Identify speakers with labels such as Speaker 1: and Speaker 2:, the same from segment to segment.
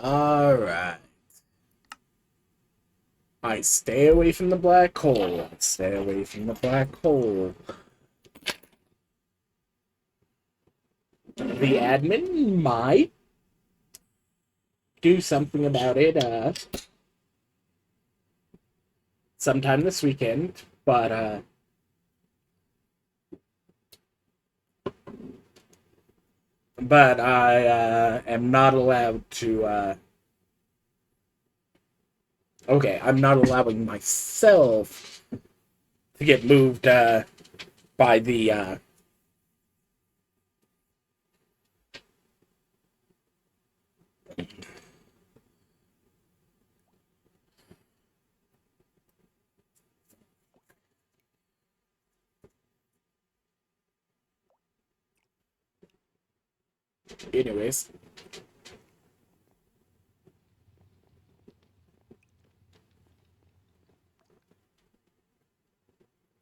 Speaker 1: Alright. I stay away from the black hole. Stay away from the black hole. The admin might do something about it sometime this weekend, but I am not allowed to okay, I'm not allowing myself to get moved by the anyways.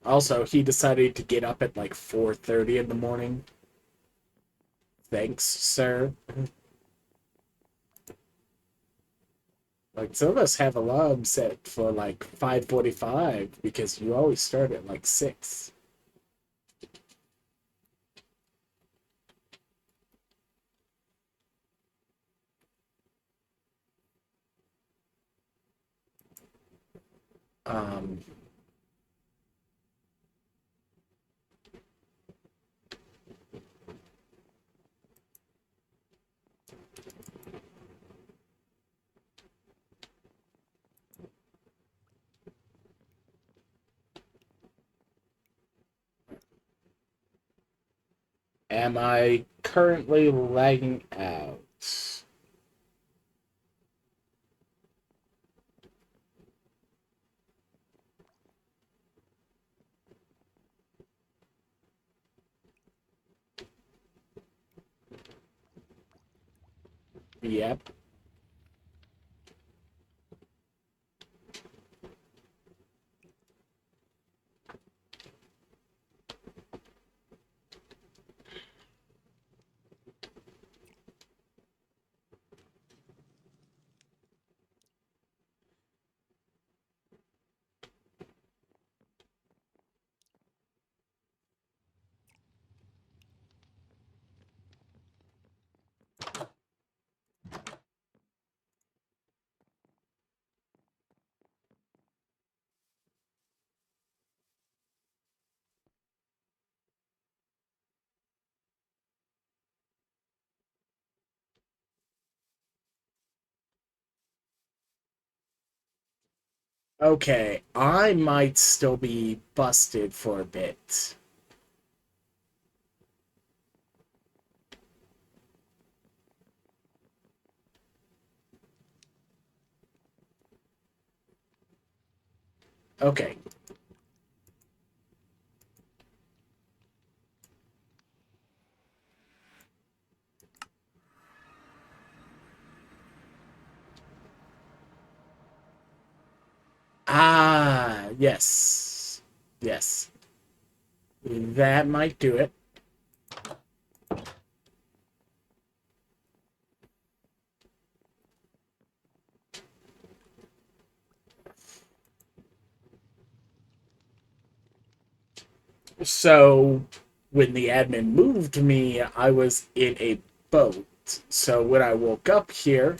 Speaker 1: Also, he decided to get up at like 4:30 in the morning. Thanks, sir. Like some of us have alarms set for like 5:45 because you always start at like 6. Um am I currently lagging out? Yep. Okay, I might still be busted for a bit. Okay. Ah, yes. Yes. That might do it. So, when the admin moved me, I was in a boat. So, when I woke up here,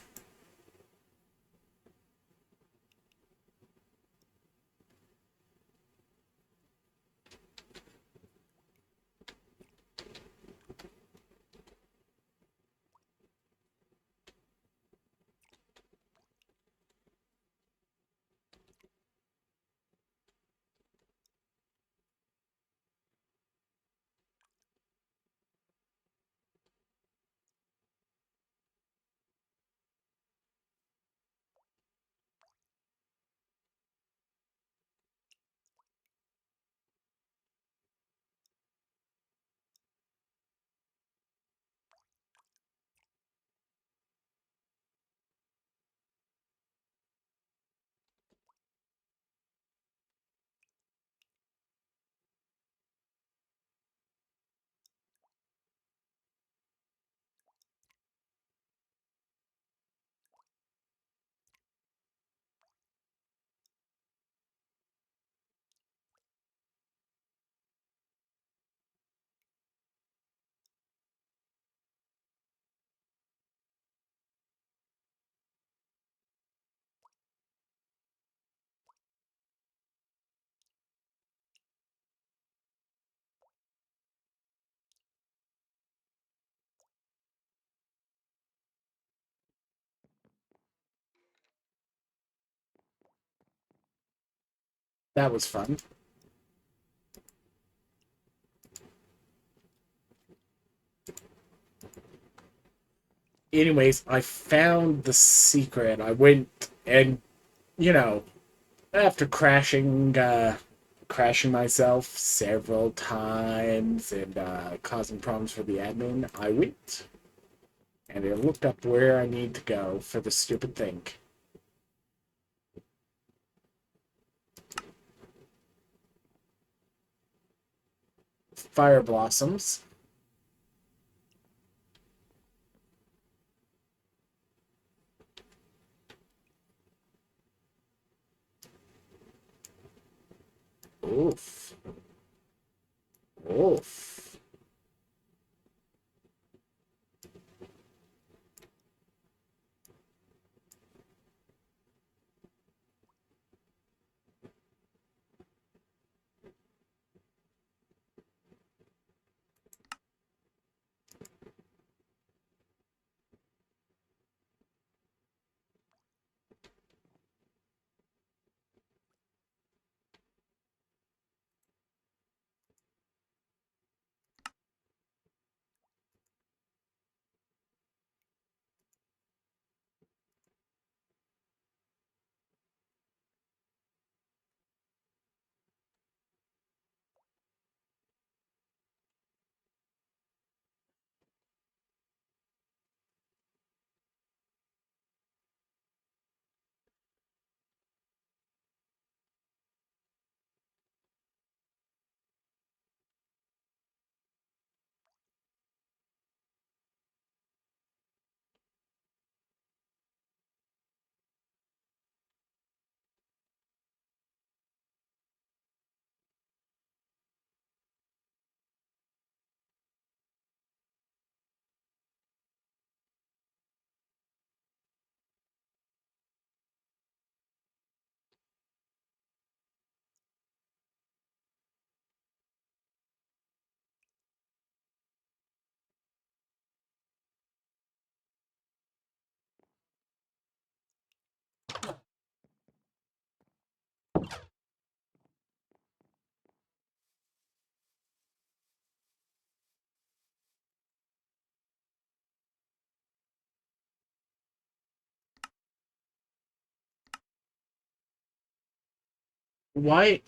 Speaker 1: That was fun. Anyways, I found the secret. I went and, you know, after crashing myself several times and causing problems for the admin, I went and I looked up where I need to go for the stupid thing. Fire blossoms. Oof. Oof. Why?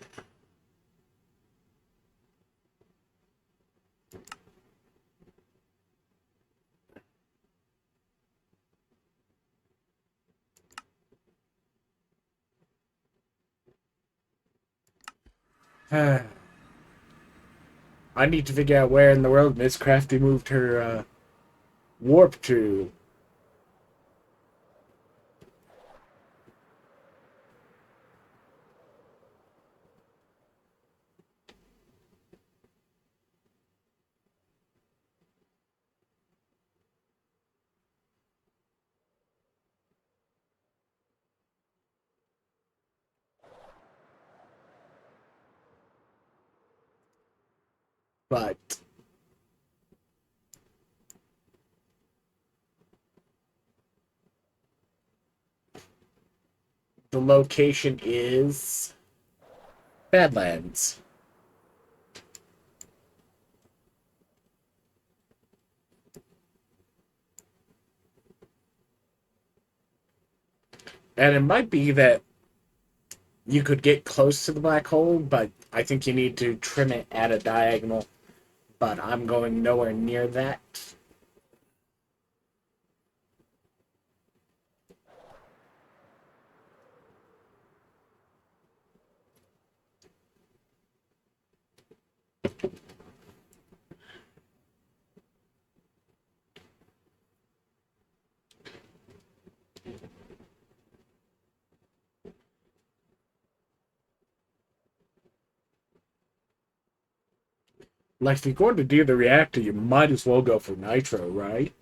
Speaker 1: I need to figure out where in the world Miss Crafty moved her warp to. But the location is Badlands. And it might be that you could get close to the black hole, but I think you need to trim it at a diagonal. But I'm going nowhere near that. Like, if you're going to do the reactor, you might as well go for nitro, right?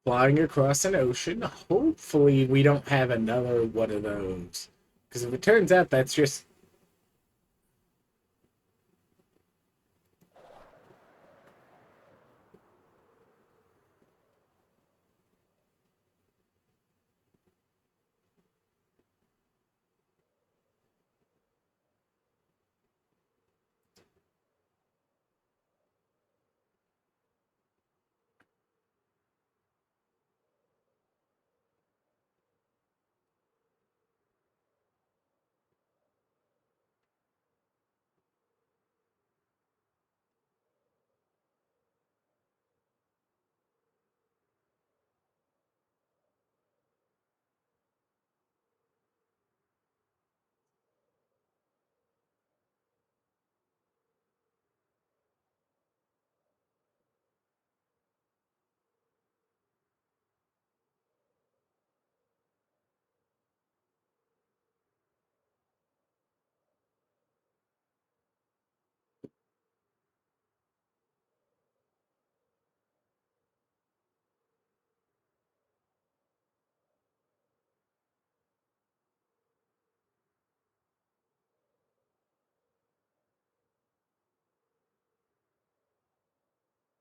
Speaker 1: flying across an ocean. Hopefully, we don't have another one of those. Because if it turns out that's just.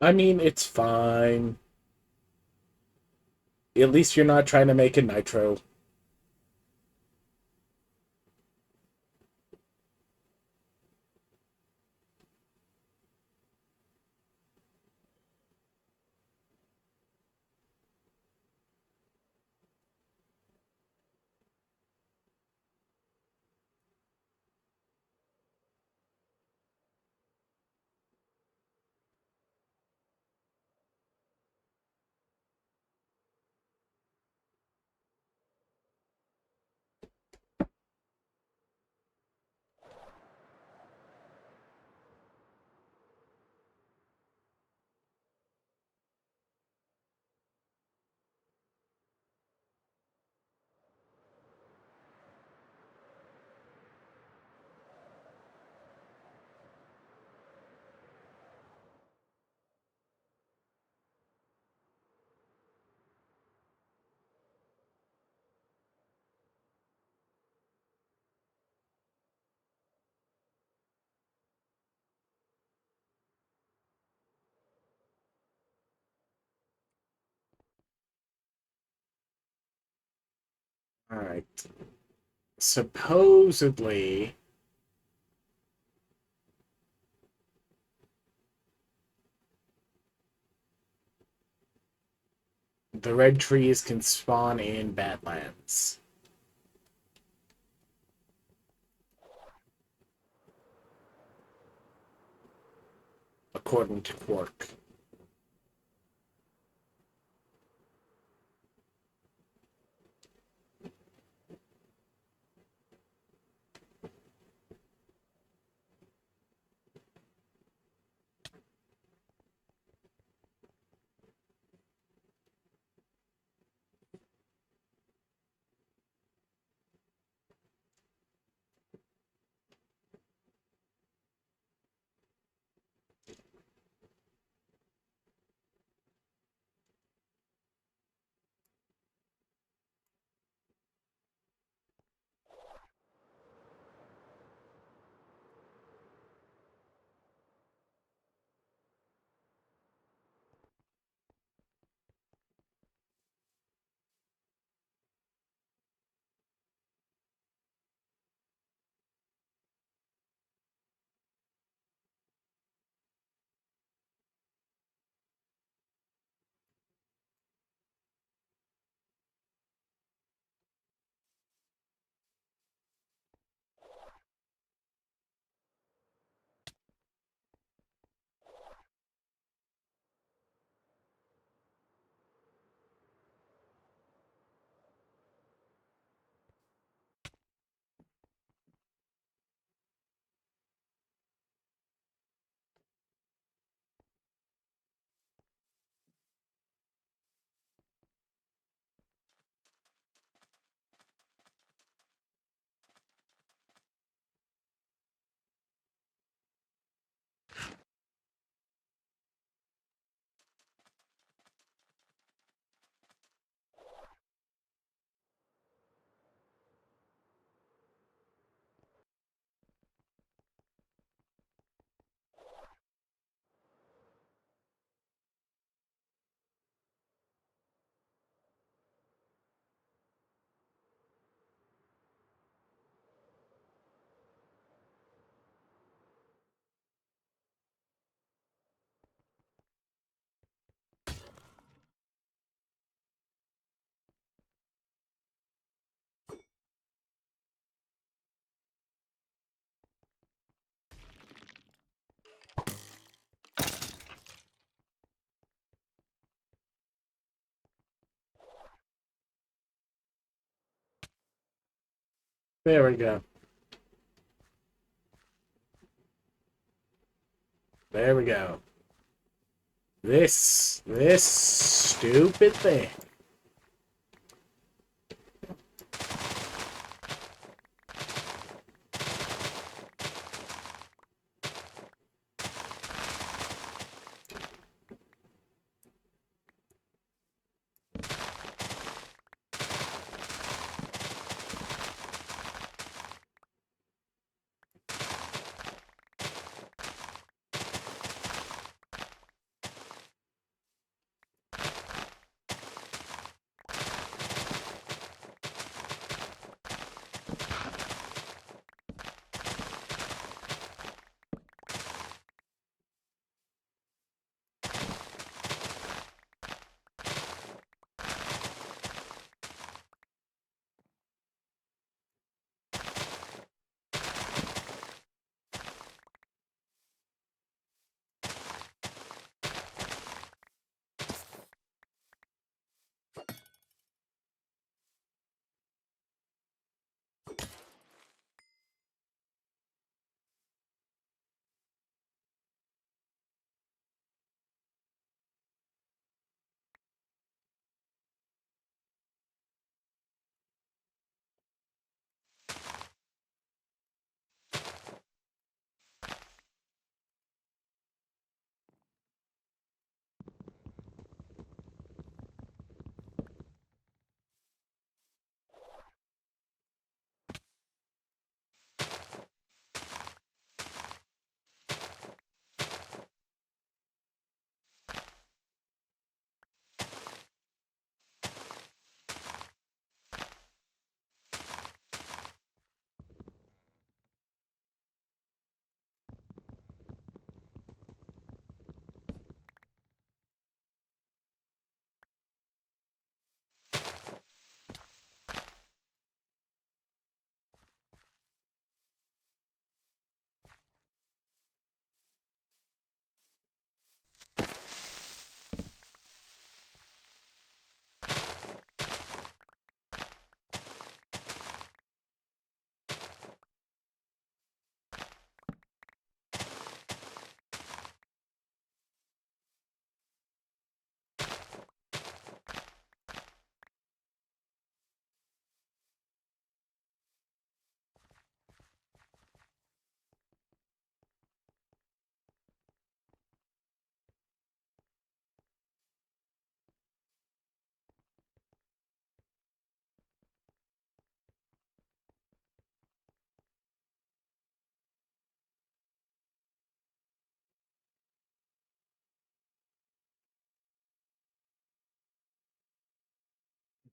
Speaker 1: I mean, it's fine. At least you're not trying to make a nitro. Alright. Supposedly, the red trees can spawn in Badlands, according to Quark. There we go. There we go. This stupid thing.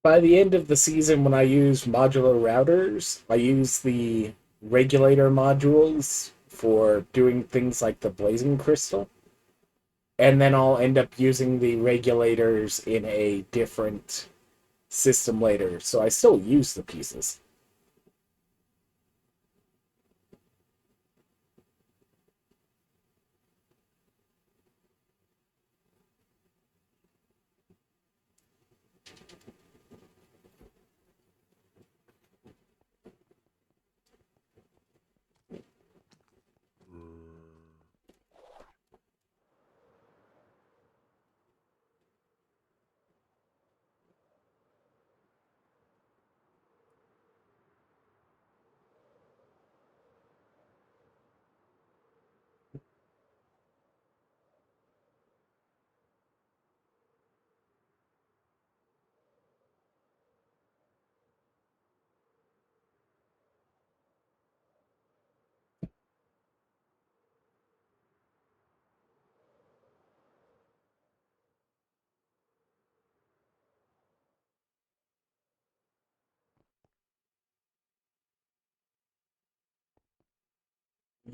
Speaker 1: By the end of the season, when I use modular routers, I use the regulator modules for doing things like the blazing crystal, and then I'll end up using the regulators in a different system later. So I still use the pieces.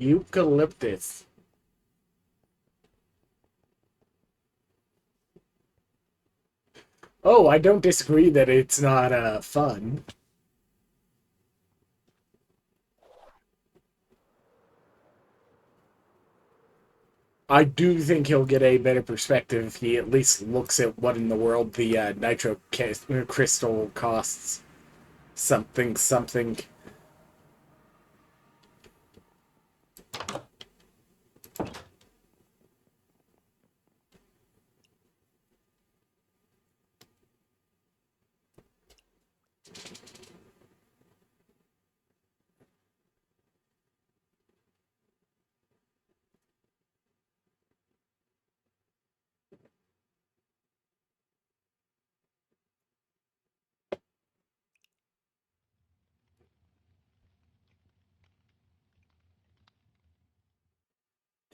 Speaker 1: Eucalyptus. Oh, I don't disagree that it's not fun. I do think he'll get a better perspective if he at least looks at what in the world the crystal costs. Something, something.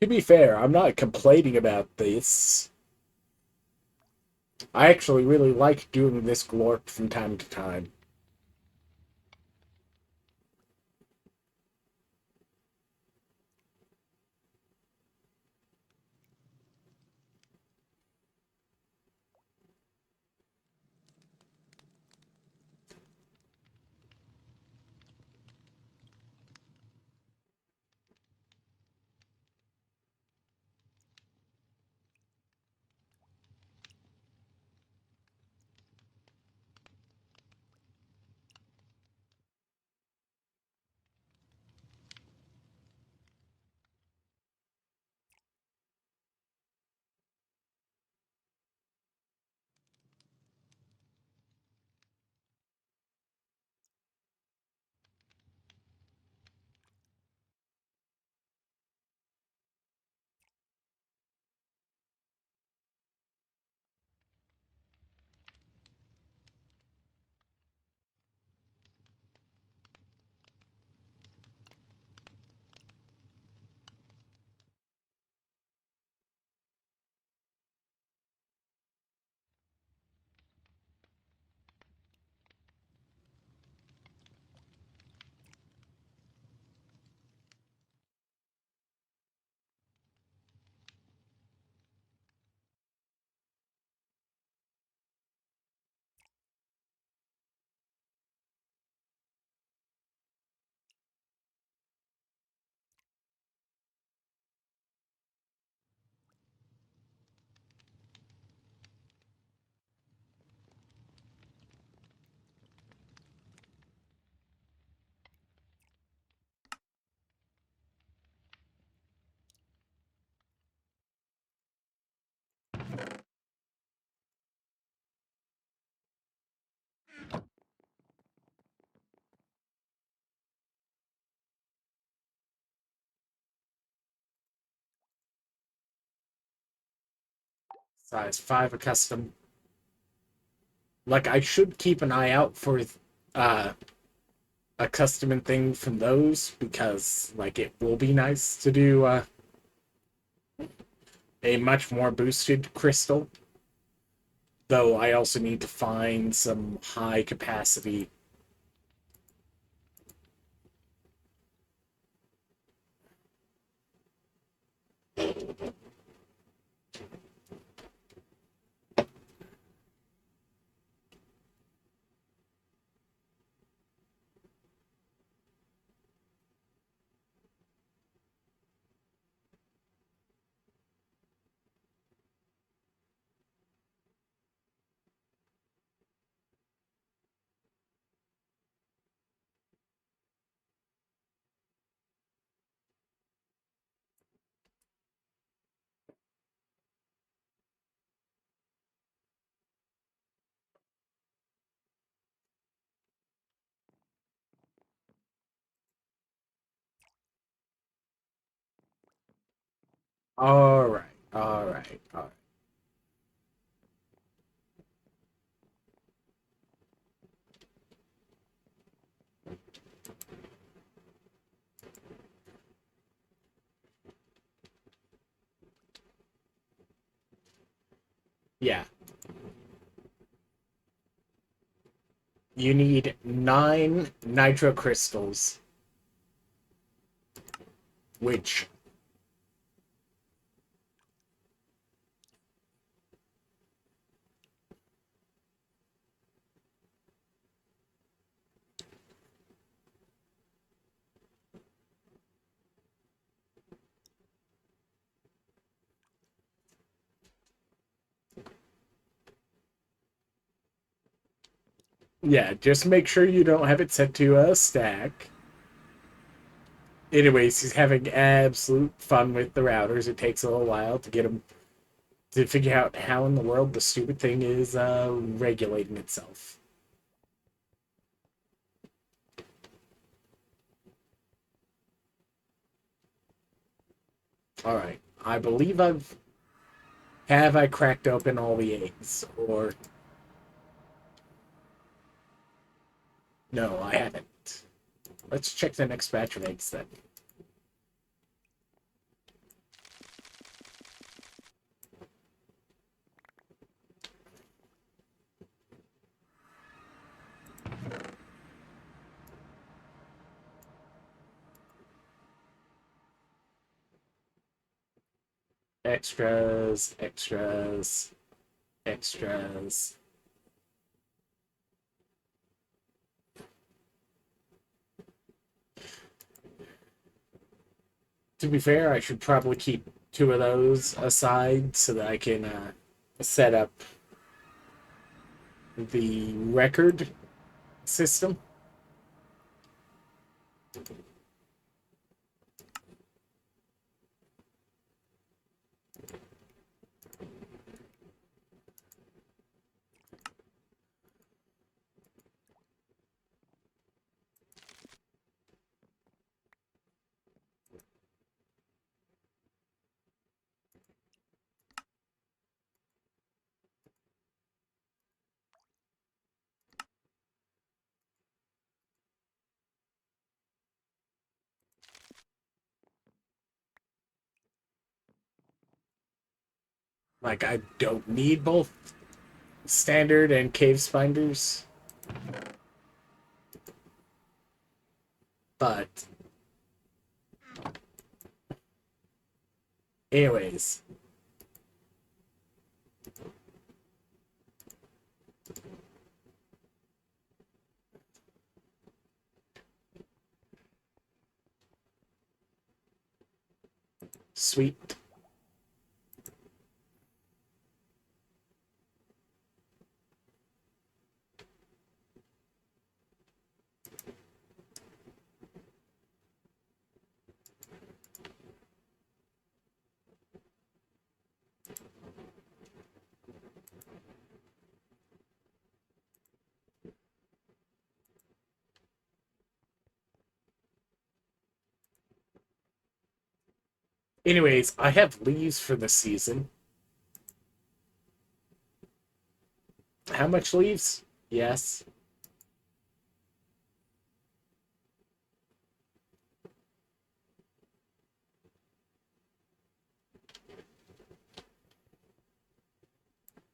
Speaker 1: To be fair, I'm not complaining about this. I actually really like doing this glorp from time to time. Size 5 a custom. Like, I should keep an eye out for uh, a custom thing from those because, like, it will be nice to do a much more boosted crystal. Though I also need to find some high capacity. All right, all right, all right. Yeah, you need 9 nitro crystals, which, yeah, just make sure you don't have it set to a stack. Anyways, he's having absolute fun with the routers. It takes a little while to get him to figure out how in the world the stupid thing is regulating itself. All right, I believe I cracked open all the eggs, or no, I haven't. Let's check the next batch of eggs then. Extras, extras, extras. To be fair, I should probably keep two of those aside so that I can set up the record system. Like, I don't need both standard and cave spiders, but anyways, sweet. Anyways, I have leaves for the season. How much leaves? Yes.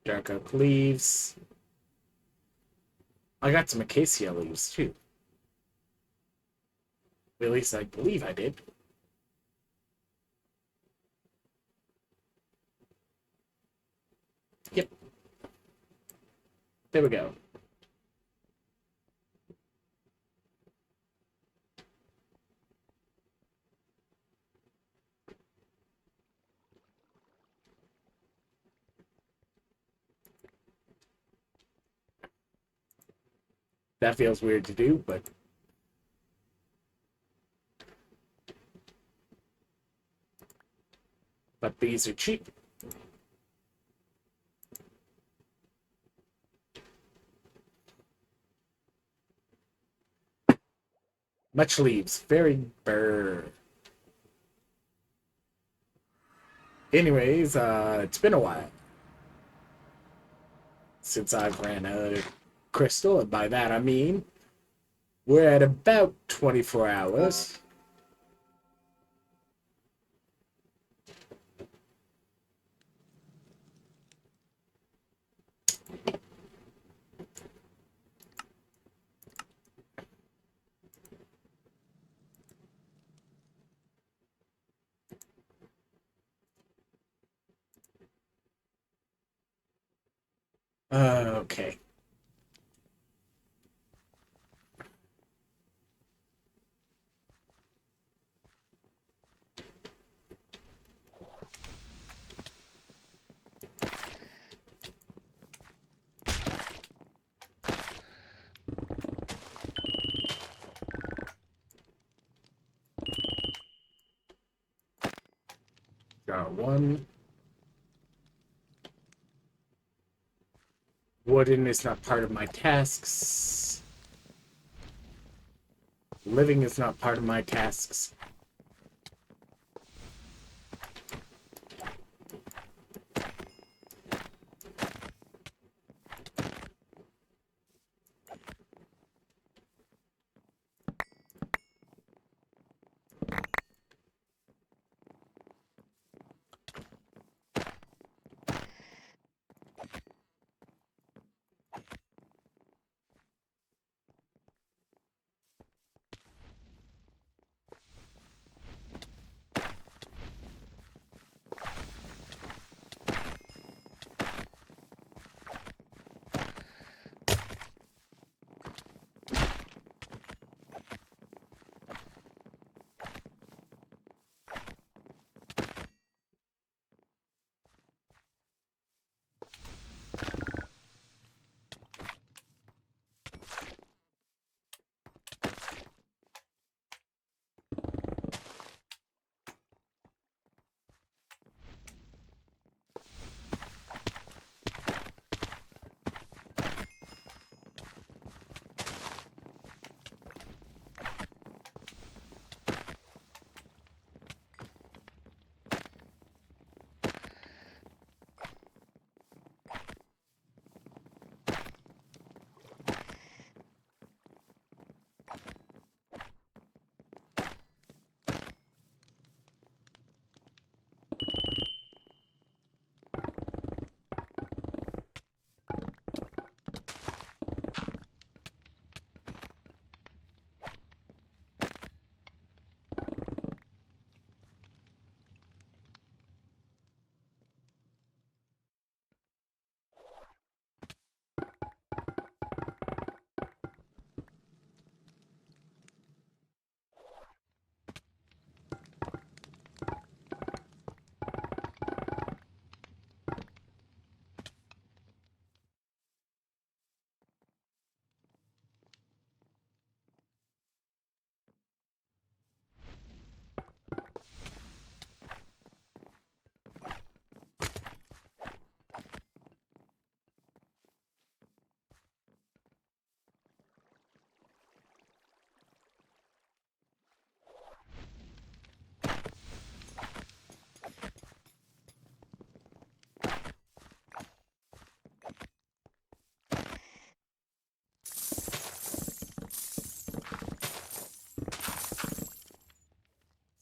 Speaker 1: Dark oak leaves. I got some acacia leaves too. At least I believe I did. Yep. There we go. That feels weird to do, but these are cheap. Much leaves. Very burr. Anyways, it's been a while since I've ran out of crystal, and by that I mean we're at about 24 hours. Okay. Got one. Wooden is not part of my tasks. Living is not part of my tasks.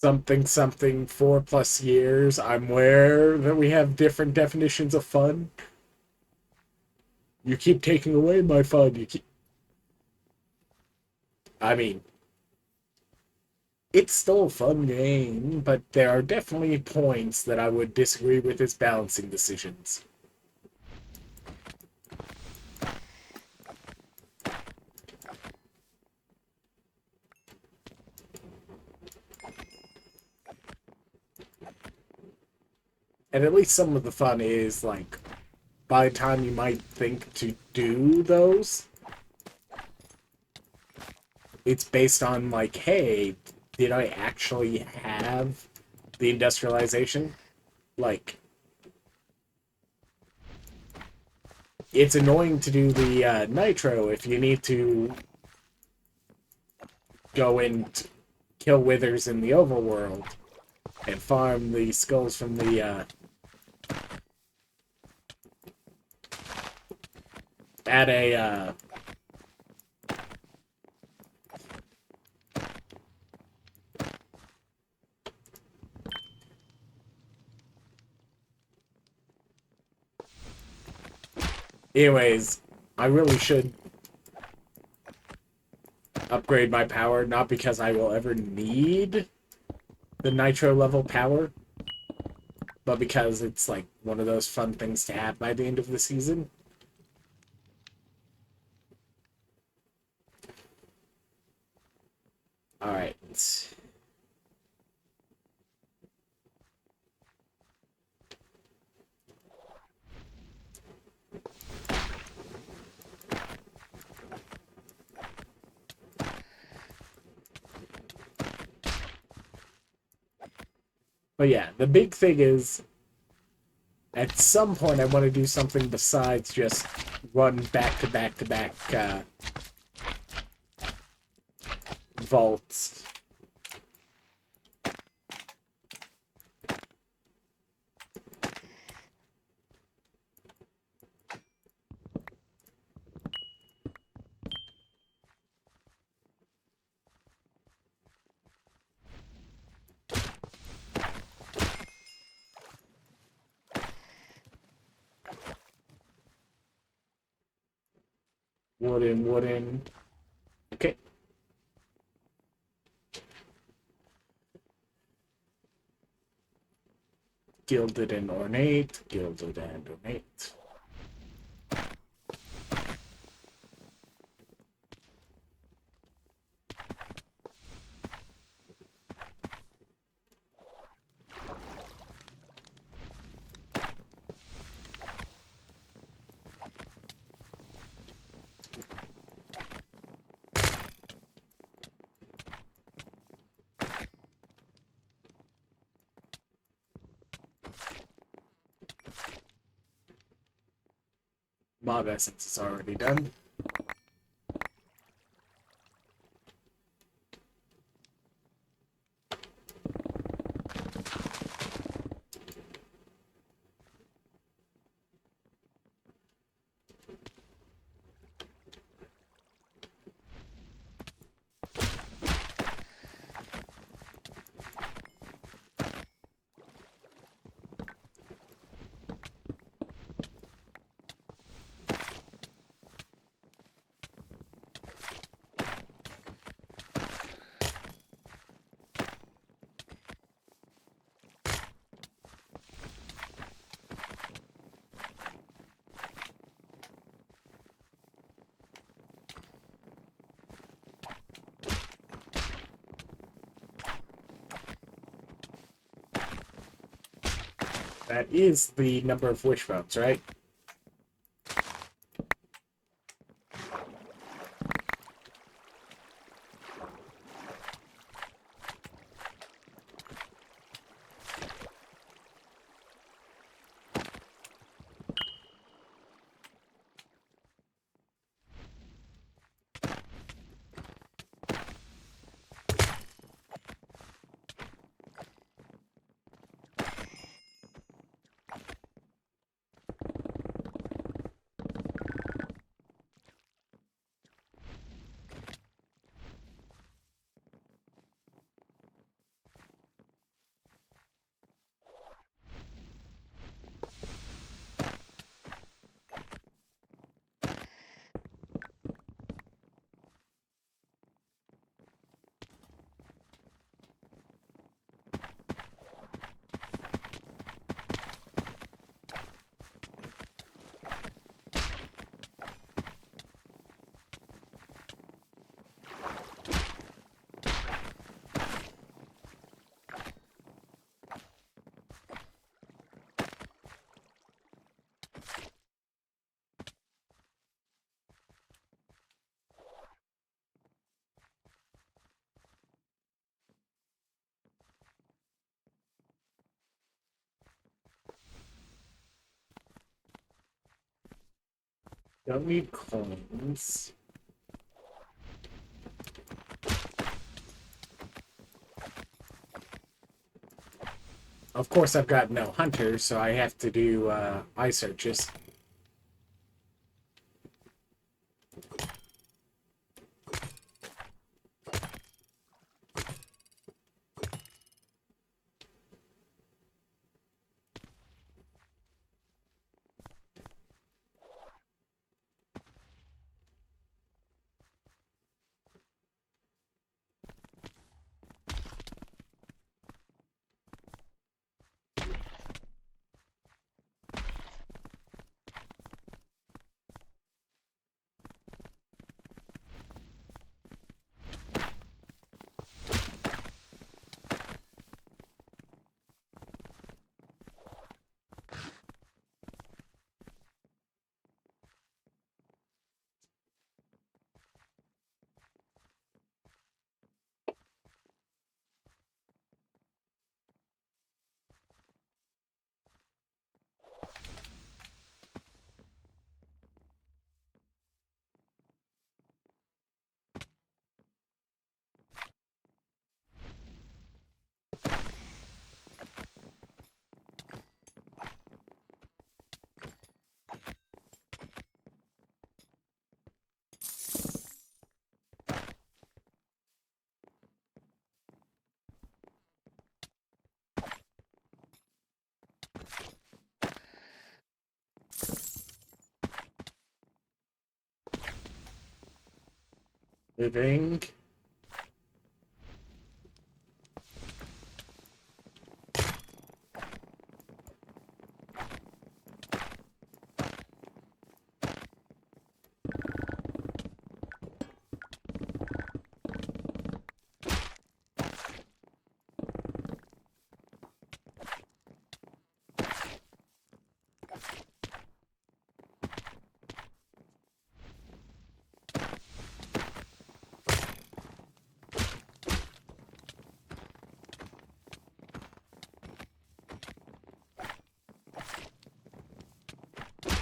Speaker 1: something something 4+ years, I'm aware that we have different definitions of fun. You keep taking away my fun. I mean, it's still a fun game, but there are definitely points that I would disagree with its balancing decisions. And at least some of the fun is, like, by the time you might think to do those, it's based on, like, hey, did I actually have the industrialization? Like, it's annoying to do the nitro if you need to go and kill withers in the overworld and farm the skulls from the at a anyways, I really should upgrade my power, not because I will ever need the nitro level power, but because it's like one of those fun things to have by the end of the season. Alright. But yeah, the big thing is, at some point I want to do something besides just run back to back to back vaults. Wooden. Okay. Gilded and ornate. Gilded and ornate. Mob essence is already done. That is the number of wishbones, right? Don't need coins. Of course, I've got no hunters, so I have to do eye searches. Living.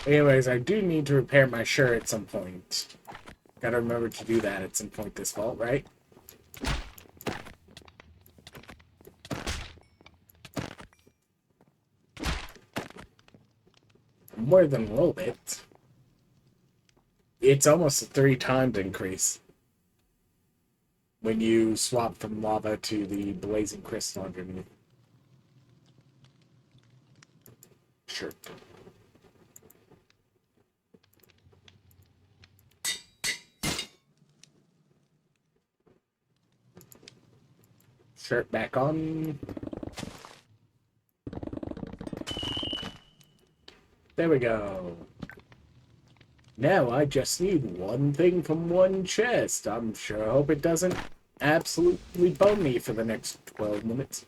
Speaker 1: Anyways, I do need to repair my shirt at some point. Gotta remember to do that at some point this fall, right? More than a little bit. It's almost a 3 times increase when you swap from lava to the blazing crystal underneath. Sure. Shirt back on. There we go. Now I just need one thing from one chest. I'm sure I hope it doesn't absolutely bone me for the next 12 minutes.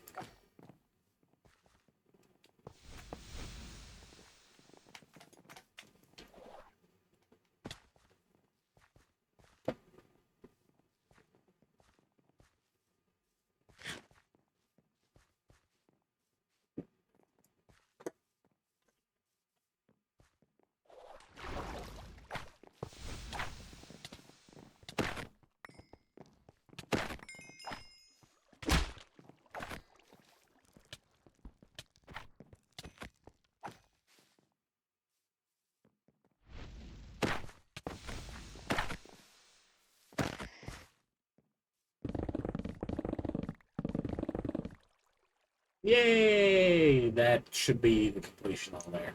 Speaker 1: Yay! That should be the completion all there.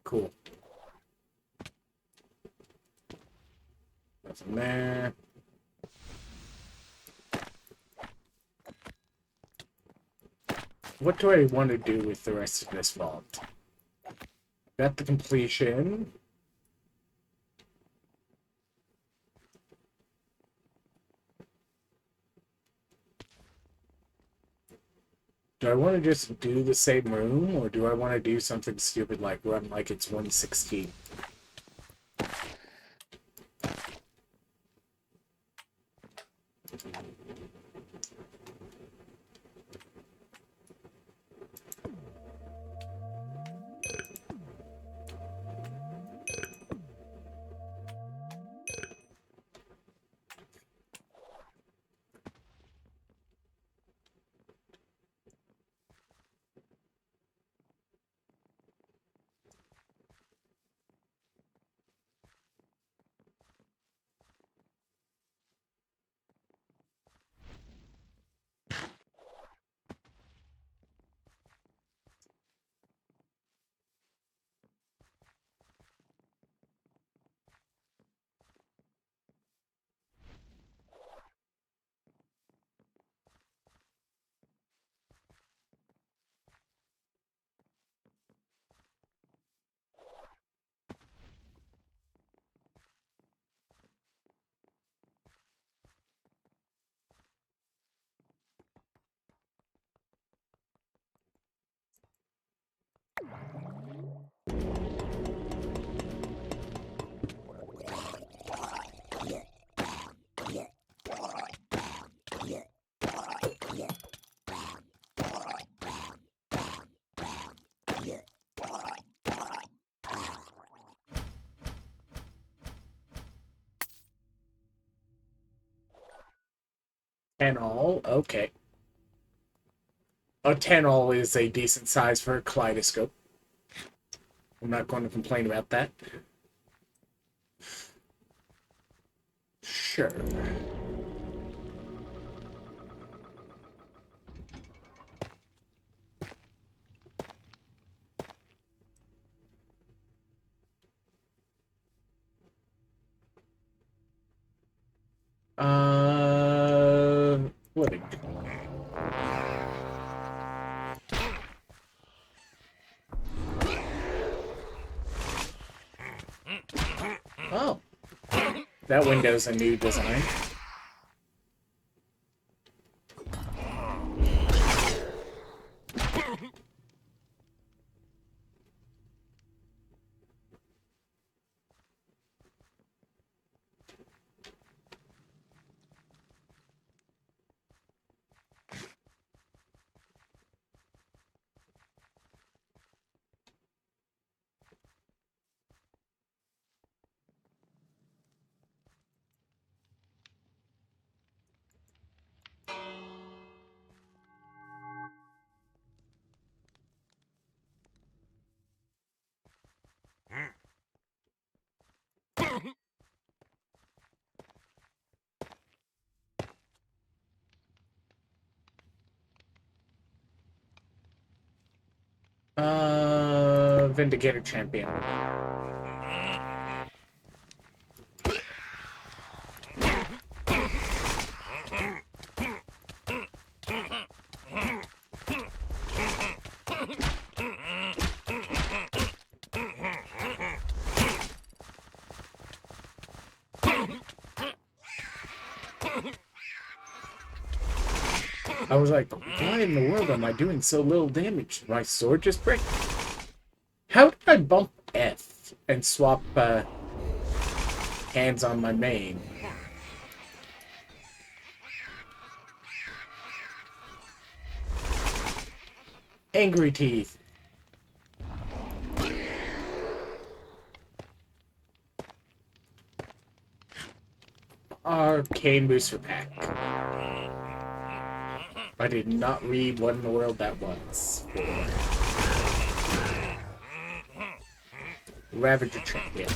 Speaker 1: Cool. Nothing there. What do I want to do with the rest of this vault? Got the completion. Do I want to just do the same room, or do I want to do something stupid like run like it's 116? 10 all, okay. A 10 all is a decent size for a kaleidoscope. I'm not going to complain about that. Sure. Living. Oh, that window's a new design. Vindicator Champion. I was like, why in the world am I doing so little damage? My sword just break. How did I bump F and swap hands on my main? Angry Teeth. Arcane Booster Pack. I did not read what in the world that was. Ravager Champion.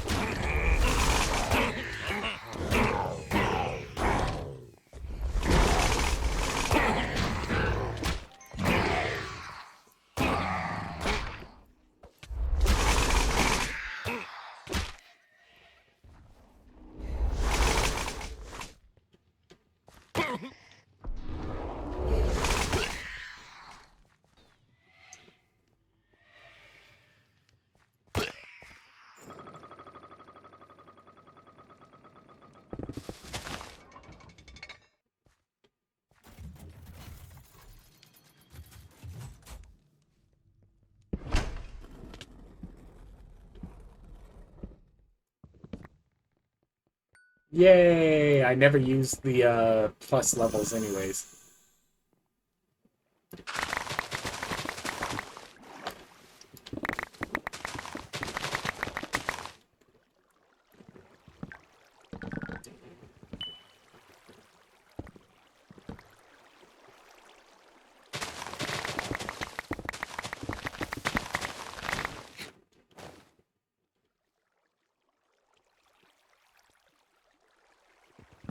Speaker 1: Yay! I never used the plus levels anyways.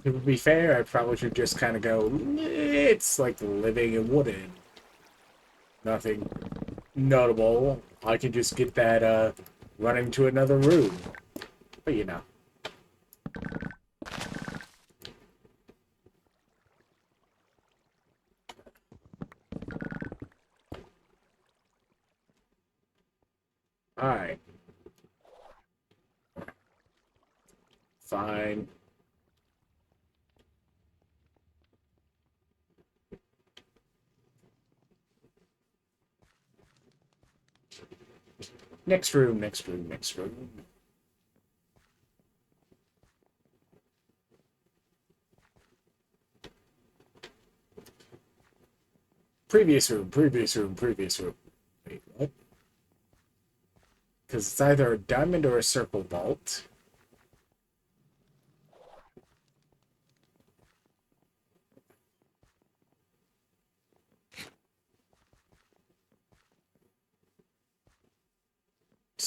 Speaker 1: To be fair, I probably should just kind of go, it's like living and wooden. Nothing notable. I can just get that running to another room. But you know. Alright. Fine. Next room, next room, next room. Previous room, previous room, previous room. Wait, what? Because it's either a diamond or a circle vault.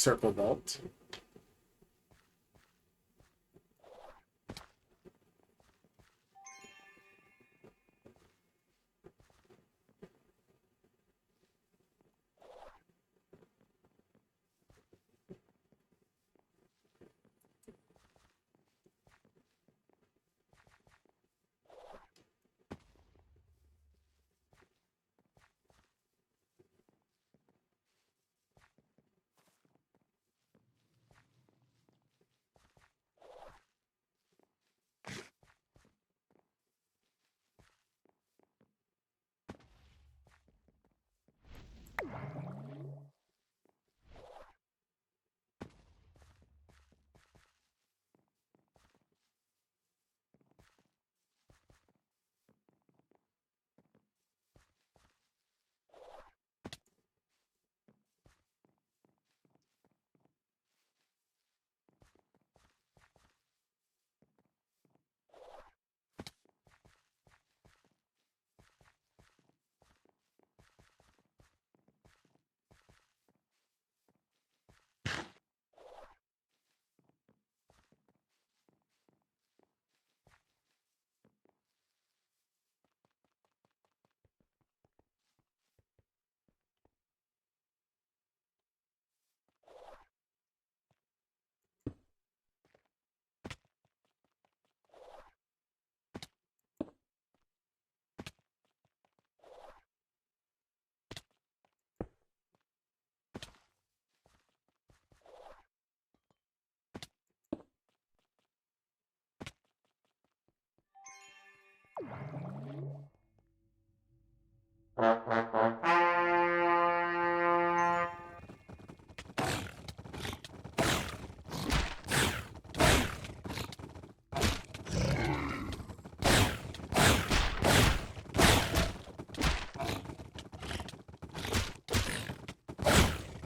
Speaker 1: circle vault.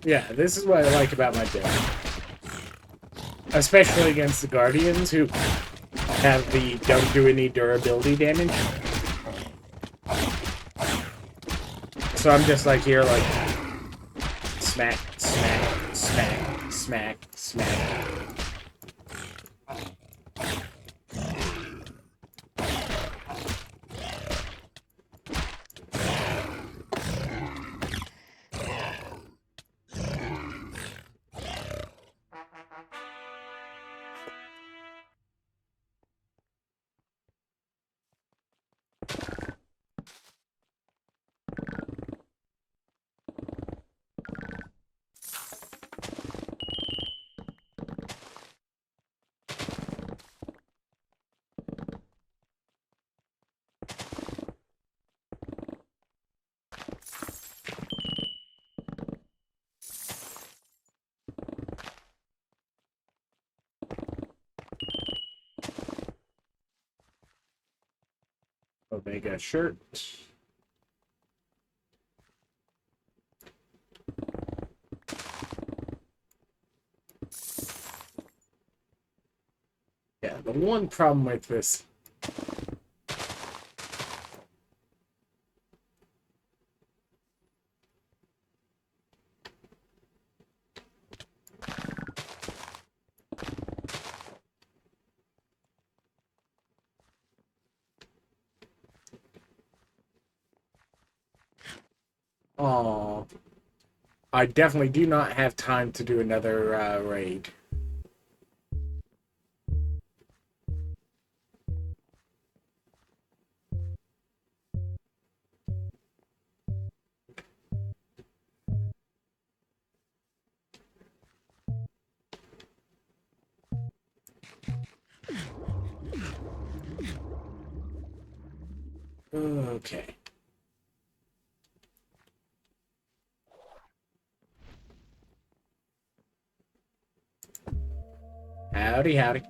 Speaker 1: Yeah, this is what I like about my deck. Especially against the Guardians, who have the don't do any durability damage. So I'm just like here, like smack, smack, smack, smack, smack. Omega shirt. Yeah, the one problem with this. Oh, I definitely do not have time to do another raid. Okay. Howdy, howdy.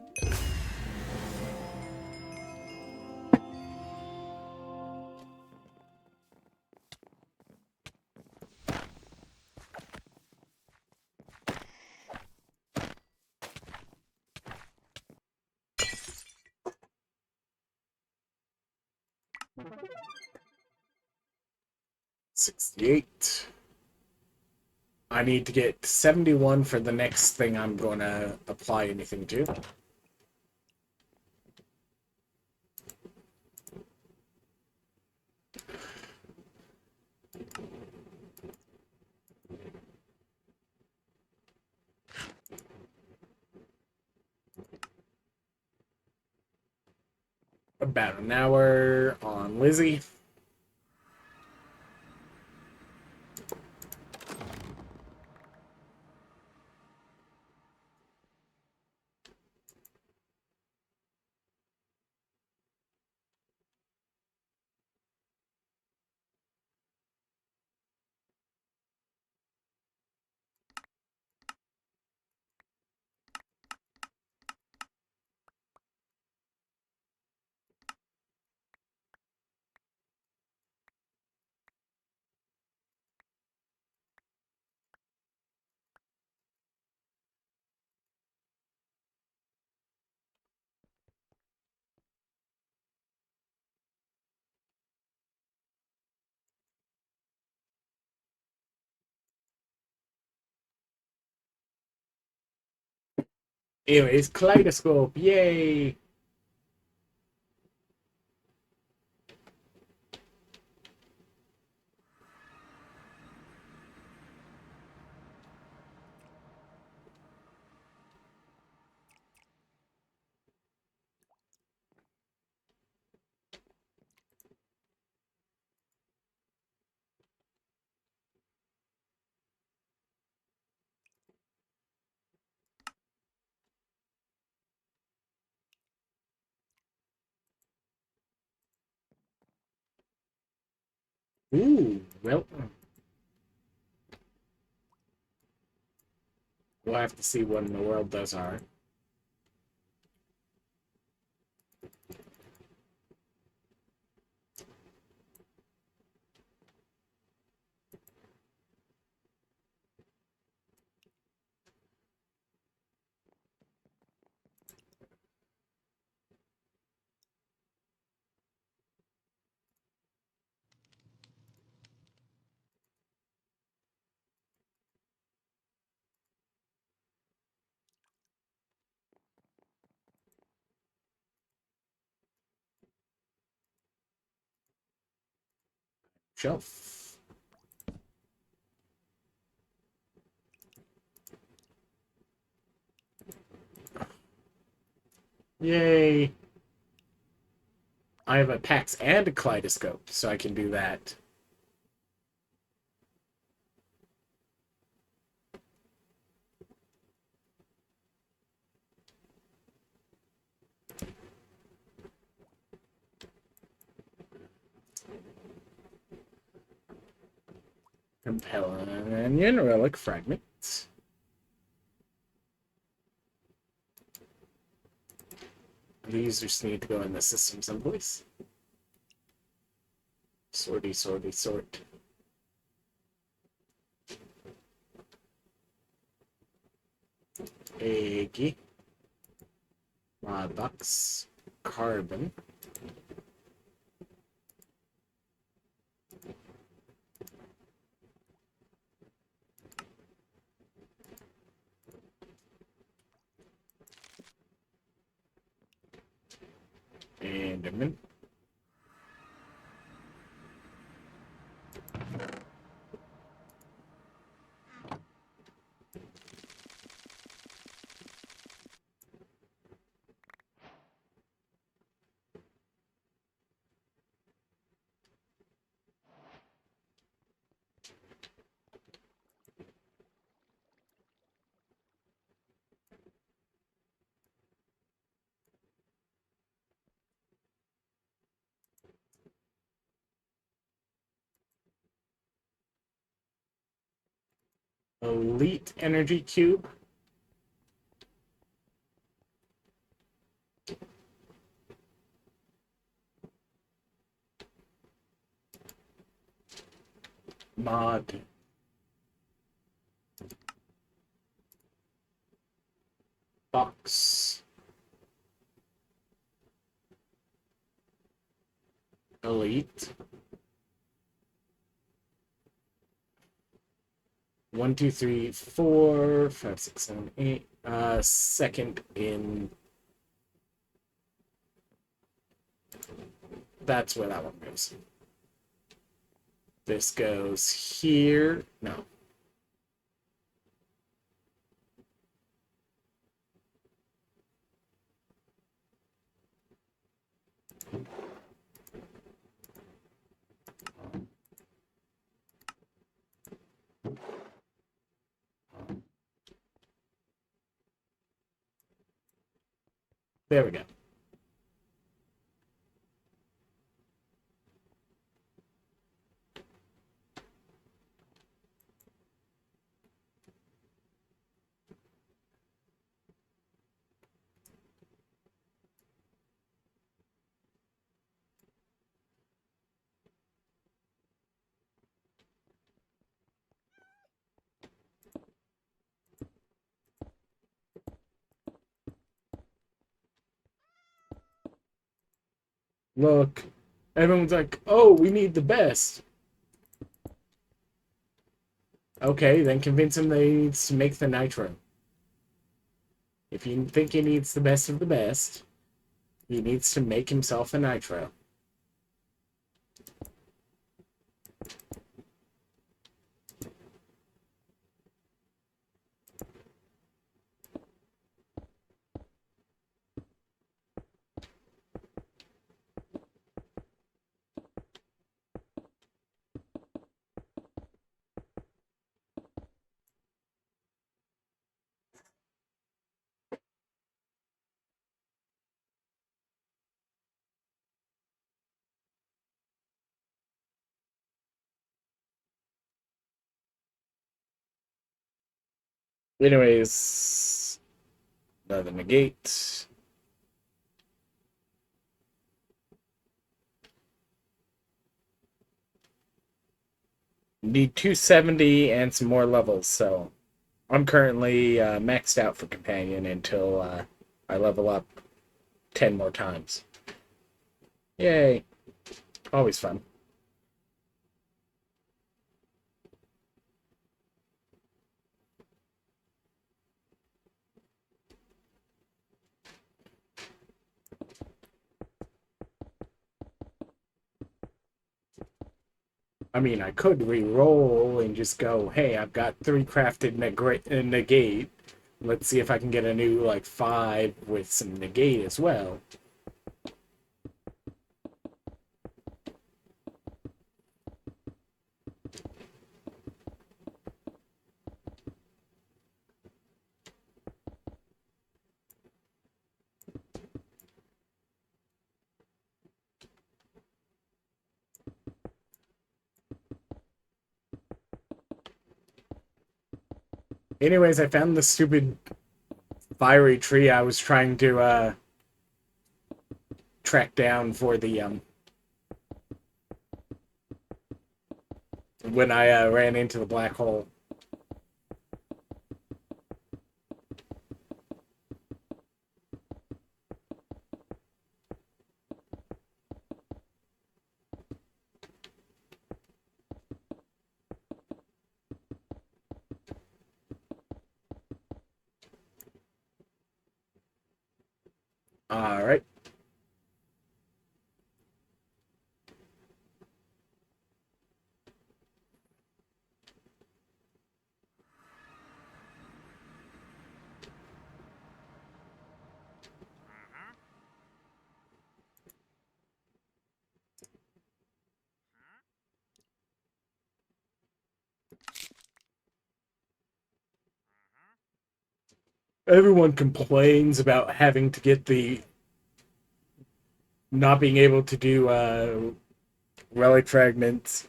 Speaker 1: $68. I need to get 71 for the next thing I'm going to apply anything to. About an hour on Lizzie. Anyways, kaleidoscope, yay! Ooh, well, we'll have to see what in the world those are. Shelf. Yay! I have a PAX and a kaleidoscope, so I can do that. Companion relic fragments. These just need to go in the system someplace. Sorty, sorty, sort. Eggy. Mod box. Carbon. Enderman. Elite energy cube. Mod. Box. Elite. 1, 2, 3, 4, 5, 6, 7, 8. Second in. That's where that one goes. This goes here. No. There we go. Look, everyone's like, oh, we need the best. Okay, then convince him that he needs to make the nitro. If you think he needs the best of the best, he needs to make himself a nitro. Anyways, another negate. Need 270 and some more levels, so I'm currently maxed out for companion until I level up 10 more times. Yay. Always fun. I mean, I could re-roll and just go, hey, I've got 3 crafted negate. Let's see if I can get a new, like, 5 with some negate as well. Anyways, I found the stupid fiery tree I was trying to track down for the when I ran into the black hole. All right. Everyone complains about having to get the not being able to do relic fragments.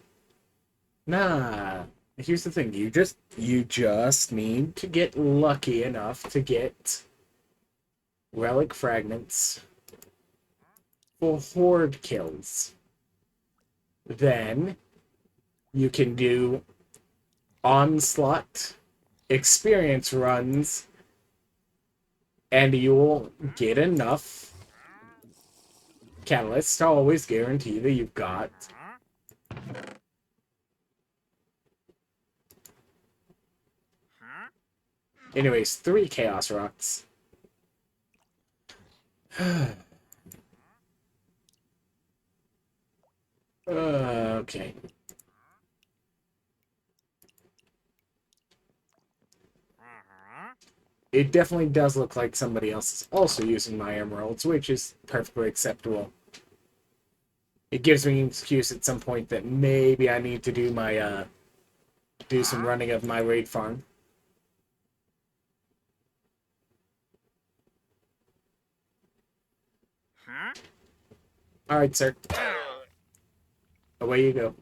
Speaker 1: Nah. Here's the thing, you just need to get lucky enough to get relic fragments for horde kills. Then you can do onslaught experience runs and you'll get enough catalysts to always guarantee that you've got Anyways, 3 Chaos Rocks. Okay. It definitely does look like somebody else is also using my emeralds, which is perfectly acceptable. It gives me an excuse at some point that maybe I need to do my do some running of my raid farm. All right, sir. Away you go.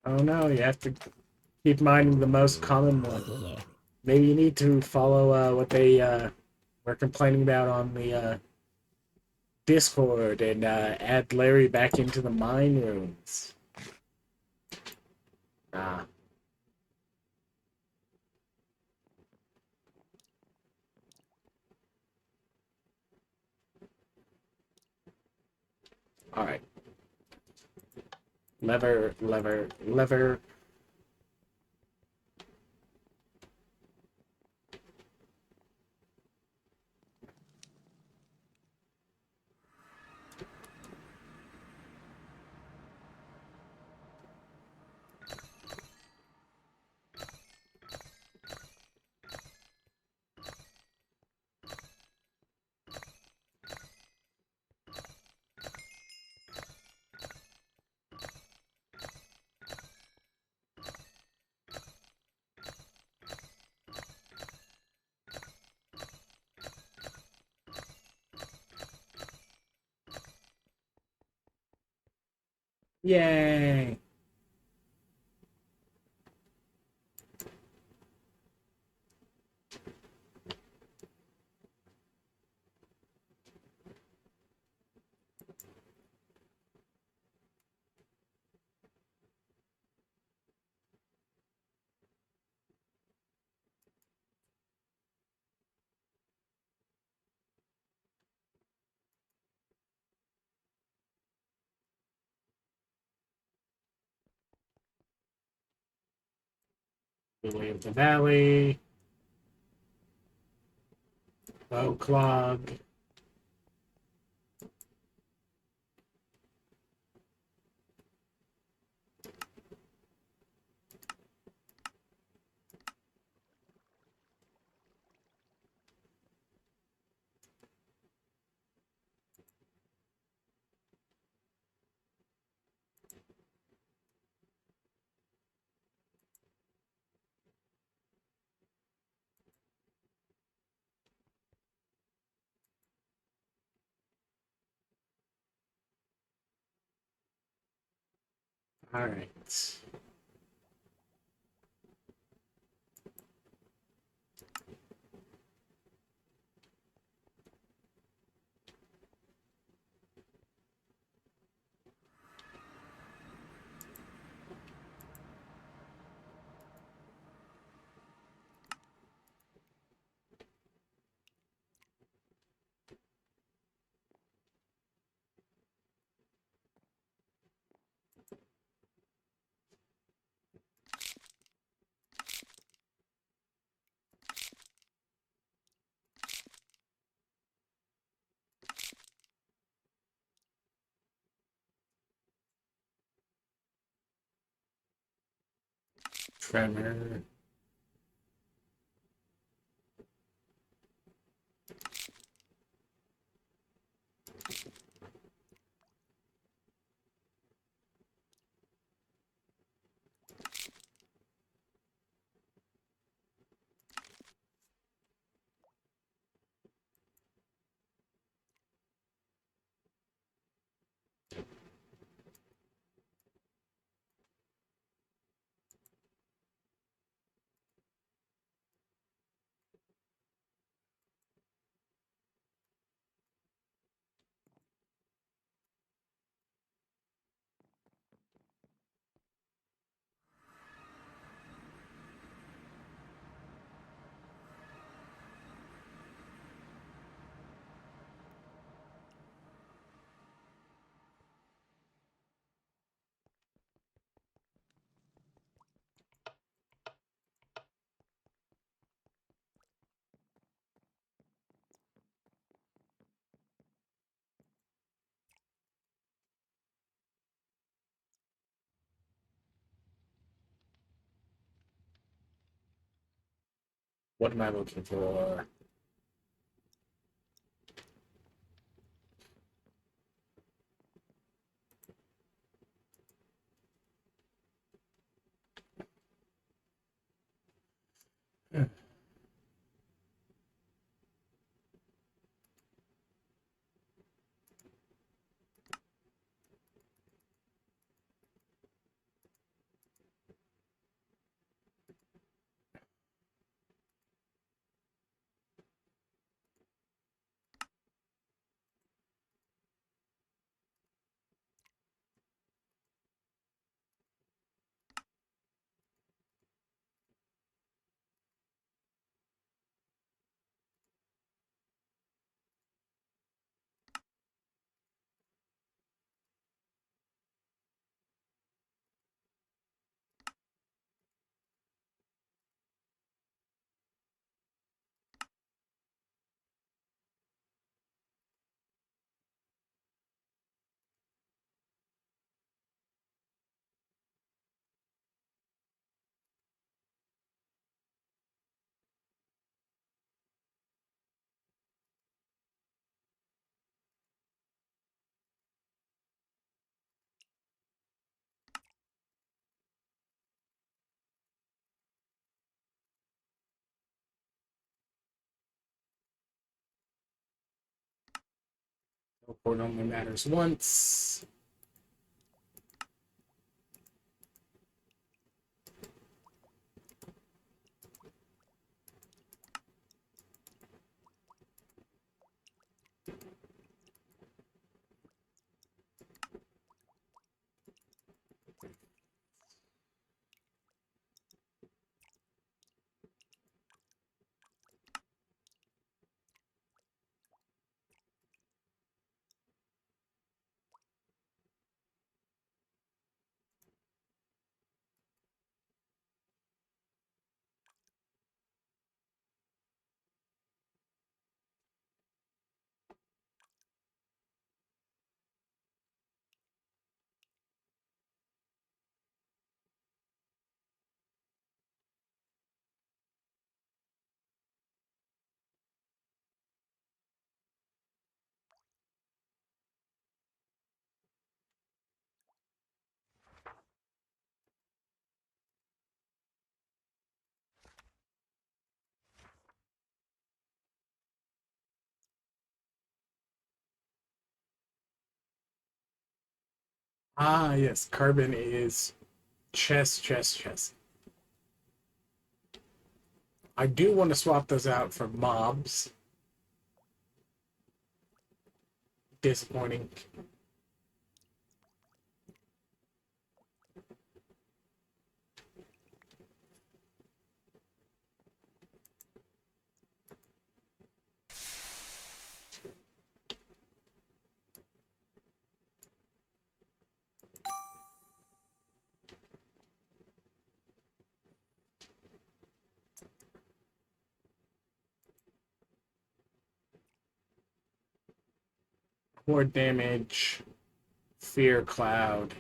Speaker 1: Oh no, you have to keep minding the most common one. Maybe you need to follow what they were complaining about on the Discord and add Larry back into the mine rooms. Ah, all right. Lever, lever, lever. Yay! Lily of the Valley. Bow Clog. All right. Tremor. What am I looking for? Teleport only matters once. Ah, yes, carbon is chess, chess, chess. I do want to swap those out for mobs. Disappointing. More damage. Fear cloud.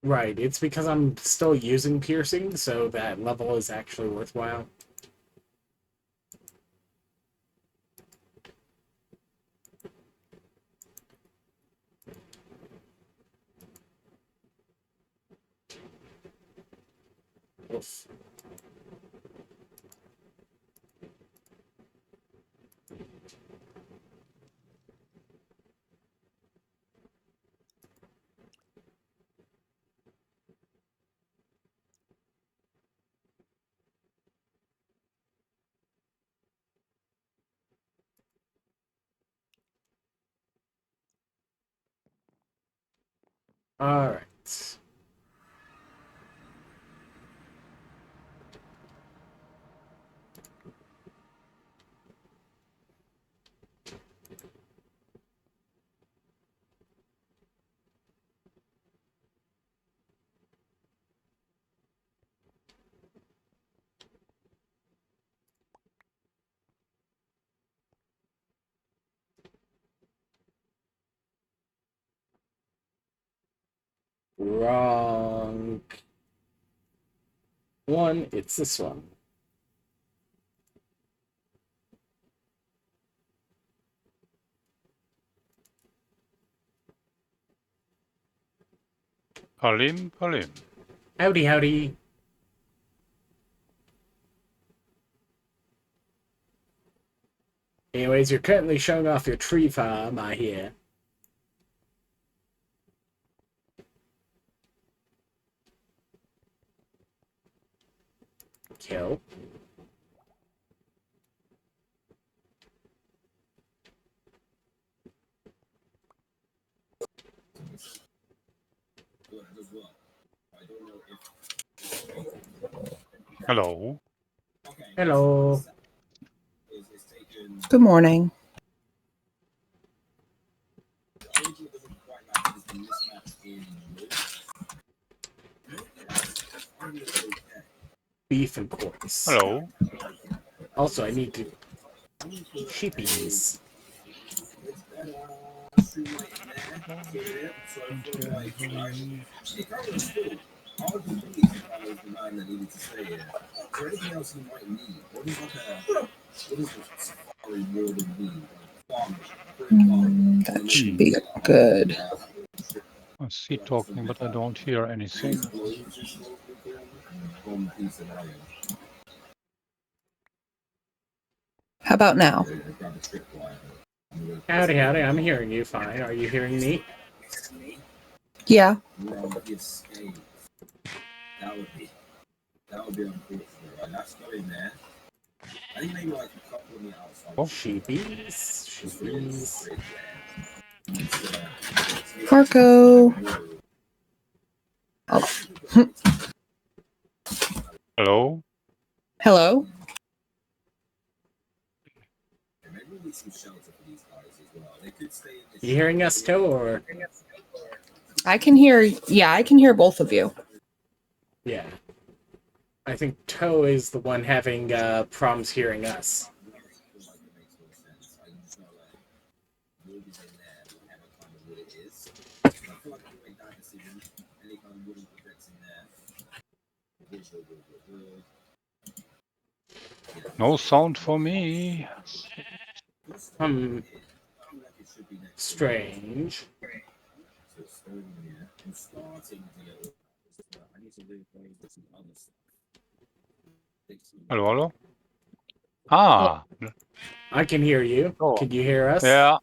Speaker 1: Right, it's because I'm still using piercing, so that level is actually worthwhile. Oof. Alright. Wrong one. It's this one.
Speaker 2: Palim, Palim.
Speaker 1: Howdy, howdy. Anyways, you're currently showing off your tree farm, I hear. Kill.
Speaker 2: Hello.
Speaker 1: Hello.
Speaker 3: Good morning.
Speaker 1: Beef and quartz.
Speaker 2: Hello.
Speaker 1: Also, I need to... sheepies.
Speaker 3: That should be good.
Speaker 2: I see talking, but I don't hear anything.
Speaker 3: How about now?
Speaker 1: Howdy, howdy. I'm hearing you fine. Are you hearing me?
Speaker 3: Yeah.
Speaker 1: Sheepies. Sheepies.
Speaker 3: Marco. Oh.
Speaker 2: Hello.
Speaker 3: Hello.
Speaker 1: You hearing us, Toe, or?
Speaker 3: I can hear. Yeah, I can hear both of you.
Speaker 1: Yeah. I think Toe is the one having problems hearing us.
Speaker 2: No sound for me.
Speaker 1: Strange.
Speaker 2: Hello, hello. Ah.
Speaker 1: I can hear you.
Speaker 2: Oh.
Speaker 1: Can you hear us?
Speaker 2: Yeah.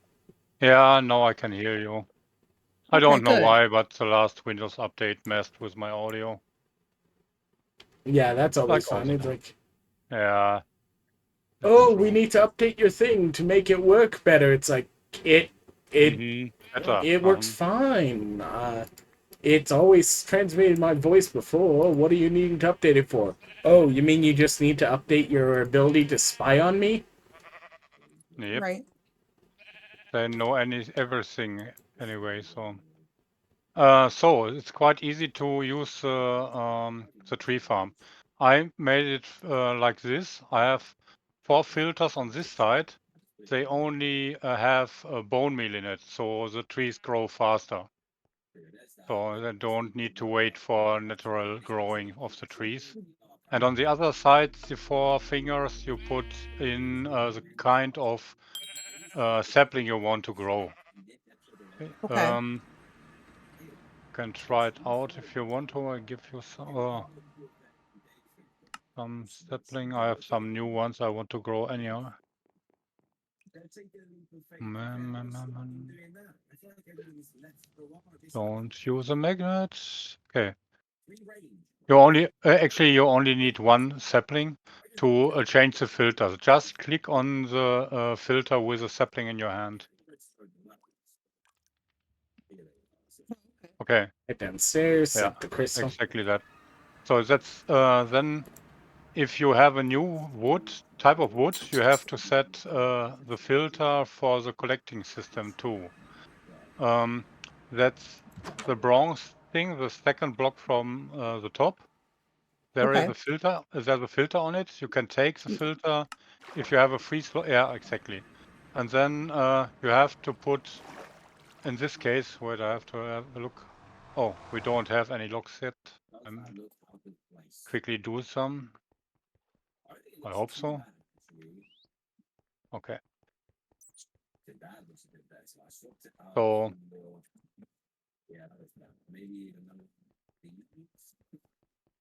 Speaker 2: Yeah, now I can hear you. I don't know why, but the last Windows update messed with my audio.
Speaker 1: Yeah, that's always
Speaker 2: Like
Speaker 1: fun. It's like,
Speaker 2: yeah.
Speaker 1: oh, we need to update your thing to make it work better. It's like it works fine. It's always transmitted my voice before. What are you needing to update it for? Oh, you mean you just need to update your ability to spy on me?
Speaker 2: Yep.
Speaker 3: Right.
Speaker 2: They know everything anyway, so. So it's quite easy to use the tree farm. I made it like this. I have 4 filters on this side. They only have bone meal in it, so the trees grow faster. So they don't need to wait for natural growing of the trees. And on the other side, the 4 fingers, you put in the kind of sapling you want to grow.
Speaker 3: Okay.
Speaker 2: Can try it out if you want to. I give you some sapling. I have some new ones I want to grow anyhow. Don't use a magnet. Okay. You only actually you only need 1 sapling to change the filter. Just click on the filter with a sapling in your hand. Okay.
Speaker 1: Right downstairs,
Speaker 2: Yeah,
Speaker 1: the crystal.
Speaker 2: exactly that. So that's then if you have a new type of wood, you have to set the filter for the collecting system too. That's the bronze thing, the second block from the top. There is a filter. There's a filter on it. You can take the filter if you have a free slot. Yeah, exactly. And then you have to put, in this case, wait, I have to have a look. Oh, we don't have any locks yet. Quickly do some. I hope so. Okay. So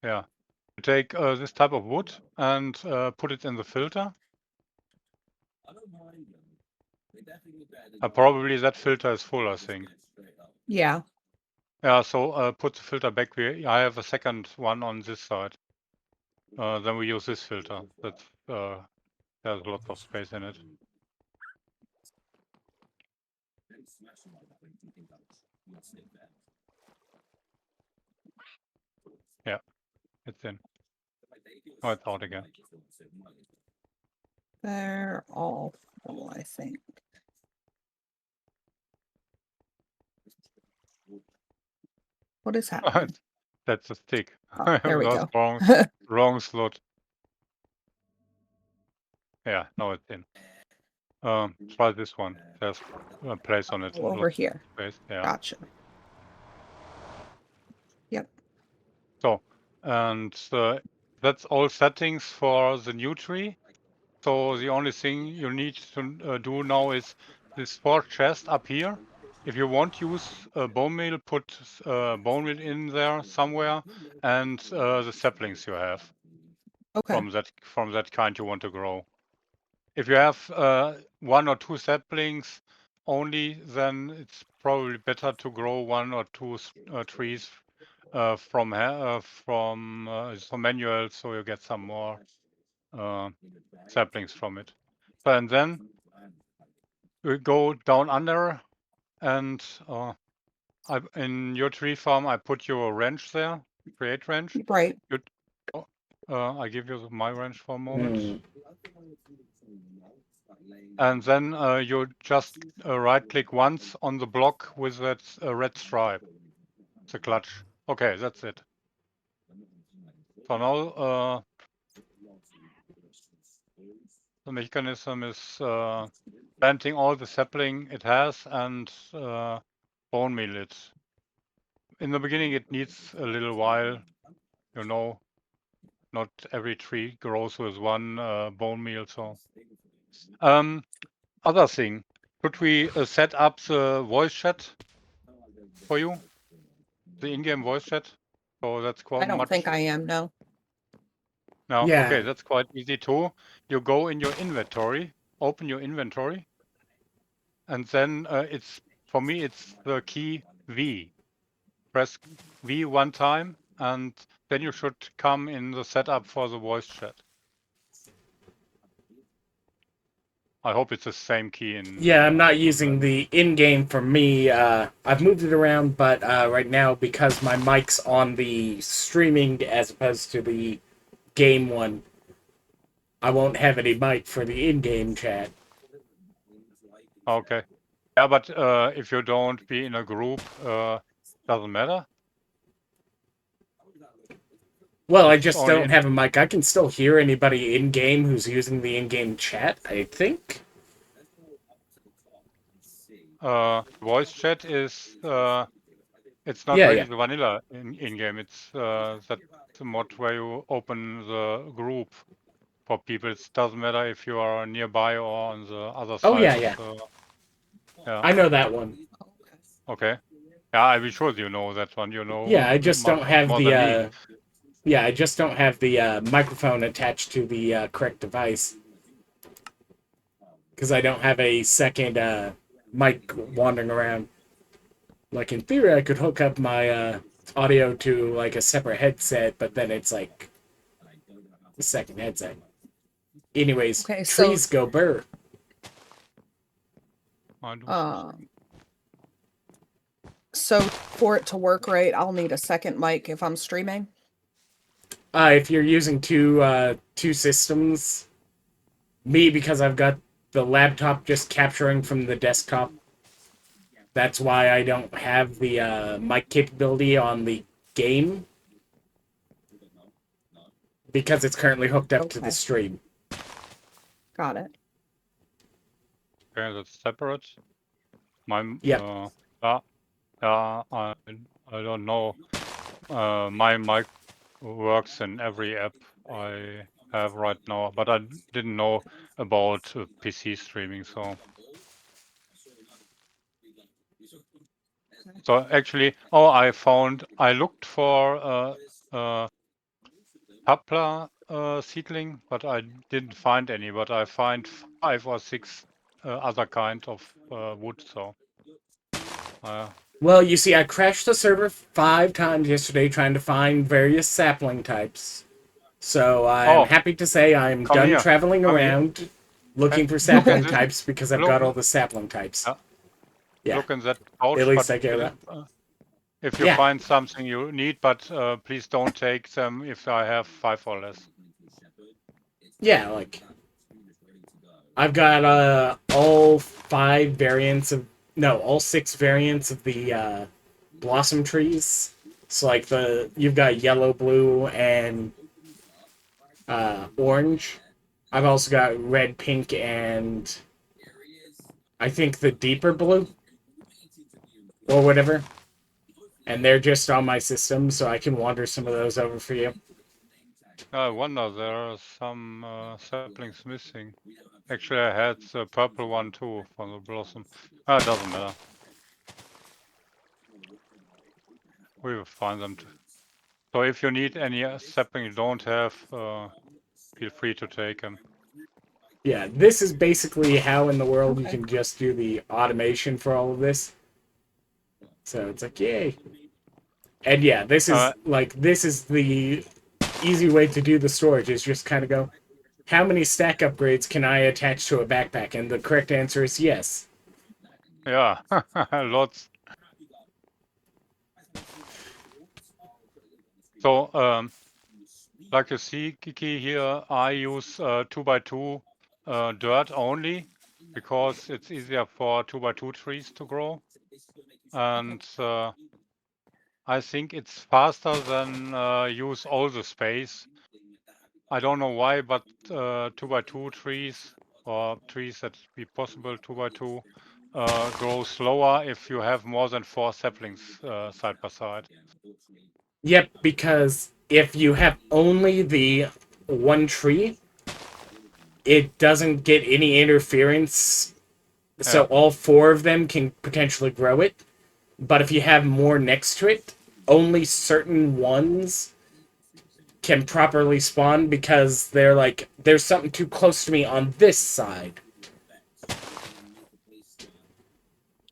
Speaker 2: yeah, you take this type of wood and put it in the filter. Probably that filter is full, I think.
Speaker 3: Yeah.
Speaker 2: Yeah, so put the filter back. I have a second one on this side. Then we use this filter. That's there's lots of space in it. Yeah, it's in. Oh, it's out again.
Speaker 3: They're all full, I think. What is happening?
Speaker 2: That's a stick.
Speaker 3: Oh, there we
Speaker 2: That's
Speaker 3: go.
Speaker 2: wrong slot. Yeah, now it's in. Try this one. There's a place on it.
Speaker 3: Over here.
Speaker 2: Space. Yeah.
Speaker 3: Gotcha. Yep.
Speaker 2: So, and that's all settings for the new tree. So the only thing you need to do now is this 4 chest up here. If you want to use bone meal, put bone meal in there somewhere, and the saplings you have
Speaker 3: Okay.
Speaker 2: from that kind you want to grow. If you have 1 or 2 saplings only, then it's probably better to grow 1 or 2 trees from manual, so you get some more saplings from it. And then we go down under, and in your tree farm, I put your wrench there, create wrench.
Speaker 3: Right.
Speaker 2: I give you my wrench for a moment.
Speaker 1: Hmm.
Speaker 2: And then you just right-click once on the block with that red stripe, the clutch. Okay, that's it. So now the mechanism is planting all the sapling it has and bone meal it. In the beginning, it needs a little while, you know. Not every tree grows with one bone meal, so. Other thing, could we set up the voice chat for you? The in-game voice chat? So that's quite
Speaker 3: I don't
Speaker 2: much.
Speaker 3: think I am, no.
Speaker 2: No,
Speaker 1: Yeah.
Speaker 2: okay, that's quite easy too. You go in your inventory, open your inventory, and then for me, it's the key V. Press V 1 time, and then you should come in the setup for the voice chat. I hope it's the same key in.
Speaker 1: Yeah, I'm not using the in-game for me. I've moved it around, but right now, because my mic's on the streaming as opposed to the game one, I won't have any mic for the in-game chat.
Speaker 2: Okay. Yeah, but if you don't be in a group, doesn't matter.
Speaker 1: Well, I
Speaker 2: It's
Speaker 1: just
Speaker 2: only
Speaker 1: don't have a mic. I can still hear anybody in-game who's using the in-game chat, I think.
Speaker 2: voice chat is it's not
Speaker 1: Yeah,
Speaker 2: really
Speaker 1: yeah.
Speaker 2: the vanilla in-game. It's that mod where you open the group for people. It doesn't matter if you are nearby or on the other side.
Speaker 1: Oh, yeah, yeah.
Speaker 2: Yeah.
Speaker 1: I know that one.
Speaker 2: Okay. Yeah, I'm sure you know that one. You know.
Speaker 1: Yeah, I just don't have
Speaker 2: more than me.
Speaker 1: the. Yeah, I just don't have the microphone attached to the correct device. Because I don't have a second mic wandering around. Like, in theory, I could hook up my audio to, like, a separate headset, but then it's, like, the second headset. Anyways,
Speaker 3: Okay, so-
Speaker 1: trees go burr.
Speaker 3: So for it to work right, I'll need a second mic if I'm streaming.
Speaker 1: If you're using two systems, me, because I've got the laptop just capturing from the desktop, that's why I don't have the mic capability on the game, because it's currently hooked up to the
Speaker 3: Okay.
Speaker 1: stream.
Speaker 3: Got it.
Speaker 2: Okay, that's separate. My
Speaker 1: Yep.
Speaker 2: I I don't know. My mic works in every app I have right now, but I didn't know about PC streaming, so. So actually, I looked for poplar seedling, but I didn't find any, but I find 5 or 6 other kind of wood, so.
Speaker 1: Well, you see, I crashed the server 5 times yesterday trying to find various sapling types. So I'm happy to say I'm
Speaker 2: come
Speaker 1: done
Speaker 2: here.
Speaker 1: traveling
Speaker 2: Come here.
Speaker 1: around looking for
Speaker 2: Look
Speaker 1: sapling
Speaker 2: at this.
Speaker 1: types because I've got all the sapling types. Yeah,
Speaker 2: Look in that pouch,
Speaker 1: at least
Speaker 2: but
Speaker 1: I get that.
Speaker 2: if you find something you need, but please don't take them if I have 5 or less.
Speaker 1: Yeah, like I've got all 5 variants of all 6 variants of the blossom trees. So like you've got yellow, blue, and orange. I've also got red, pink, and I think the deeper blue or whatever. And they're just on my system, so I can wander some of those over for you.
Speaker 2: I wonder, there are some saplings missing. Actually, I had the purple one too from the blossom. It doesn't matter. We will find them. So if you need any sapling you don't have, feel free to take them.
Speaker 1: Yeah, this is basically how in the world you can just do the automation for all of this. So it's like, yay. And yeah, this is the easy way to do the storage, is just kind of go, how many stack upgrades can I attach to a backpack? And the correct answer is yes.
Speaker 2: Yeah, lots. So, like you see, Kiki, here I use 2x2 dirt only because it's easier for 2x2 trees to grow. And I think it's faster than use all the space. I don't know why, but 2x2 trees or trees that be possible 2x2 grow slower if you have more than 4 saplings side by side.
Speaker 1: Yep, because if you have only the one tree, it doesn't get any interference. So all 4 of them can potentially grow it. But if you have more next to it, only certain ones can properly spawn because they're like, there's something too close to me on this side.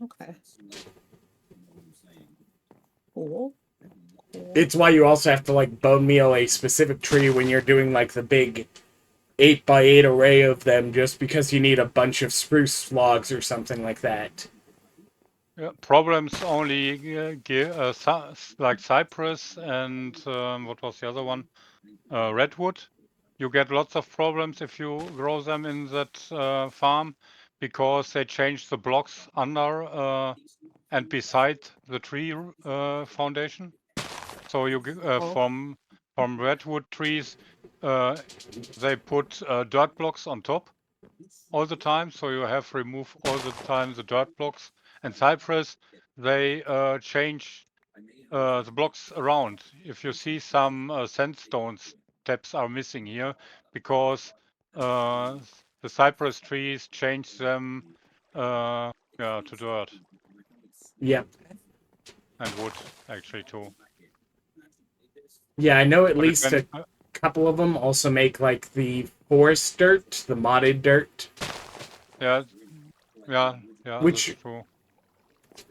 Speaker 3: Okay. Cool.
Speaker 1: It's why you also have to like bone meal a specific tree when you're doing like the big 8x8 array of them, just because you need a bunch of spruce logs or something like that.
Speaker 2: Yeah, problems only like cypress and what was the other one? Redwood. You get lots of problems if you grow them in that farm because they change the blocks under and beside the tree foundation. So you from redwood trees, they put dirt blocks on top all the time, so you have to remove all the time the dirt blocks. And cypress, they change the blocks around. If you see some sandstone steps are missing here because the cypress trees change them to dirt.
Speaker 1: Yep.
Speaker 2: And wood, actually, too.
Speaker 1: Yeah, I know at
Speaker 2: But
Speaker 1: least a couple of them also make like the forest dirt, the modded dirt.
Speaker 2: Yeah,
Speaker 1: which,
Speaker 2: that's true.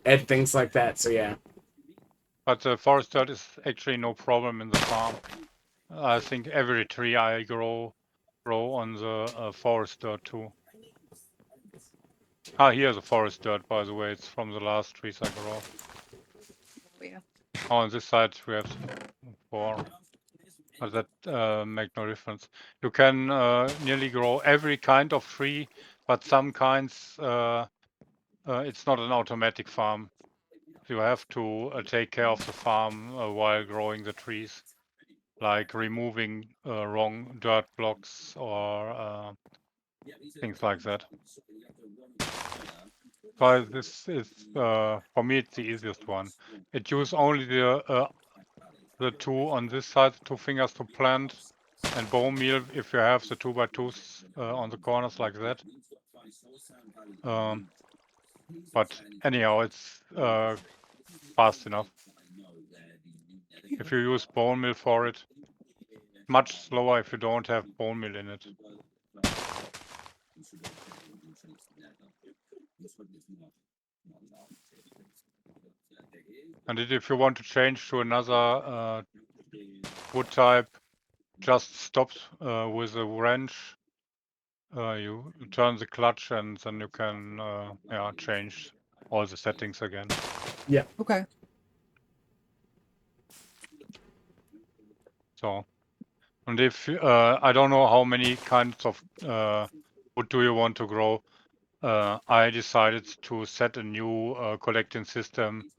Speaker 1: And things like that, so yeah.
Speaker 2: But the forest dirt is actually no problem in the farm. I think every tree I grow on the forest dirt too. Here's the forest dirt, by the way. It's from the last trees I grow.
Speaker 3: Oh, yeah.
Speaker 2: On this side we have 4. But that make no difference. You can nearly grow every kind of tree, but some kinds it's not an automatic farm. You have to take care of the farm while growing the trees, like removing wrong dirt blocks or things like that. why this is for me it's the easiest one. It uses only the two on this side, the two fingers to plant, and bone meal if you have the 2x2s on the corners like that. But anyhow, it's fast enough. If you use bone meal for it, much slower if you don't have bone meal in it. And if you want to change to another wood type, just stop with a wrench. You turn the clutch and then you can change all the settings again.
Speaker 1: Yeah.
Speaker 3: Okay.
Speaker 2: So, and if I don't know how many kinds of wood do you want to grow, I decided to set a new collecting system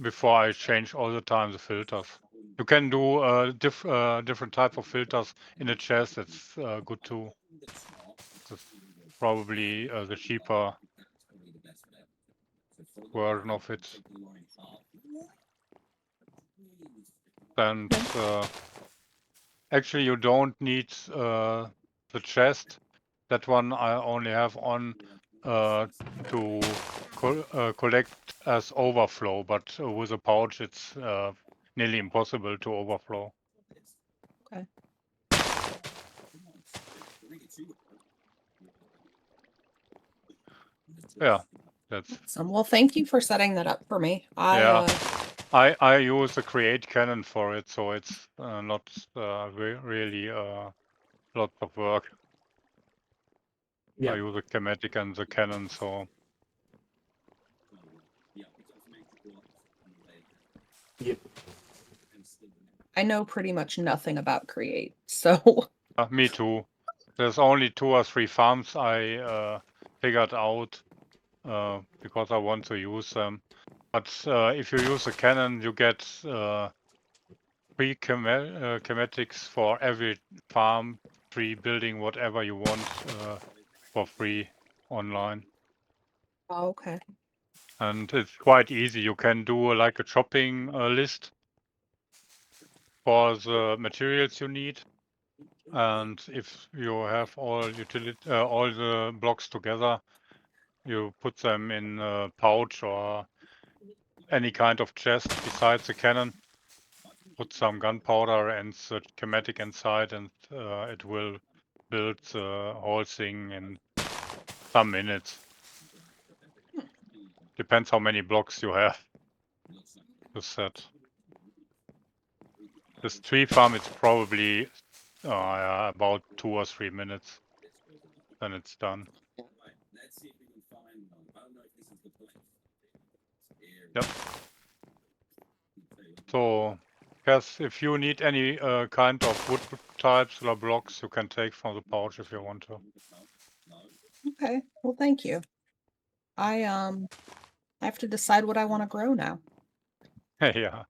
Speaker 2: before I change all the time the filters. You can do different type of filters in a chest. That's good too. That's probably the cheaper version of it. And actually, you don't need the chest. That one I only have on to collect as overflow, but with a pouch, it's nearly impossible to overflow.
Speaker 3: Okay.
Speaker 2: Yeah, that's.
Speaker 3: Awesome. Well, thank you for setting that up for me.
Speaker 2: I use a create cannon for it, so it's not really lots of work.
Speaker 1: Yeah.
Speaker 2: I use a schematic and the cannon, so.
Speaker 1: Yep.
Speaker 3: I know pretty much nothing about create, so.
Speaker 2: Me too. There's only 2 or 3 farms I figured out because I want to use them. But if you use a cannon, you get free schematics for every farm, tree, building, whatever you want for free online.
Speaker 3: Oh, okay.
Speaker 2: And it's quite easy. You can do like a shopping list for the materials you need. And if you have all the blocks together, you put them in a pouch or any kind of chest besides the cannon. Put some gunpowder and the schematic inside, and it will build the whole thing in some minutes. Depends how many blocks you have to set. This tree farm, it's probably about 2 or 3 minutes. Then it's done. Yep. So, Cass, if you need any kind of wood types or blocks, you can take from the pouch if you want to.
Speaker 3: Okay. Well, thank you. I have to decide what I want to grow now.
Speaker 2: Yeah.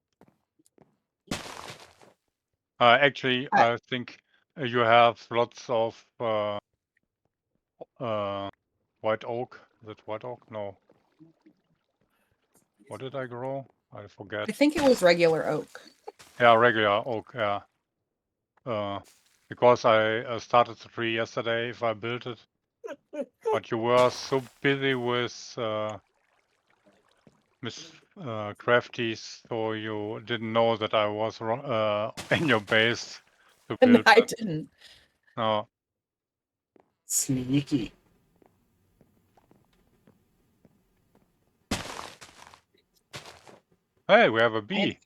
Speaker 2: Actually, I think you have lots of white oak. Is it white oak? No. What did I grow? I forget.
Speaker 3: I think it was regular oak.
Speaker 2: Yeah, regular oak. Yeah. Because I started the tree yesterday. If I built it, but you were so busy with Miss Crafty, so you didn't know that I was in your base to
Speaker 3: And
Speaker 2: build.
Speaker 3: I didn't.
Speaker 2: No.
Speaker 1: Sneaky.
Speaker 2: Hey, we have a bee.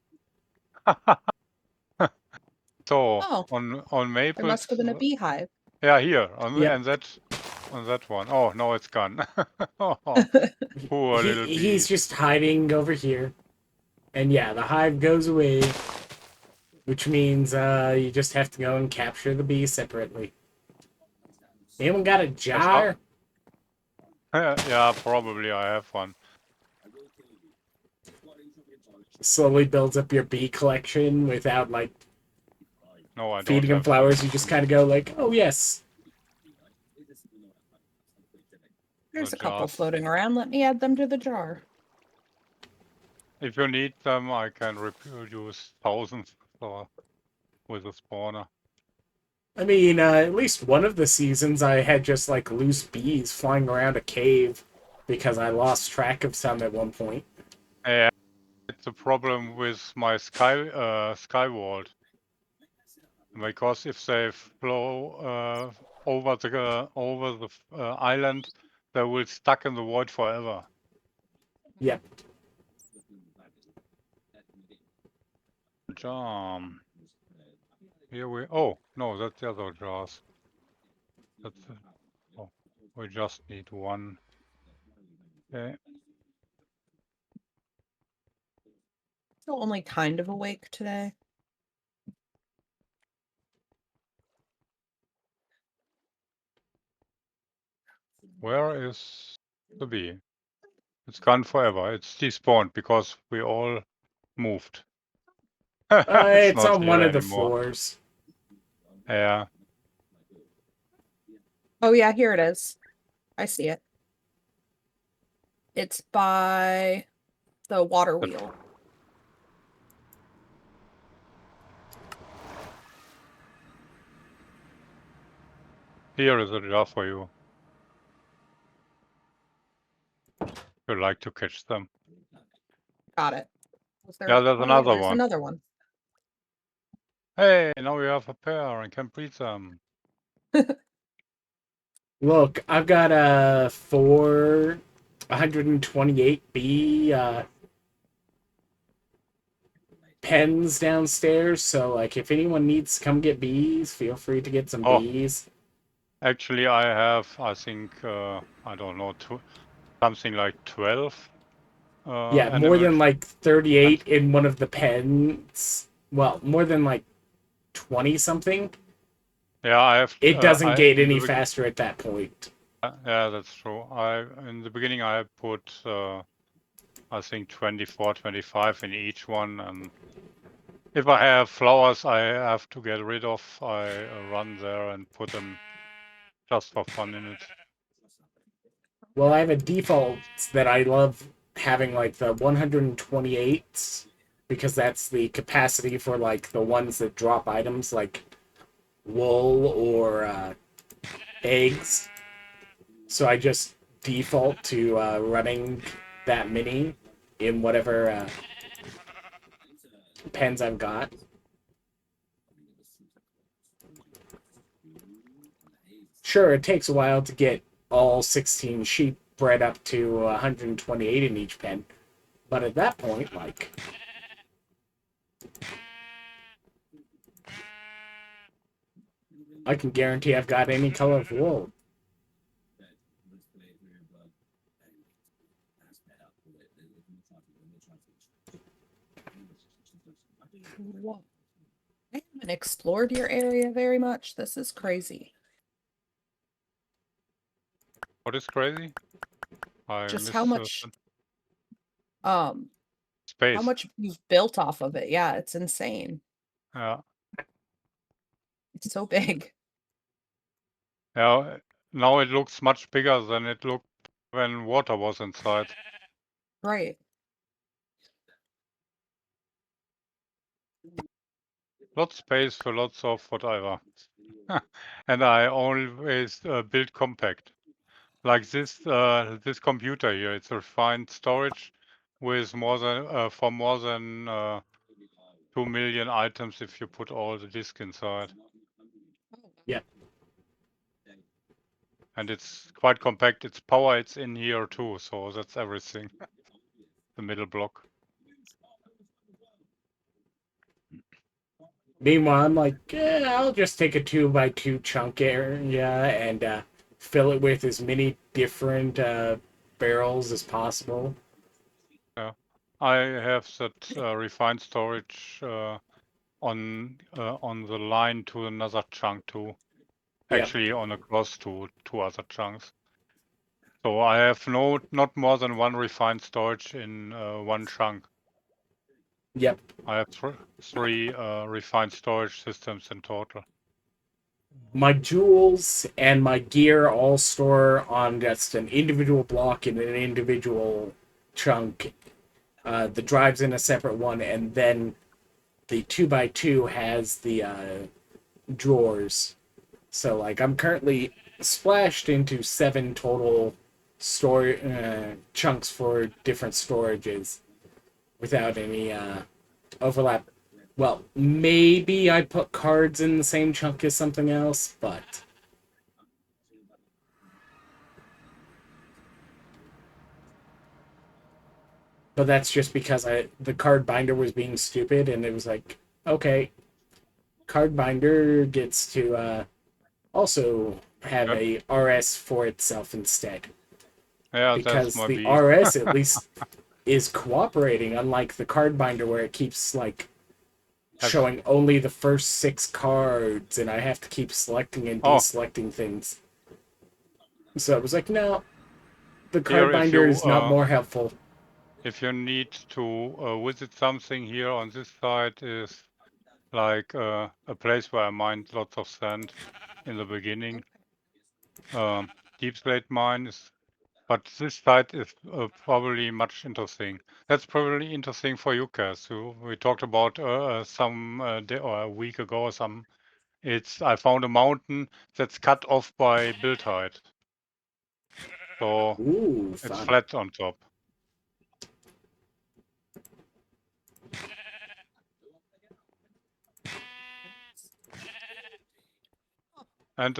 Speaker 2: So
Speaker 3: Oh,
Speaker 2: on Maples.
Speaker 3: there must have been a beehive.
Speaker 2: Yeah, here on
Speaker 1: Yep.
Speaker 2: and on that one. Oh no, it's gone. Oh, poor little bee.
Speaker 1: He's just hiding over here. And yeah, the hive goes away, which means you just have to go and capture the bee separately. Anyone got a jar?
Speaker 2: Yeah, probably I have one.
Speaker 1: Slowly builds up your bee collection without like
Speaker 2: No, I don't
Speaker 1: feeding them
Speaker 2: have
Speaker 1: flowers. You just kind of go like, oh yes.
Speaker 3: There's
Speaker 2: the
Speaker 3: a couple
Speaker 2: jars.
Speaker 3: floating around. Let me add them to the jar.
Speaker 2: If you need them, I can reproduce thousands with a spawner.
Speaker 1: I mean, at least one of the seasons I had just like loose bees flying around a cave because I lost track of some at one point.
Speaker 2: Yeah, it's a problem with my skyward. Because if they flow over the island, they will stuck in the void forever.
Speaker 1: Yep.
Speaker 2: Jam. Here we. Oh no, that's the other jars. That's. Oh, we just need one. Okay.
Speaker 3: Still only kind of awake today.
Speaker 2: Where is the bee? It's gone forever. It's despawned because we all moved. It's
Speaker 1: It's
Speaker 2: not
Speaker 1: on
Speaker 2: here
Speaker 1: one of the
Speaker 2: anymore.
Speaker 1: floors.
Speaker 2: Yeah.
Speaker 3: Oh yeah, here it is. I see it. It's by the water wheel.
Speaker 2: Here is a jar for you. You like to catch them.
Speaker 3: Got it. Was there?
Speaker 2: Yeah, there's
Speaker 3: oh,
Speaker 2: another
Speaker 3: there's
Speaker 2: one.
Speaker 3: another one.
Speaker 2: Hey, now we have a pair and can breed them.
Speaker 1: Look, I've got a 128B pens downstairs, so like if anyone needs to come get bees, feel free to get some bees.
Speaker 2: Actually, I have, I think, I don't know, something like 12.
Speaker 1: Yeah, more than like 38 in one of the pens. Well, more than like 20 something.
Speaker 2: Yeah, I have.
Speaker 1: It doesn't get any faster at that point.
Speaker 2: Yeah, that's true. In the beginning I put I think 24, 25 in each one, and if I have flowers I have to get rid of, I run there and put them just for fun in it.
Speaker 1: Well, I have a default that I love having like the 128s because that's the capacity for like the ones that drop items like wool or eggs. So I just default to running that many in whatever pens I've got. Sure, it takes a while to get all 16 sheep bred up to 128 in each pen, but at that point, like, I can guarantee I've got any color of wool.
Speaker 3: Whoa. I haven't explored your area very much. This is crazy.
Speaker 2: What is crazy?
Speaker 3: Just how much
Speaker 2: space.
Speaker 3: how much you've built off of it. Yeah, it's insane.
Speaker 2: Yeah.
Speaker 3: It's so big.
Speaker 2: Yeah. Now it looks much bigger than it looked when water was inside.
Speaker 3: Right.
Speaker 2: Lots of space for lots of whatever. And I always build compact. Like this computer here, it's a refined storage with more than for more than 2 million items if you put all the disk inside.
Speaker 1: Yeah.
Speaker 2: And it's quite compact. It's power, it's in here too, so that's everything. The middle block.
Speaker 1: Meanwhile, I'm like, I'll just take a 2x2 chunk area and fill it with as many different barrels as possible.
Speaker 2: Yeah, I have that refined storage on the line to another chunk too.
Speaker 1: Yep.
Speaker 2: Actually, on across to two other chunks. So I have not more than one refined storage in one chunk.
Speaker 1: Yep.
Speaker 2: I have three refined storage systems in total.
Speaker 1: my jewels and my gear all store on just an individual block in an individual chunk. The drive's in a separate one, and then the 2x2 has the drawers. So like I'm currently splashed into 7 total store chunks for different storages without any overlap. Well, maybe I put cards in the same chunk as something else, but that's just because the card binder was being stupid, and it was like, okay, card binder gets to also have
Speaker 2: Yep.
Speaker 1: a RS for itself instead,
Speaker 2: Yeah, that's
Speaker 1: because
Speaker 2: my
Speaker 1: the
Speaker 2: B.
Speaker 1: RS at least is cooperating, unlike the card binder where it keeps like showing only the first 6 cards, and I have to keep selecting and
Speaker 2: Oh.
Speaker 1: deselecting things. So it was like, no, the
Speaker 2: Here,
Speaker 1: card binder is not more helpful.
Speaker 2: If you need to visit something here on this side is like a place where I mined lots of sand in the beginning. Deep slate mine is, but this side is probably much interesting. That's probably interesting for you guys. We talked about some day or a week ago or some. I found a mountain that's cut off by build height, so
Speaker 1: Ooh,
Speaker 2: it's
Speaker 1: fun.
Speaker 2: flat on top. And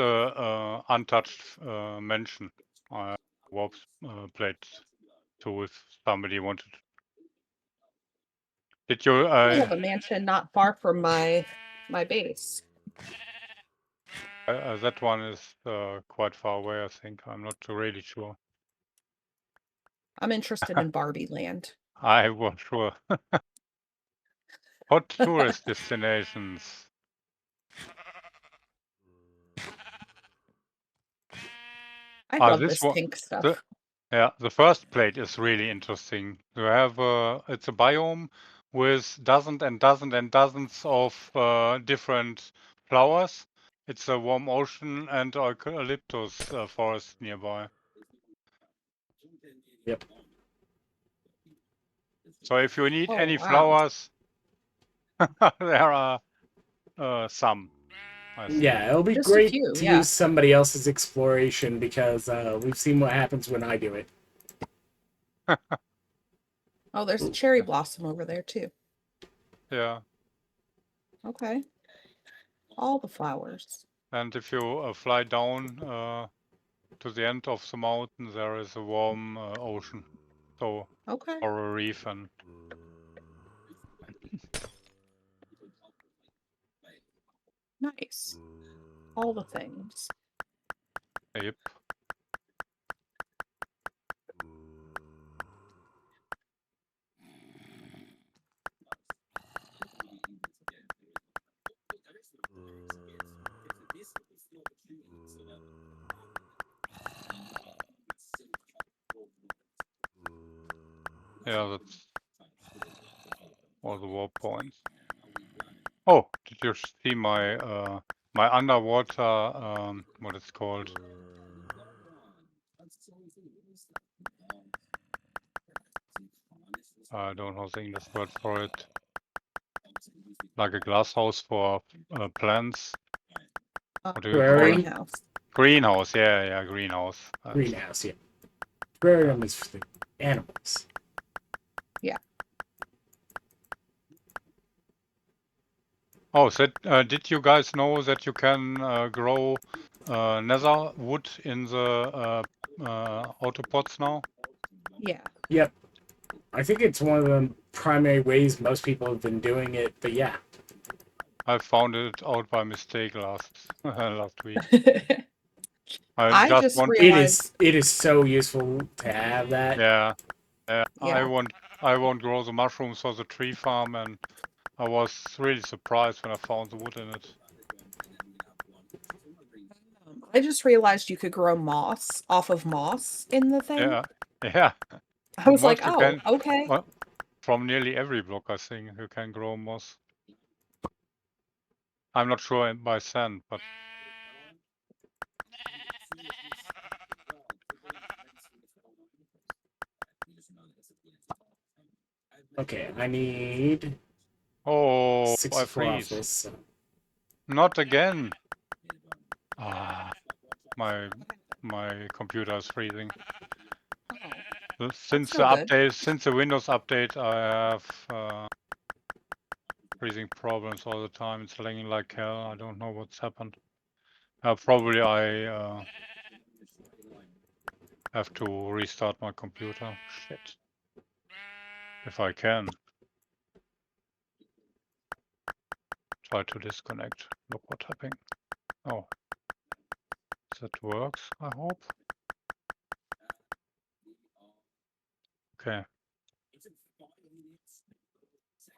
Speaker 2: untouched mansion. Warp plate too, if somebody wanted. Did you?
Speaker 3: I have a mansion not far from my base.
Speaker 2: That one is quite far away, I think. I'm not really sure.
Speaker 3: I'm interested in Barbie Land.
Speaker 2: I was sure. Hot tourist destinations.
Speaker 3: I love
Speaker 2: This
Speaker 3: this
Speaker 2: one.
Speaker 3: pink stuff.
Speaker 2: Yeah, the first plate is really interesting. You have it's a biome with dozens and dozens and dozens of different flowers. It's a warm ocean and eucalyptus forest nearby.
Speaker 1: Yep.
Speaker 2: So if you need any
Speaker 3: wow.
Speaker 2: flowers, there are some.
Speaker 1: Yeah, it'll be
Speaker 3: Just a
Speaker 1: great
Speaker 3: few,
Speaker 1: to
Speaker 3: yeah.
Speaker 1: use somebody else's exploration, because we've seen what happens when I do it.
Speaker 3: Oh, there's a cherry blossom over there too.
Speaker 2: Yeah.
Speaker 3: Okay. All the flowers.
Speaker 2: And if you fly down to the end of the mountain, there is a warm ocean. So
Speaker 3: Okay.
Speaker 2: or a reef and.
Speaker 3: Nice. All the things.
Speaker 2: Yep. Yeah, that's all the war points. Oh, did you see my my underwater what it's called? I don't know the English word for it. Like a glass house for plants. What do you call it?
Speaker 3: Greenhouse.
Speaker 2: Greenhouse, yeah, greenhouse.
Speaker 1: Greenhouse, yeah. Aquarium is for the animals.
Speaker 3: Yeah.
Speaker 2: Oh, so did you guys know that you can grow nether wood in the autopods now?
Speaker 3: Yeah.
Speaker 1: Yep. I think it's one of the primary ways most people have been doing it, but yeah.
Speaker 2: I found it out by mistake last week.
Speaker 3: I just
Speaker 1: realized it is so useful to have that.
Speaker 2: Yeah.
Speaker 3: Yeah.
Speaker 2: I won't grow the mushrooms for the tree farm, and I was really surprised when I found the wood in it.
Speaker 3: I just realized you could grow moss off of moss in the thing.
Speaker 2: Yeah.
Speaker 3: I was like,
Speaker 2: you
Speaker 3: oh,
Speaker 2: can,
Speaker 3: okay.
Speaker 2: From nearly every block, I think you can grow moss. I'm not sure by sand, but
Speaker 1: Okay, I need
Speaker 2: Oh, I
Speaker 1: 64
Speaker 2: freeze.
Speaker 1: office. So.
Speaker 2: Not again. Ah, my computer is freezing. Since
Speaker 3: no good.
Speaker 2: since the Windows update, I have freezing problems all the time. It's lagging like hell. I don't know what's happened. Probably I have to restart my computer. Shit. If I can. Try to disconnect. Look what's happening. Oh. That works, I hope. Okay.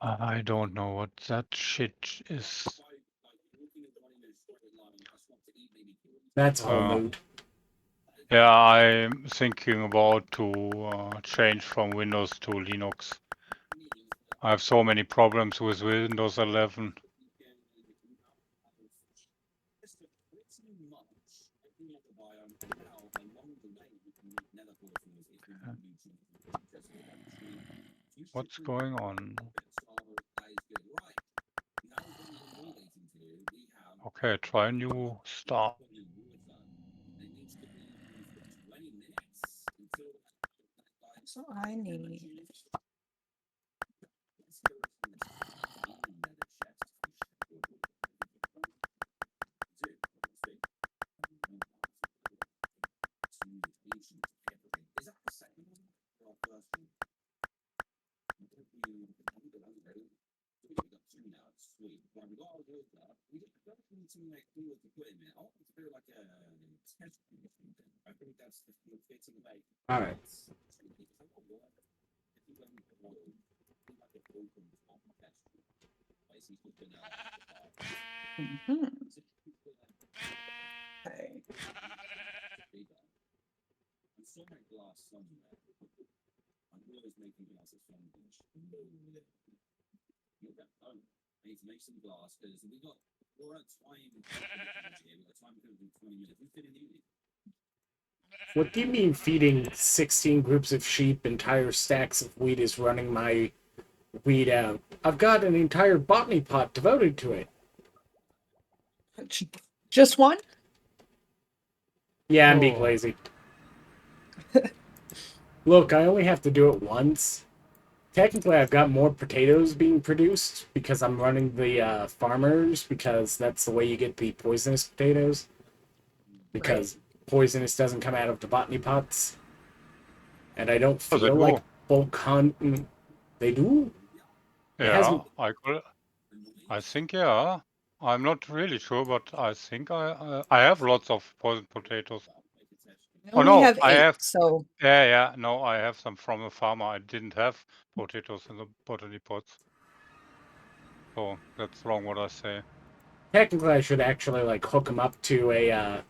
Speaker 2: I don't know what that shit is.
Speaker 1: That's whole mood.
Speaker 2: Yeah, I'm thinking about to change from Windows to Linux. I have so many problems with Windows 11. What's going on? Okay, try a new start.
Speaker 3: So I need.
Speaker 1: All right.
Speaker 3: Mhm. Okay.
Speaker 1: What do you mean feeding 16 groups of sheep, entire stacks of wheat is running my wheat out? I've got an entire botany pot devoted to it.
Speaker 3: Just one?
Speaker 1: Yeah, I'm being
Speaker 2: Oh.
Speaker 1: lazy. Look, I only have to do it once. Technically, I've got more potatoes being produced because I'm running the farmers, because that's the way you get the poisonous potatoes. Because poisonous doesn't come out of the botany pots. And I don't
Speaker 2: Oh, they
Speaker 1: feel like
Speaker 2: do.
Speaker 1: bulk hunting. They do? It
Speaker 2: Yeah,
Speaker 1: hasn't.
Speaker 2: I think yeah. I'm not really sure, but I think I have lots of poison potatoes.
Speaker 3: I
Speaker 2: Oh
Speaker 3: only
Speaker 2: no,
Speaker 3: have
Speaker 2: I
Speaker 3: 8,
Speaker 2: have.
Speaker 3: so
Speaker 2: Yeah, no, I have some from a farmer. I didn't have potatoes in the botany pots. So that's wrong what I say.
Speaker 1: Technically, I should actually like hook them up to a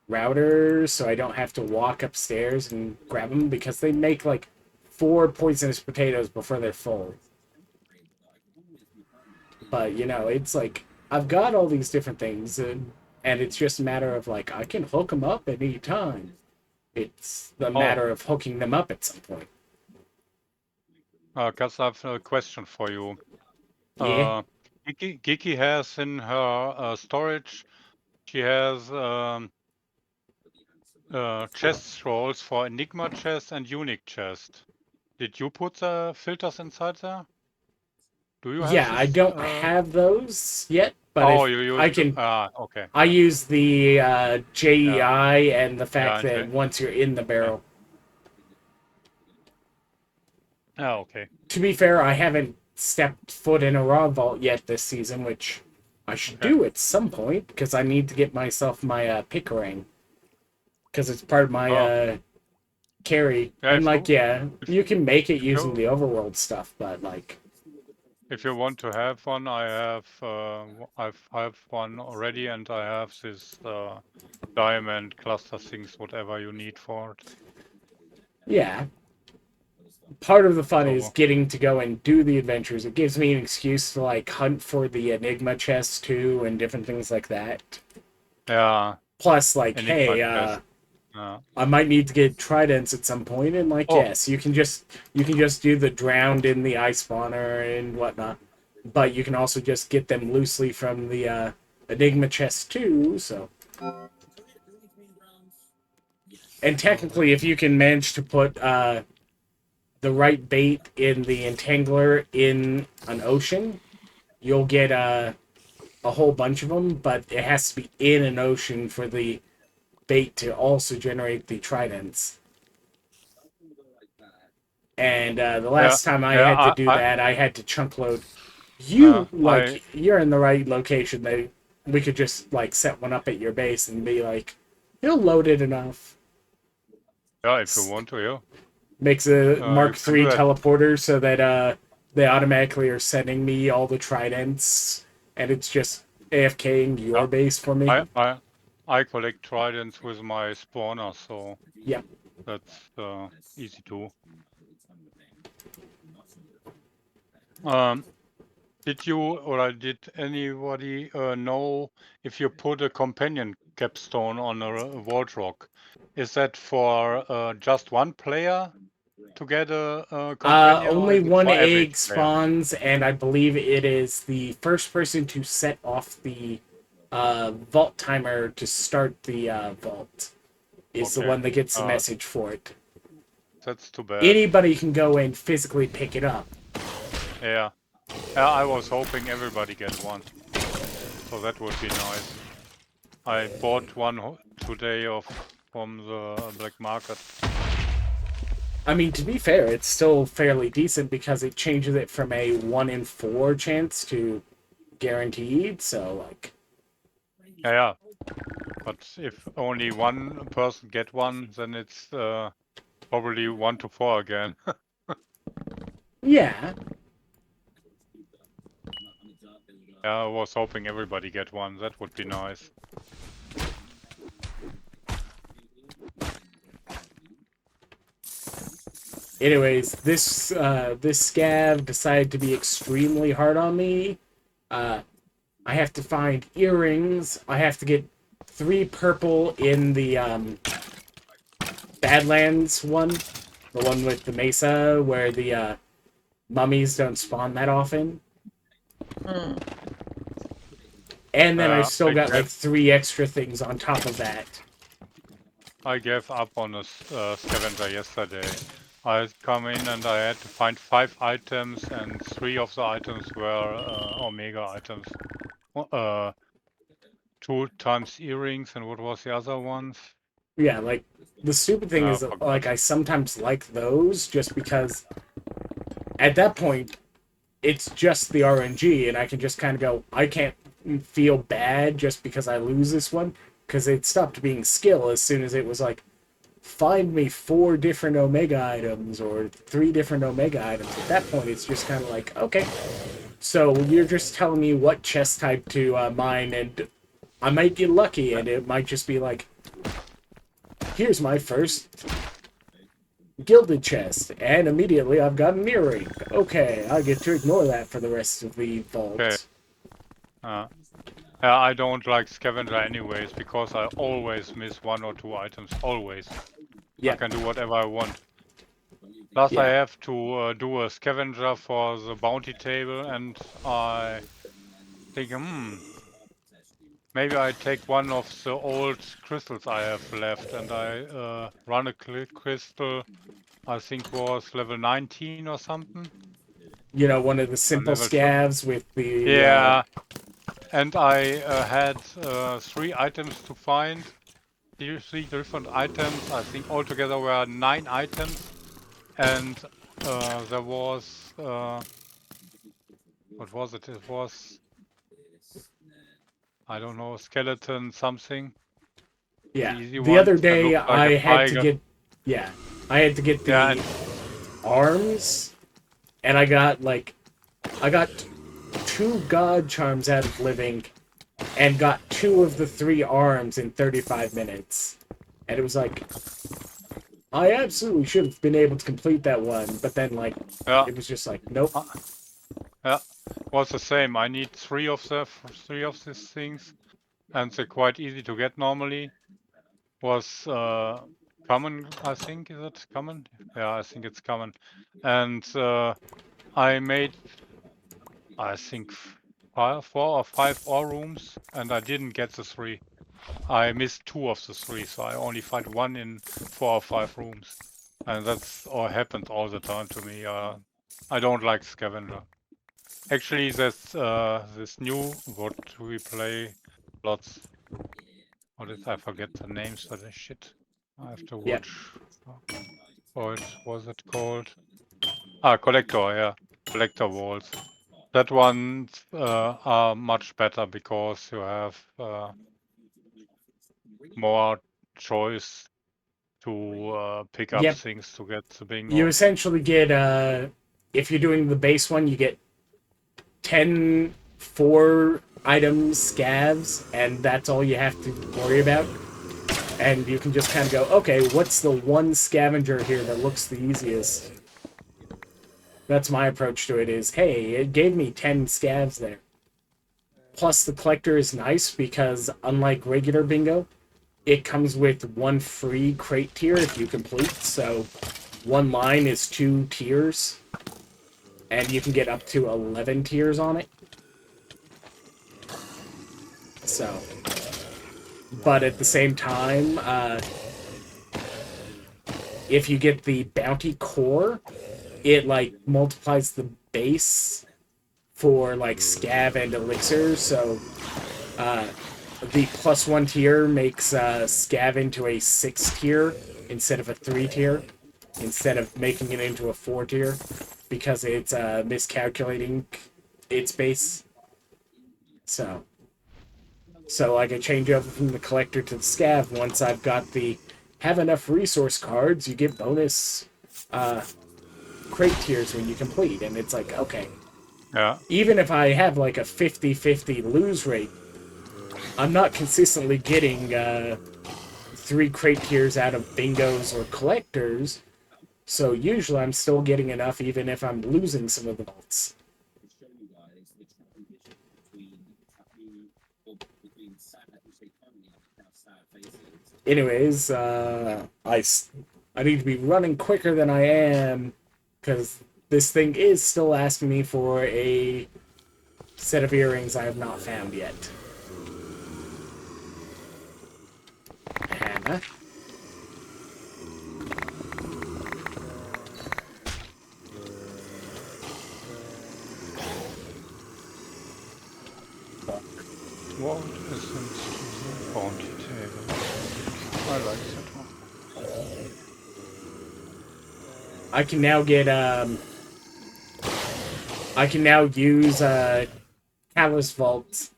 Speaker 1: router so I don't have to walk upstairs and grab them, because they make like 4 poisonous potatoes before they're full. But you know, it's like I've got all these different things, and it's just a matter of like I can hook them up at any time. It's the
Speaker 2: Oh,
Speaker 1: matter of hooking them up at some point.
Speaker 2: Gus, I have a question for you.
Speaker 1: Yeah.
Speaker 2: Giki has in her storage, she has chest rolls for Enigma chest and Unique chest. Did you put the filters inside there? Do you have
Speaker 1: Yeah, I
Speaker 2: this?
Speaker 1: don't have those yet, but
Speaker 2: Oh,
Speaker 1: if
Speaker 2: you
Speaker 1: I
Speaker 2: use
Speaker 1: can,
Speaker 2: okay.
Speaker 1: I use the
Speaker 2: Yeah,
Speaker 1: JEI and the fact
Speaker 2: yeah,
Speaker 1: that once you're in the
Speaker 2: yeah.
Speaker 1: barrel.
Speaker 2: Yeah, okay.
Speaker 1: To be fair, I haven't stepped foot in a raw vault yet this season, which I should
Speaker 2: Okay.
Speaker 1: do at some point because I need to get myself my Pickering, because it's part of my
Speaker 2: Oh,
Speaker 1: carry.
Speaker 2: yeah.
Speaker 1: And like, yeah,
Speaker 2: If,
Speaker 1: you can make it
Speaker 2: if
Speaker 1: using
Speaker 2: you
Speaker 1: the overworld stuff, but like,
Speaker 2: if you want to have one, I have I have one already, and I have this diamond cluster things, whatever you need for it.
Speaker 1: yeah, part of the fun is
Speaker 2: So
Speaker 1: getting to go and do the adventures. It gives me an excuse to like hunt for the Enigma chest too and different things like that.
Speaker 2: yeah,
Speaker 1: Plus, like,
Speaker 2: Enigma
Speaker 1: hey,
Speaker 2: chest.
Speaker 1: I might need to get tridents at some point, and like,
Speaker 2: Oh.
Speaker 1: yes, you can just do the drowned in the ice spawner and whatnot, but you can also just get them loosely from the Enigma chest too. So, and technically, if you can manage to put the right bait in the entangler in an ocean, you'll get a whole bunch of them. But it has to be in an ocean for the bait to also generate the tridents. And the last time I had to do that, I had to chunk load. You're in the right location. We could just like set one up at your base and be like, he'll load it enough.
Speaker 2: Yeah, if you want to, yeah.
Speaker 1: Makes a Mark III
Speaker 2: that.
Speaker 1: teleporter so that they automatically are sending me all the tridents, and it's just AFKing your base for me.
Speaker 2: I collect tridents with my spawner, so
Speaker 1: yeah,
Speaker 2: that's easy too. Did you or did anybody know if you put a companion capstone on a vault rock, is that for just one player to get a companion?
Speaker 1: only
Speaker 2: or is it
Speaker 1: one
Speaker 2: for every
Speaker 1: egg
Speaker 2: player?
Speaker 1: spawns, and I believe it is the first person to set off the vault timer to start the vault is the one that gets the message for it.
Speaker 2: That's too bad.
Speaker 1: Anybody can go and physically pick it up.
Speaker 2: Yeah. I was hoping everybody gets one, so that would be nice. I bought one today from the black market.
Speaker 1: I mean, to be fair, it's still fairly decent because it changes it from a 1 in 4 chance to guaranteed. So, like,
Speaker 2: yeah. But if only one person get one, then it's probably 1 to 4 again.
Speaker 1: yeah.
Speaker 2: Yeah, I was hoping everybody get one. That would be nice.
Speaker 1: Anyways, this scav decided to be extremely hard on me. I have to find earrings. I have to get 3 purple in the Badlands one, the one with the mesa where the mummies don't spawn that often. And then I've still got like 3 extra things on top of that.
Speaker 2: I gave up on a scavenger yesterday. I come in and I had to find 5 items, and 3 of the items were Omega items. 2 times earrings, and what was the other ones?
Speaker 1: Yeah, like, the stupid thing is that, like, I sometimes like those just because at that point, it's just the RNG, and I can just kind of go, I can't feel bad just because I lose this one, because it stopped being skill as soon as it was like, find me 4 different Omega items or 3 different Omega items. At that point, it's just kind of like, okay. So you're just telling me what chest type to mine, and I might get lucky, and it might just be like, here's my first gilded chest, and immediately I've got an earring. Okay, I get to ignore that for the rest of the vault.
Speaker 2: Okay. I don't like scavenger anyways, because I always miss 1 or 2 items, always.
Speaker 1: Yeah.
Speaker 2: I can do whatever I want. Plus I have to do a scavenger for the bounty table, and I think, maybe I take one of the old crystals I have left, and I run a crystal, I think was level 19 or something.
Speaker 1: You know, one of the simple scavs with the...
Speaker 2: Yeah, and I had 3 items to find, 3 different items. I think altogether were 9 items, and there was... what was it? It was... I don't know, skeleton something.
Speaker 1: Yeah, the other day I had to get... Yeah, I had to get the arms, and I got, like... I got 2 god charms out of living, and got 2 of the 3 arms in 35 minutes. And it was like... I absolutely should have been able to complete that one, but then, like, it was just like, nope.
Speaker 2: Yeah, was the same. I need 3 of these things, and they're quite easy to get normally. was common, I think. Is it common? Yeah, I think it's common. And I made, I think, 4 or 5 ore rooms, and I didn't get the 3. I missed 2 of the 3, so I only find 1 in 4 or 5 rooms. And that's all happened all the time to me. I don't like scavenger. Actually, there's this new what we play lots. What is, I forget the names for this shit. I have to
Speaker 1: Yeah.
Speaker 2: watch. What was it called? Collector, yeah. Collector walls. That ones are much better because you have more choice to pick up
Speaker 1: Yep.
Speaker 2: things to get the
Speaker 1: You
Speaker 2: bingo.
Speaker 1: essentially get, if you're doing the base one, you get 10 4 items scavs, and that's all you have to worry about. And you can just kind of go, okay, what's the one scavenger here that looks the easiest? That's my approach to it is, hey, it gave me 10 scavs there. Plus, the collector is nice because, unlike regular bingo, it comes with 1 free crate tier if you complete. So, 1 line is 2 tiers, and you can get up to 11 tiers on it. So, but at the same time, if you get the bounty core, it like multiplies the base for like scav and elixir. So the +1 tier makes scav into a 6 tier instead of a 3 tier, instead of making it into a 4 tier, because it's miscalculating its base. So like I change over from the collector to the scav once I've got the have enough resource cards, you get bonus crate tiers when you complete. And it's like, okay,
Speaker 2: Yeah.
Speaker 1: even if I have like a 50-50 lose rate, I'm not consistently getting 3 crate tiers out of bingos or collectors. So usually I'm still getting enough even if I'm losing some of the vaults. Anyways, I need to be running quicker than I am because this thing is still asking me for a set of earrings I have not found yet. Hannah.
Speaker 2: What is the bounty table? I like that one.
Speaker 1: I can now get I can now use Catalyst Vaults.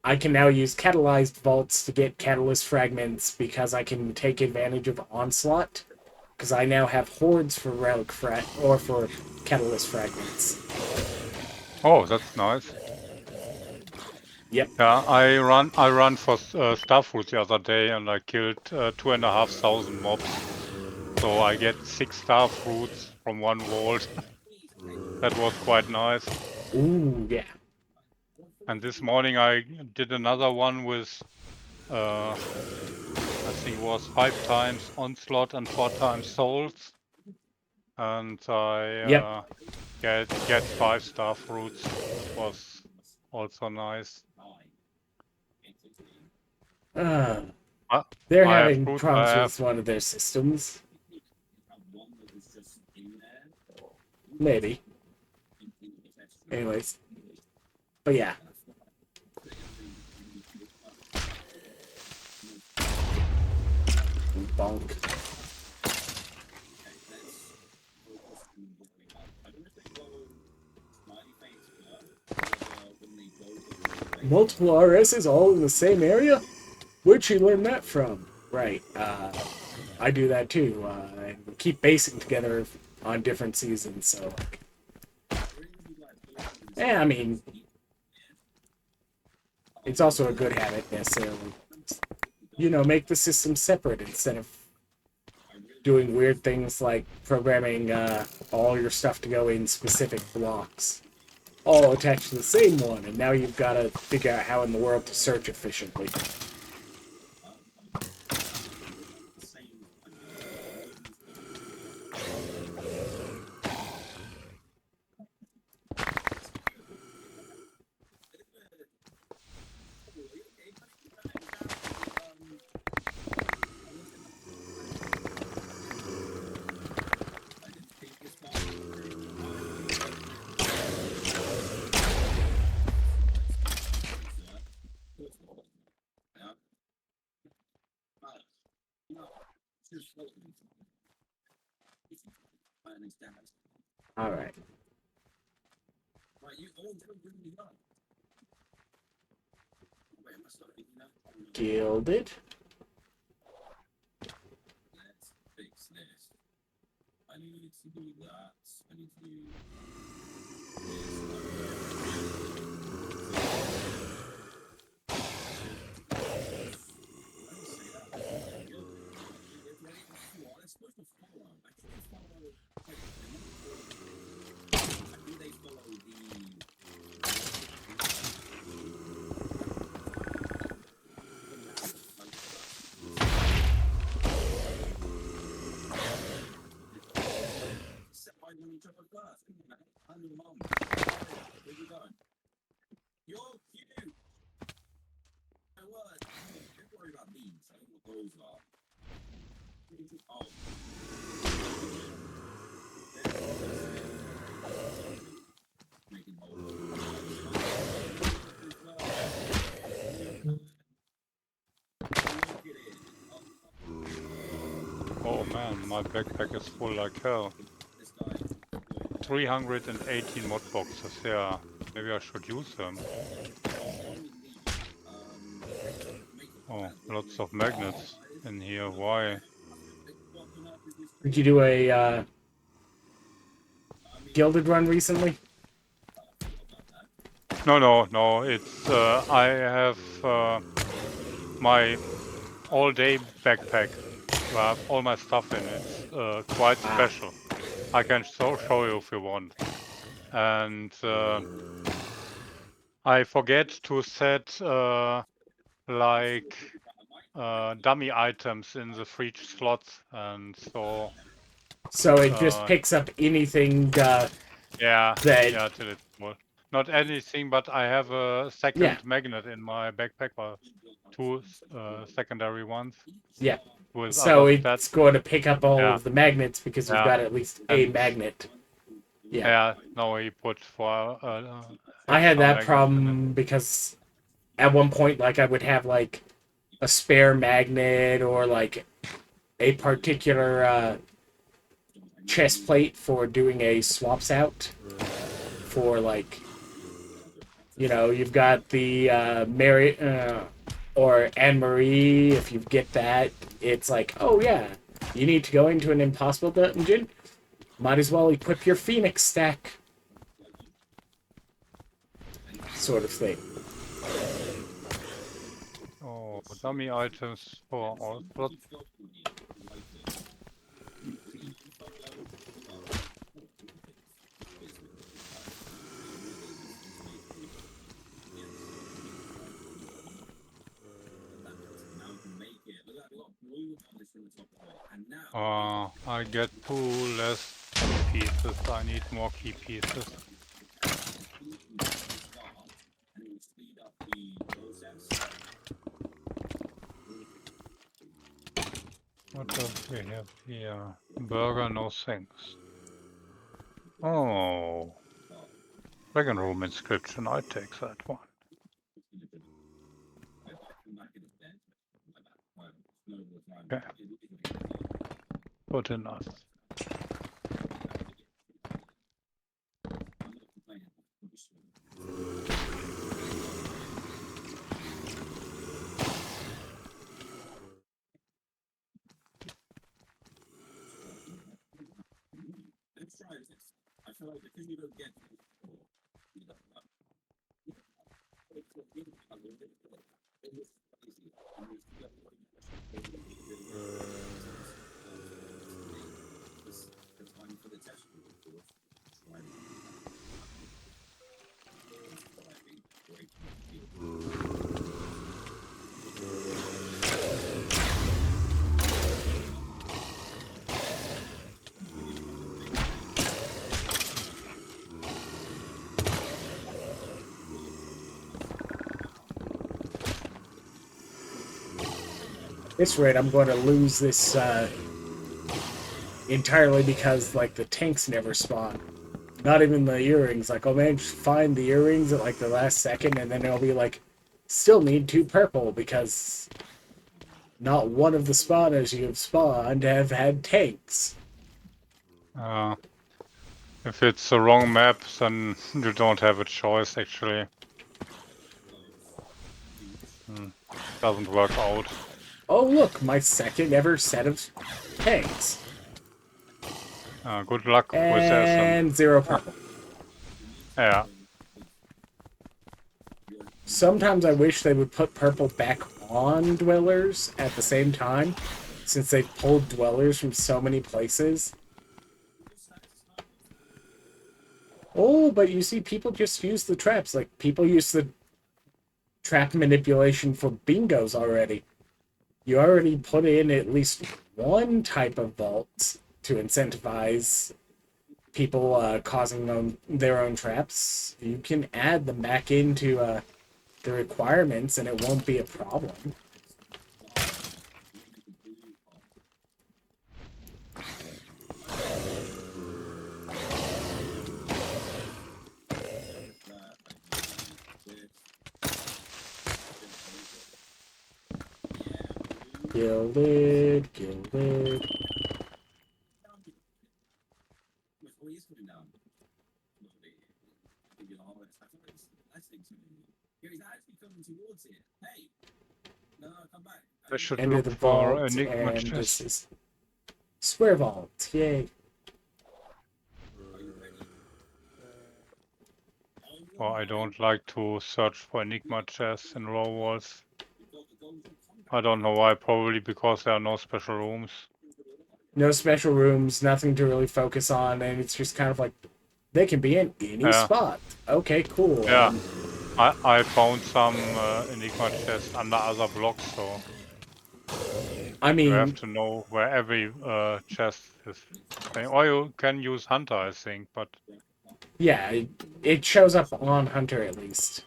Speaker 1: I can now use Catalyzed Vaults to get Catalyst Fragments because I can take advantage of Onslaught. Because I now have hordes for Relic or for Catalyst Fragments.
Speaker 2: Oh, that's nice.
Speaker 1: Yep.
Speaker 2: Yeah, I run for Starfruit the other day, and I killed 2,500 mobs. So I get 6 Starfruits from 1 vault. That was quite nice.
Speaker 1: Ooh, yeah.
Speaker 2: And this morning I did another one with, I think it was 5 times Onslaught and 4 times Souls. And I get 5 Starfruits. That was also nice.
Speaker 1: They're
Speaker 2: I have
Speaker 1: having
Speaker 2: fruit,
Speaker 1: problems with one of their systems. Maybe. Anyways. But yeah. Bonk. Multiple RSs all in the same area? Where'd she learn that from? Right, I do that too. I keep basing together on different seasons, so... Yeah, I mean... It's also a good habit, necessarily. You know, make the system separate instead of doing weird things like programming all your stuff to go in specific blocks. all attached to the same one, and now you've got to figure out how in the world to search efficiently. All right. Gilded.
Speaker 2: Oh man, my backpack is full like hell. 318 mod boxes, yeah. Maybe I should use them. Oh, lots of magnets in here. Why?
Speaker 1: Did you do a gilded run recently?
Speaker 2: No. It's I have my all-day backpack. I have all my stuff in. It's quite special. I can show you if you want. And I forget to set like dummy items in the free slots, and so.
Speaker 1: So it just picks up anything.
Speaker 2: Yeah,
Speaker 1: that
Speaker 2: till it's full. Not anything, but I have a second magnet in my backpack, or two secondary ones.
Speaker 1: Yeah.
Speaker 2: With
Speaker 1: So
Speaker 2: other
Speaker 1: it's
Speaker 2: stats.
Speaker 1: going to pick up all of the magnets because you've got at least a
Speaker 2: And
Speaker 1: magnet.
Speaker 2: Yeah, no, he put for
Speaker 1: I had that
Speaker 2: magnets in it.
Speaker 1: problem because at one point, like, I would have like a spare magnet or like a particular chest plate for doing a swaps out for like, you know, you've got the Mary or Anne Marie. If you get that, it's like, oh yeah, you need to go into an impossible dungeon. Might as well equip your Phoenix stack, sort of thing.
Speaker 2: Oh, dummy items for all slots. I get 2 less key pieces. I need more key pieces. What else we have here? Burger, no thanks. Oh, Dragon Room inscription. I take that one. Okay. Good enough.
Speaker 1: At this rate, I'm going to lose this entirely because, like, the tanks never spawn. Not even the earrings. Like, I'll manage to find the earrings at, like, the last second, and then it'll be like, still need 2 purple, because not one of the spawners you have spawned have had tanks.
Speaker 2: If it's the wrong map, then you don't have a choice, actually. Doesn't work out.
Speaker 1: Oh, look, my second ever set of tanks.
Speaker 2: Good luck with this.
Speaker 1: And 0 purple.
Speaker 2: Yeah.
Speaker 1: Sometimes I wish they would put purple back on dwellers at the same time, since they've pulled dwellers from so many places. Oh, but you see, people just use the traps. Like, people use the trap manipulation for bingos already. You already put in at least one type of vault to incentivize people causing their own traps. You can add them back into the requirements, and it won't be a problem. Gilded, gilded.
Speaker 2: I should
Speaker 1: Enter
Speaker 2: look
Speaker 1: the
Speaker 2: for
Speaker 1: vault,
Speaker 2: Enigma
Speaker 1: and this
Speaker 2: chest.
Speaker 1: is square vault. Yay.
Speaker 2: Oh, I don't like to search for Enigma chests in raw walls. I don't know why, probably because there are no special rooms.
Speaker 1: No special rooms, nothing to really focus on, and it's just kind of like, they can be in any spot. Okay, cool.
Speaker 2: Yeah. I found some Enigma chests under other blocks, so
Speaker 1: I
Speaker 2: you have
Speaker 1: mean,
Speaker 2: to know where every chest is. Or you can use Hunter, I think, but
Speaker 1: yeah, it shows up on Hunter at least.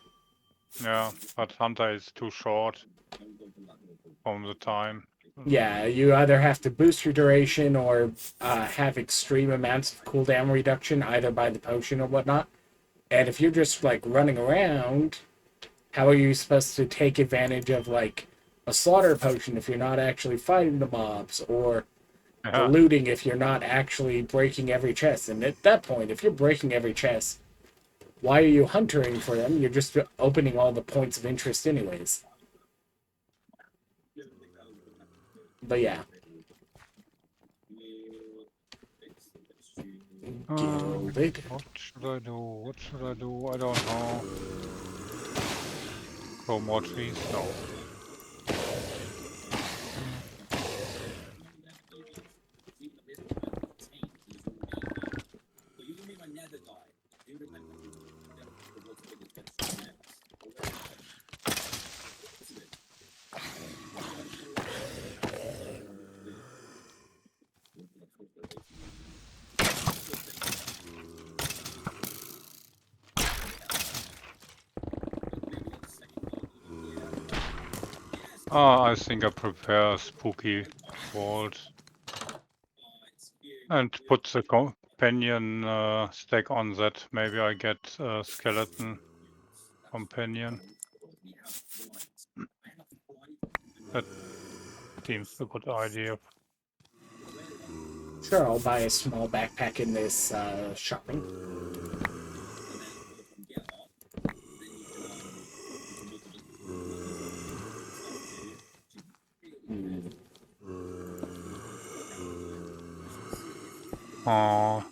Speaker 2: yeah, but Hunter is too short from the time.
Speaker 1: Yeah, you either have to boost your duration or have extreme amounts of cooldown reduction, either by the potion or whatnot. And if you're just, like, running around, how are you supposed to take advantage of, like, a slaughter potion if you're not actually fighting the mobs, or the
Speaker 2: Yeah.
Speaker 1: looting if you're not actually breaking every chest? And at that point, if you're breaking every chest, why are you huntering for them? You're just opening all the points of interest anyways. But yeah. Gilded.
Speaker 2: What should I do? What should I do? I don't know. Grow more trees? No. I think I prepare a spooky vault and put the companion stack on that. Maybe I get a skeleton companion. That seems a good idea.
Speaker 1: Sure, I'll buy a small backpack in this shopping.
Speaker 2: Oh.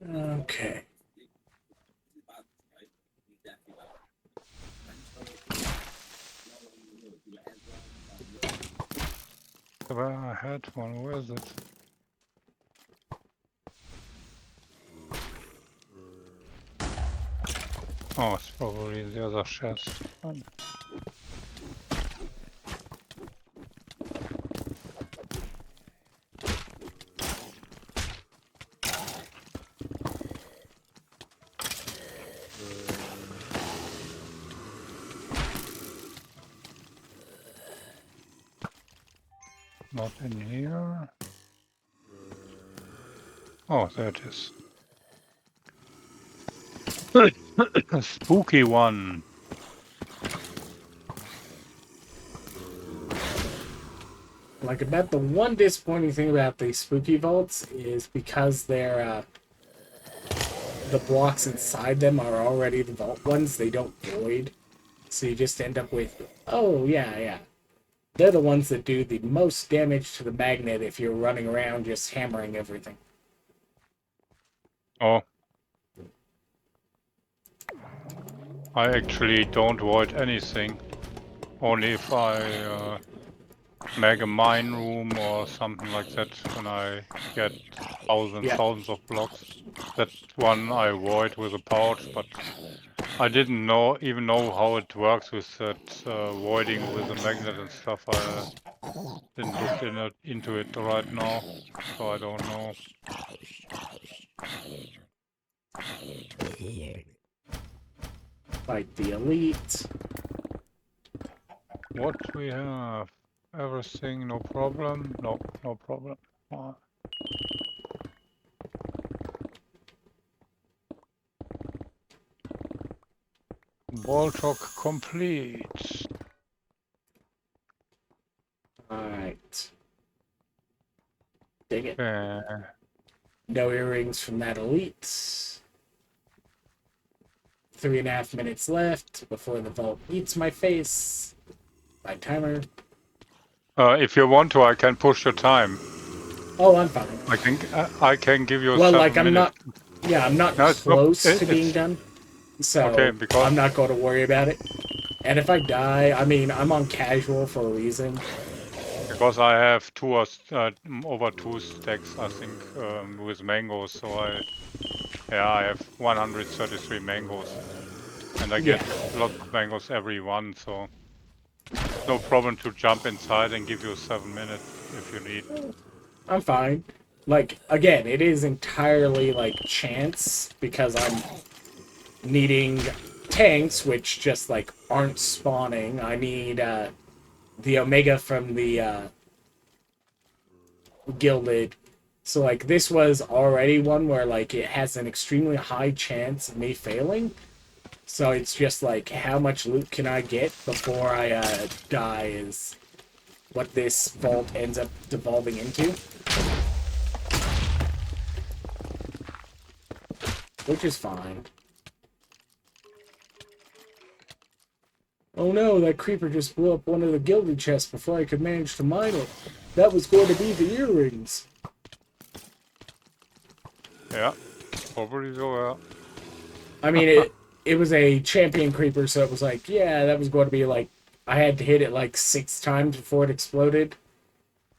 Speaker 1: Okay.
Speaker 2: I had one. Where is it? Oh, it's probably the other chest. Not in here. Oh, there it is. A spooky one.
Speaker 1: Like, about the one disappointing thing about the spooky vaults is because they're the blocks inside them are already the vault ones, they don't void. So you just end up with, oh, yeah. They're the ones that do the most damage to the magnet if you're running around just hammering everything.
Speaker 2: Oh. I actually don't void anything. Only if I make a mine room or something like that when I get thousands of blocks. That one I void with a pouch, but I didn't even know how it works with that voiding with the magnet and stuff. I didn't look into it right now, so I don't know.
Speaker 1: Like the elite.
Speaker 2: What we have? Everything, no problem? No, no problem. Baltrock complete.
Speaker 1: Alright. Dig it.
Speaker 2: Okay.
Speaker 1: No earrings from that elite. 3.5 minutes left before the vault eats my face. My timer.
Speaker 2: If you want to, I can push your time.
Speaker 1: Oh, I'm fine.
Speaker 2: I can give you
Speaker 1: well,
Speaker 2: 7
Speaker 1: like, I'm
Speaker 2: minutes.
Speaker 1: not... Yeah, I'm not
Speaker 2: No,
Speaker 1: close to being done. So,
Speaker 2: okay, because
Speaker 1: I'm not going to worry about it. And if I die, I mean, I'm on casual for a reason.
Speaker 2: Because I have over 2 stacks, I think, with mangoes. So I have 133 mangoes, and I get lots of mangoes every one. So no problem to jump inside and give you 7 minutes if you need.
Speaker 1: I'm fine. Like, again, it is entirely, like, chance, because I'm needing tanks, which just, like, aren't spawning. I need, the Omega from the, Gilded. So, like, this was already one where, like, it has an extremely high chance of me failing. So it's just, like, how much loot can I get before I, die is what this vault ends up devolving into. Which is fine. Oh no, that creeper just blew up one of the gilded chests before I could manage to mine it. That was going to be the earrings.
Speaker 2: Yeah, probably so. Yeah.
Speaker 1: I mean, it was a champion creeper, so it was like, yeah, that was going to be like, I had to hit it like 6 times before it exploded.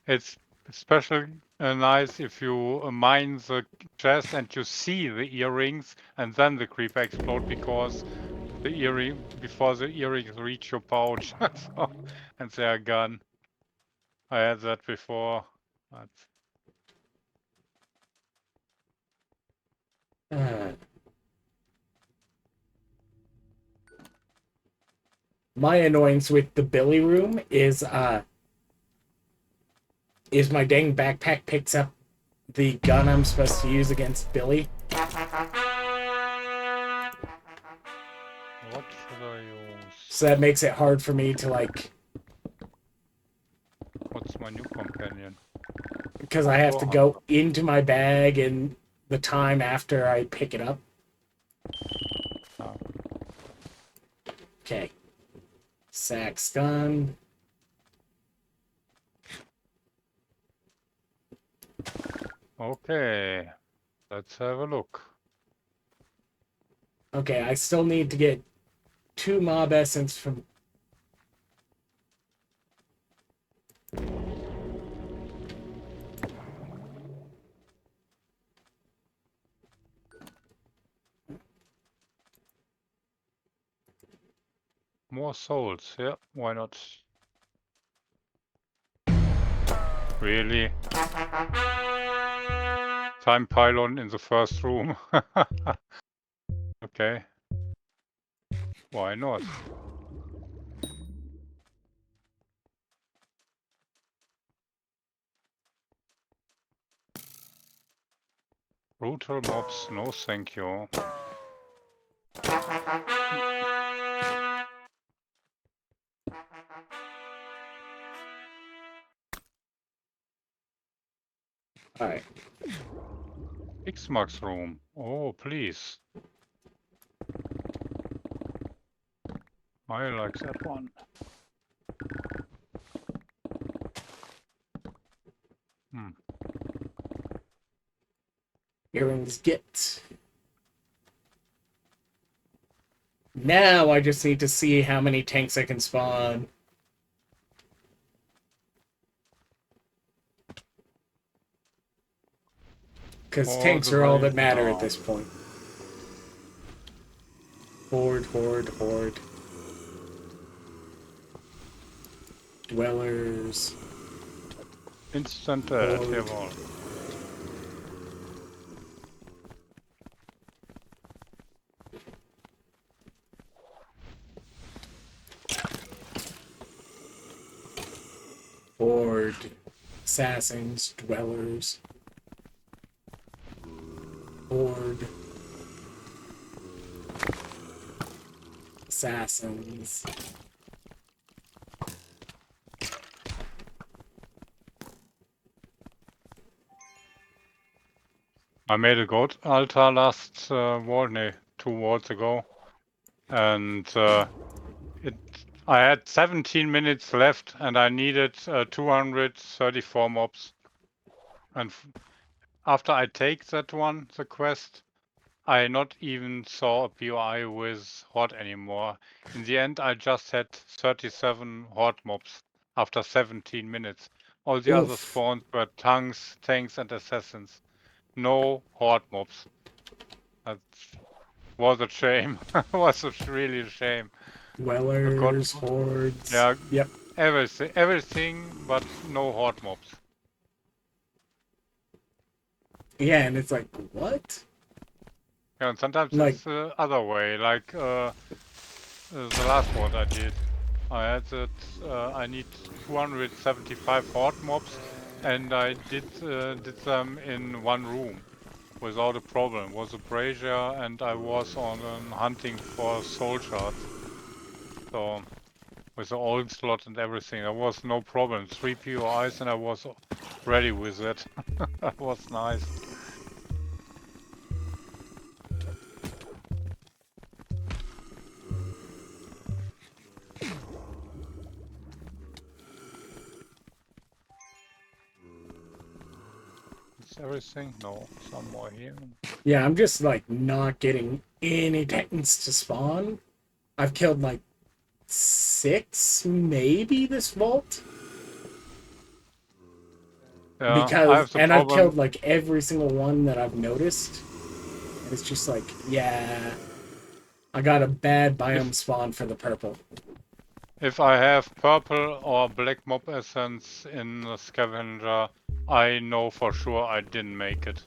Speaker 2: It's especially nice if you mine the chest and you see the earrings, and then the creeper explode because before the earrings reach your pouch, and they are gone. I had that before.
Speaker 1: My annoyance with the Billy room is my dang backpack picks up the gun I'm supposed to use against Billy.
Speaker 2: What should I use?
Speaker 1: So that makes it hard for me to, like...
Speaker 2: What's my new companion?
Speaker 1: because I have to go into my bag and the time after I pick it up.
Speaker 2: Oh.
Speaker 1: Okay. Sack's done.
Speaker 2: Okay, let's have a look.
Speaker 1: Okay, I still need to get 2 mob essence from...
Speaker 2: More souls, yeah, why not? Really? Time pylon in the first room. Okay. Why not? Brutal mobs, no thank you.
Speaker 1: Alright.
Speaker 2: X-Max room. Oh, please. I like that one.
Speaker 1: Earrings get. Now I just need to see how many tanks I can spawn. Because tanks are all that matter at this point. Horde, horde, horde. Dwellers.
Speaker 2: Instant jawohl.
Speaker 1: Horde. Assassins. Dwellers. Horde. Assassins.
Speaker 2: I made a goat altar last wall, 2 walls ago, and I had 17 minutes left, and I needed 234 mobs. And after I take that one, the quest, I not even saw a POI with Horde anymore. In the end, I just had 37 Horde mobs after 17 minutes. All the other spawns were tanks, and assassins. No Horde mobs. That was a shame. Was really a shame.
Speaker 1: Dwellers, hordes.
Speaker 2: Yeah.
Speaker 1: Yep.
Speaker 2: Everything, but no Horde mobs.
Speaker 1: Yeah, and it's like, what?
Speaker 2: Yeah, and sometimes it's the other way, like the last one I did. I had that I need 275 horde mobs, and I did them in one room without a problem. It was a brazier, and I was on hunting for soul shards. So with the old slot and everything, there was no problem. 3 POIs, and I was ready with it. That was nice. Everything? No, some more here.
Speaker 1: Yeah, I'm just like not getting any titans to spawn. I've killed like 6 maybe this vault.
Speaker 2: Yeah,
Speaker 1: because I've killed like every single one that I've noticed. And it's just like, yeah, I got a bad biome spawn for the purple.
Speaker 2: If I have purple or black mob essence in the scavenger, I know for sure I didn't make it.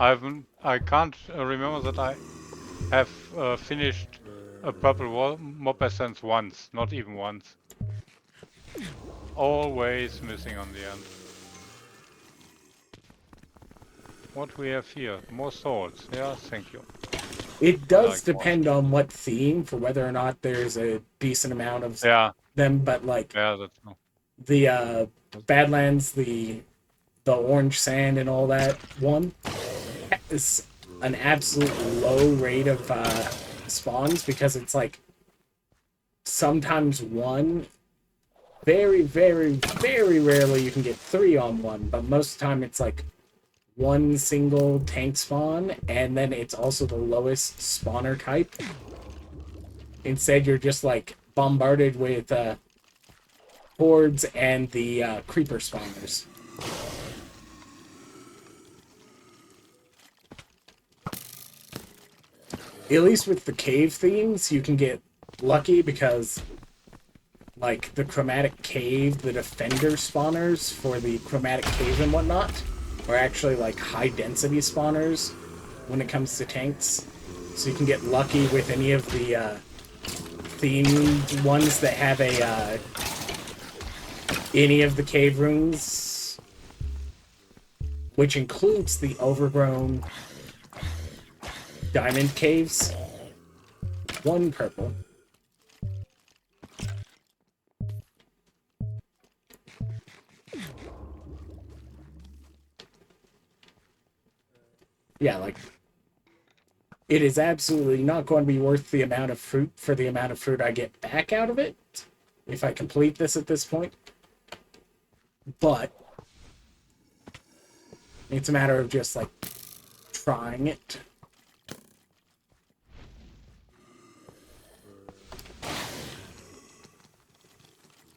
Speaker 2: I can't remember that I have finished a purple mob essence once, not even once. Always missing on the end. What we have here? More swords. Yeah, thank you.
Speaker 1: It does depend on what theme for whether or not there's a decent amount of them, but like
Speaker 2: that's
Speaker 1: the Badlands, the the orange sand and all that one, is an absolute low rate of spawns, because it's like sometimes one. Very, very, very rarely you can get 3 on one, but most of the time it's like one single tank spawn, and then it's also the lowest spawner type. Instead, you're just like bombarded with hordes and the creeper spawners. At least with the cave themes, you can get lucky, because like the chromatic cave, the defender spawners for the chromatic cave and whatnot are actually like high density spawners when it comes to tanks. So you can get lucky with any of the themed ones that have a any of the cave rooms, which includes the overgrown diamond caves. 1 purple. Yeah, like, it is absolutely not going to be worth the amount of fruit for the amount of fruit I get back out of it if I complete this at this point. But it's a matter of just, like, trying it.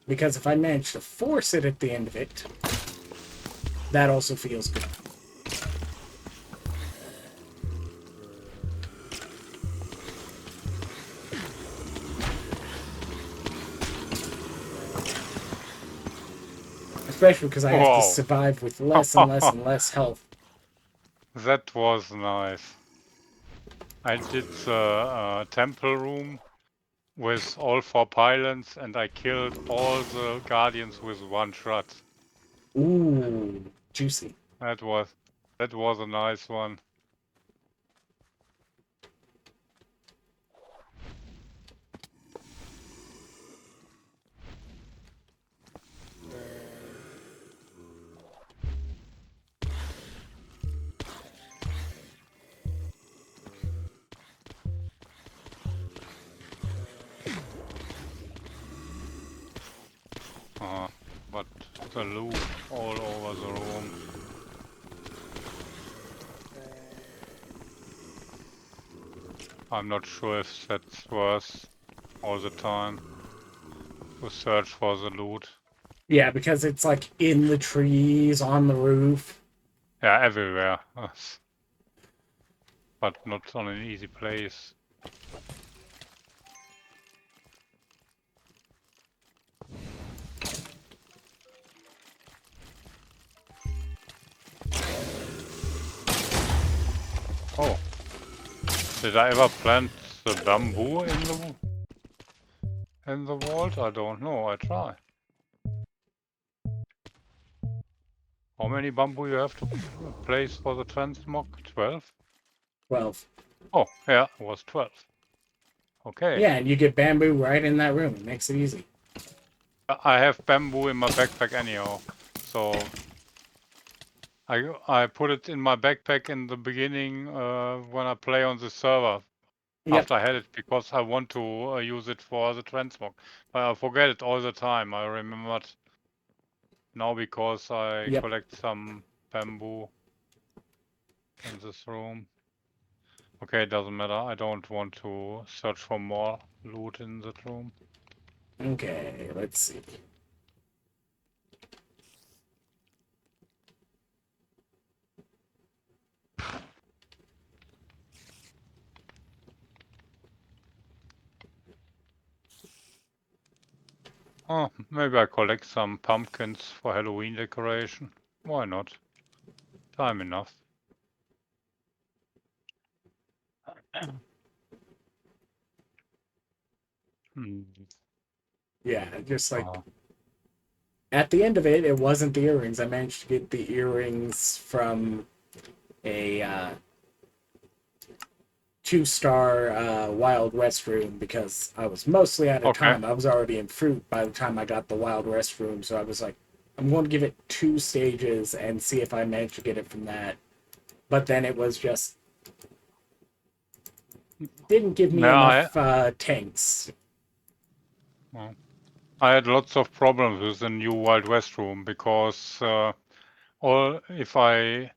Speaker 1: Because if I manage to force it at the end of it, that also feels good. Especially because I have to survive with less and less and less health.
Speaker 2: That was nice. I did the temple room with all 4 pylons, and I killed all the guardians with 1 shot.
Speaker 1: Ooh, juicy.
Speaker 2: That was a nice one. But the loot all over the room. I'm not sure if that's worth all the time to search for the loot.
Speaker 1: Yeah, because it's like in the trees, on the roof.
Speaker 2: Yeah, everywhere. But not on an easy place. Oh. Did I ever plant the bamboo in the vault? I don't know. I try. How many bamboo you have to place for the transmog? 12?
Speaker 1: 12.
Speaker 2: Oh, yeah, it was 12. Okay.
Speaker 1: Yeah, and you get bamboo right in that room. It makes it easy.
Speaker 2: I have bamboo in my backpack anyhow, so I put it in my backpack in the beginning when I play on the server.
Speaker 1: Yep.
Speaker 2: After I had it, because I want to use it for the transmog. I forget it all the time. I remembered now because I collect some bamboo in this room. Okay, it doesn't matter. I don't want to search for more loot in that room.
Speaker 1: Okay, let's see.
Speaker 2: Oh, maybe I collect some pumpkins for Halloween decoration. Why not? Time enough.
Speaker 1: Yeah, just like at the end of it, it wasn't the earrings. I managed to get the earrings from a 2-star Wild West room, because I was mostly out of time. I was already in fruit by the time I got the Wild West room, so I was like, I'm going to give it 2 stages and see if I manage to get it from that. But then it was just didn't give me
Speaker 2: Yeah,
Speaker 1: enough tanks.
Speaker 2: I had lots of problems with the new Wild West room because if I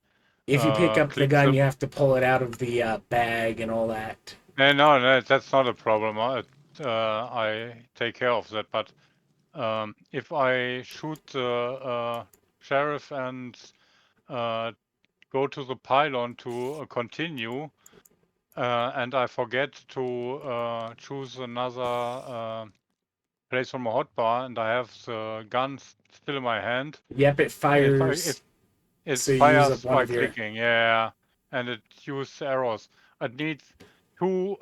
Speaker 1: If you pick up the
Speaker 2: click
Speaker 1: gun,
Speaker 2: the
Speaker 1: you have to pull it out of the bag and all that.
Speaker 2: no, that's not a problem. I take care of that. But if I shoot the sheriff and go to the pylon to continue, and I forget to choose another place from a hotbar, and I have the gun still in my hand.
Speaker 1: Yep, it fires.
Speaker 2: It
Speaker 1: So you use up
Speaker 2: fires
Speaker 1: one
Speaker 2: by
Speaker 1: of your.
Speaker 2: clicking, yeah, and it uses arrows. It needs 2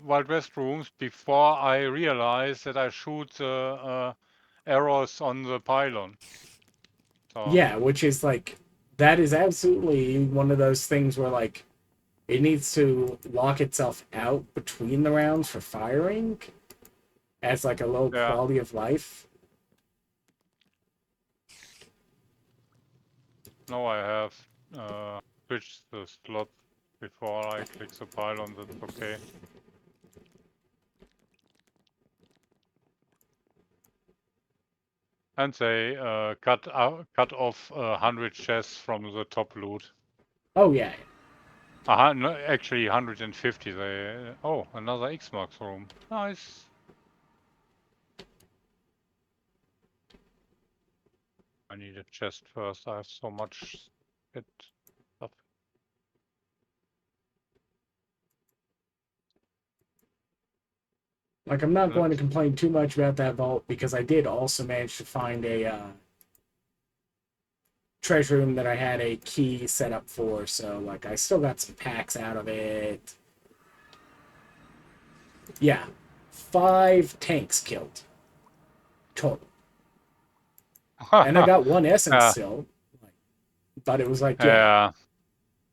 Speaker 2: Wild West rooms before I realize that I shoot arrows on the pylon. So
Speaker 1: Yeah, which is like that is absolutely one of those things where like it needs to lock itself out between the rounds for firing as like a low
Speaker 2: yeah,
Speaker 1: quality of life.
Speaker 2: now I have switched the slot before I click the pylon. That's okay. And they cut off 100 chests from the top loot.
Speaker 1: Oh yeah.
Speaker 2: No, actually 150. Oh, another X-Marks room. Nice. I need a chest first. I have so much shit stuff.
Speaker 1: Like I'm not going to complain too much about that vault because I did also manage to find a treasure room that I had a key set up for, so like I still got some packs out of it. Yeah, 5 tanks killed total, and I got 1 essence
Speaker 2: Yeah,
Speaker 1: still. But it was like, yeah,
Speaker 2: yeah.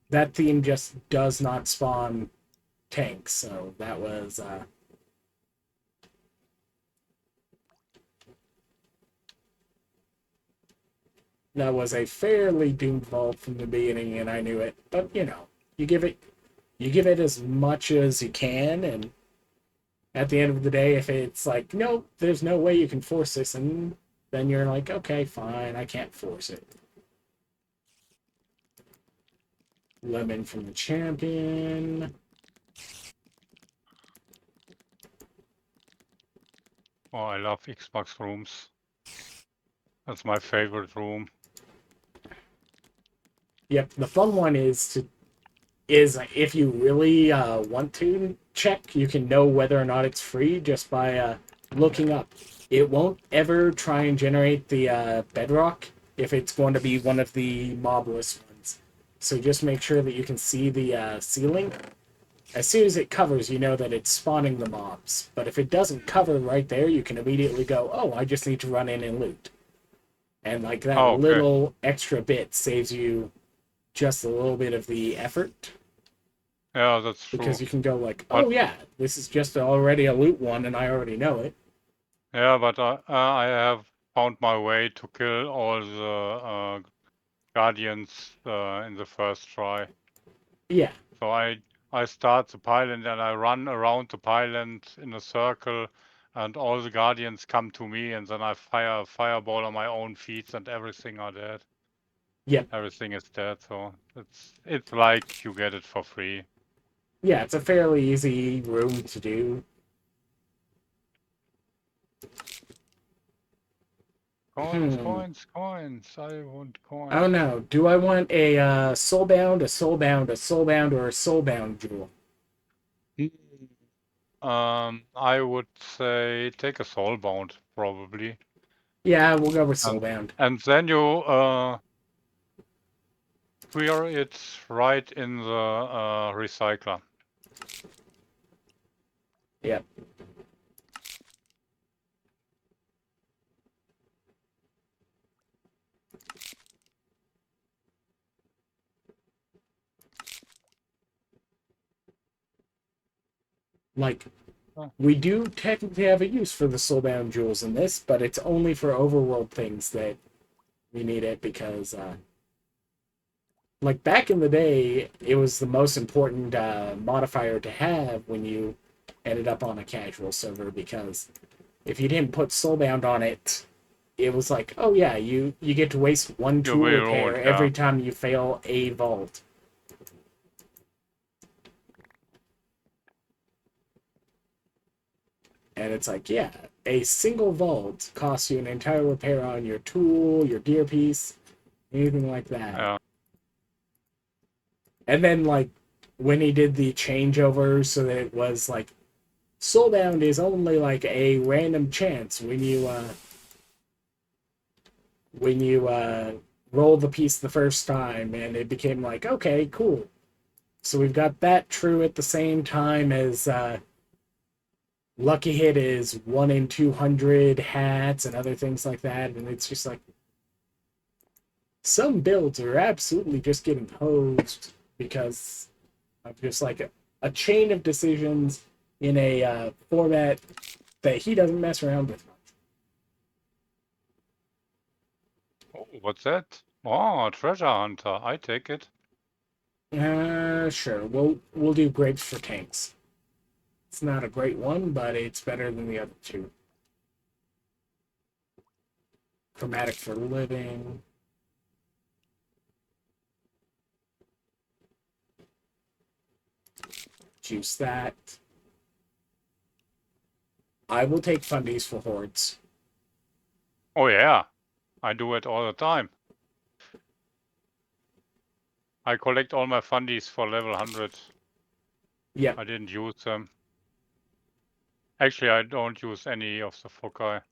Speaker 1: that theme just does not spawn tanks, so that was a fairly doomed vault from the beginning, and I knew it. But you know, you give it as much as you can, and at the end of the day, if it's like, no, there's no way you can force this, and then you're like, okay, fine, I can't force it. Lemon from the champion.
Speaker 2: Oh, I love Xbox rooms. That's my favorite room.
Speaker 1: Yep, the fun one is if you really want to check, you can know whether or not it's free just by looking up. It won't ever try and generate the bedrock if it's going to be one of the mobless ones. So just make sure that you can see the ceiling. As soon as it covers, you know that it's spawning the mobs. But if it doesn't cover right there, you can immediately go, oh, I just need to run in and loot. And like that
Speaker 2: Oh, okay.
Speaker 1: little extra bit saves you just a little bit of the effort.
Speaker 2: Yeah, that's true.
Speaker 1: Because you can go like,
Speaker 2: But
Speaker 1: oh yeah, this is just already a loot one and I already know it.
Speaker 2: yeah, but I have found my way to kill all the guardians in the first try.
Speaker 1: Yeah,
Speaker 2: So I start the pylon and I run around the pylon in a circle, and all the guardians come to me, and then I fire a fireball on my own feet, and everything are dead.
Speaker 1: yep,
Speaker 2: Everything is dead. So it's like you get it for free.
Speaker 1: yeah, it's a fairly easy room to do.
Speaker 2: Coins, coins, coins. I want coins.
Speaker 1: I don't know. Do I want a soulbound, a soulbound, a soulbound, or a soulbound jewel?
Speaker 2: I would say take a soulbound probably,
Speaker 1: Yeah, we'll go with
Speaker 2: and
Speaker 1: soulbound.
Speaker 2: then you clear it right in the recycler.
Speaker 1: Yep. Like, we do technically have a use for the soulbound jewels in this, but it's only for overworld things that We need it because, like, back in the day, it was the most important modifier to have when you ended up on a casual server, because if you didn't put Soulbound on it, it was like, oh yeah, you get to waste one
Speaker 2: You're
Speaker 1: tool
Speaker 2: very
Speaker 1: repair
Speaker 2: old,
Speaker 1: every
Speaker 2: yeah.
Speaker 1: time you fail a vault. And it's like, yeah, a single vault costs you an entire repair on your tool, your gear piece, anything like that.
Speaker 2: Yeah.
Speaker 1: And then, like, when he did the changeover so that it was like, Soulbound is only like a random chance when you roll the piece the first time, and it became like, okay, cool. So we've got that true at the same time as Lucky Hit is 1 in 200 hats and other things like that, and it's just like, some builds are absolutely just getting hosed because of just like a chain of decisions in a format that he doesn't mess around with much.
Speaker 2: Oh, what's that? Oh, treasure hunter. I take it.
Speaker 1: Sure. We'll do grapes for tanks. It's not a great one, but it's better than the other two. Chromatic for living. Juice that. I will take fundies for hordes.
Speaker 2: Oh yeah, I do it all the time. I collect all my fundies for level 100.
Speaker 1: Yep.
Speaker 2: I didn't use them. Actually, I don't use any of the foci.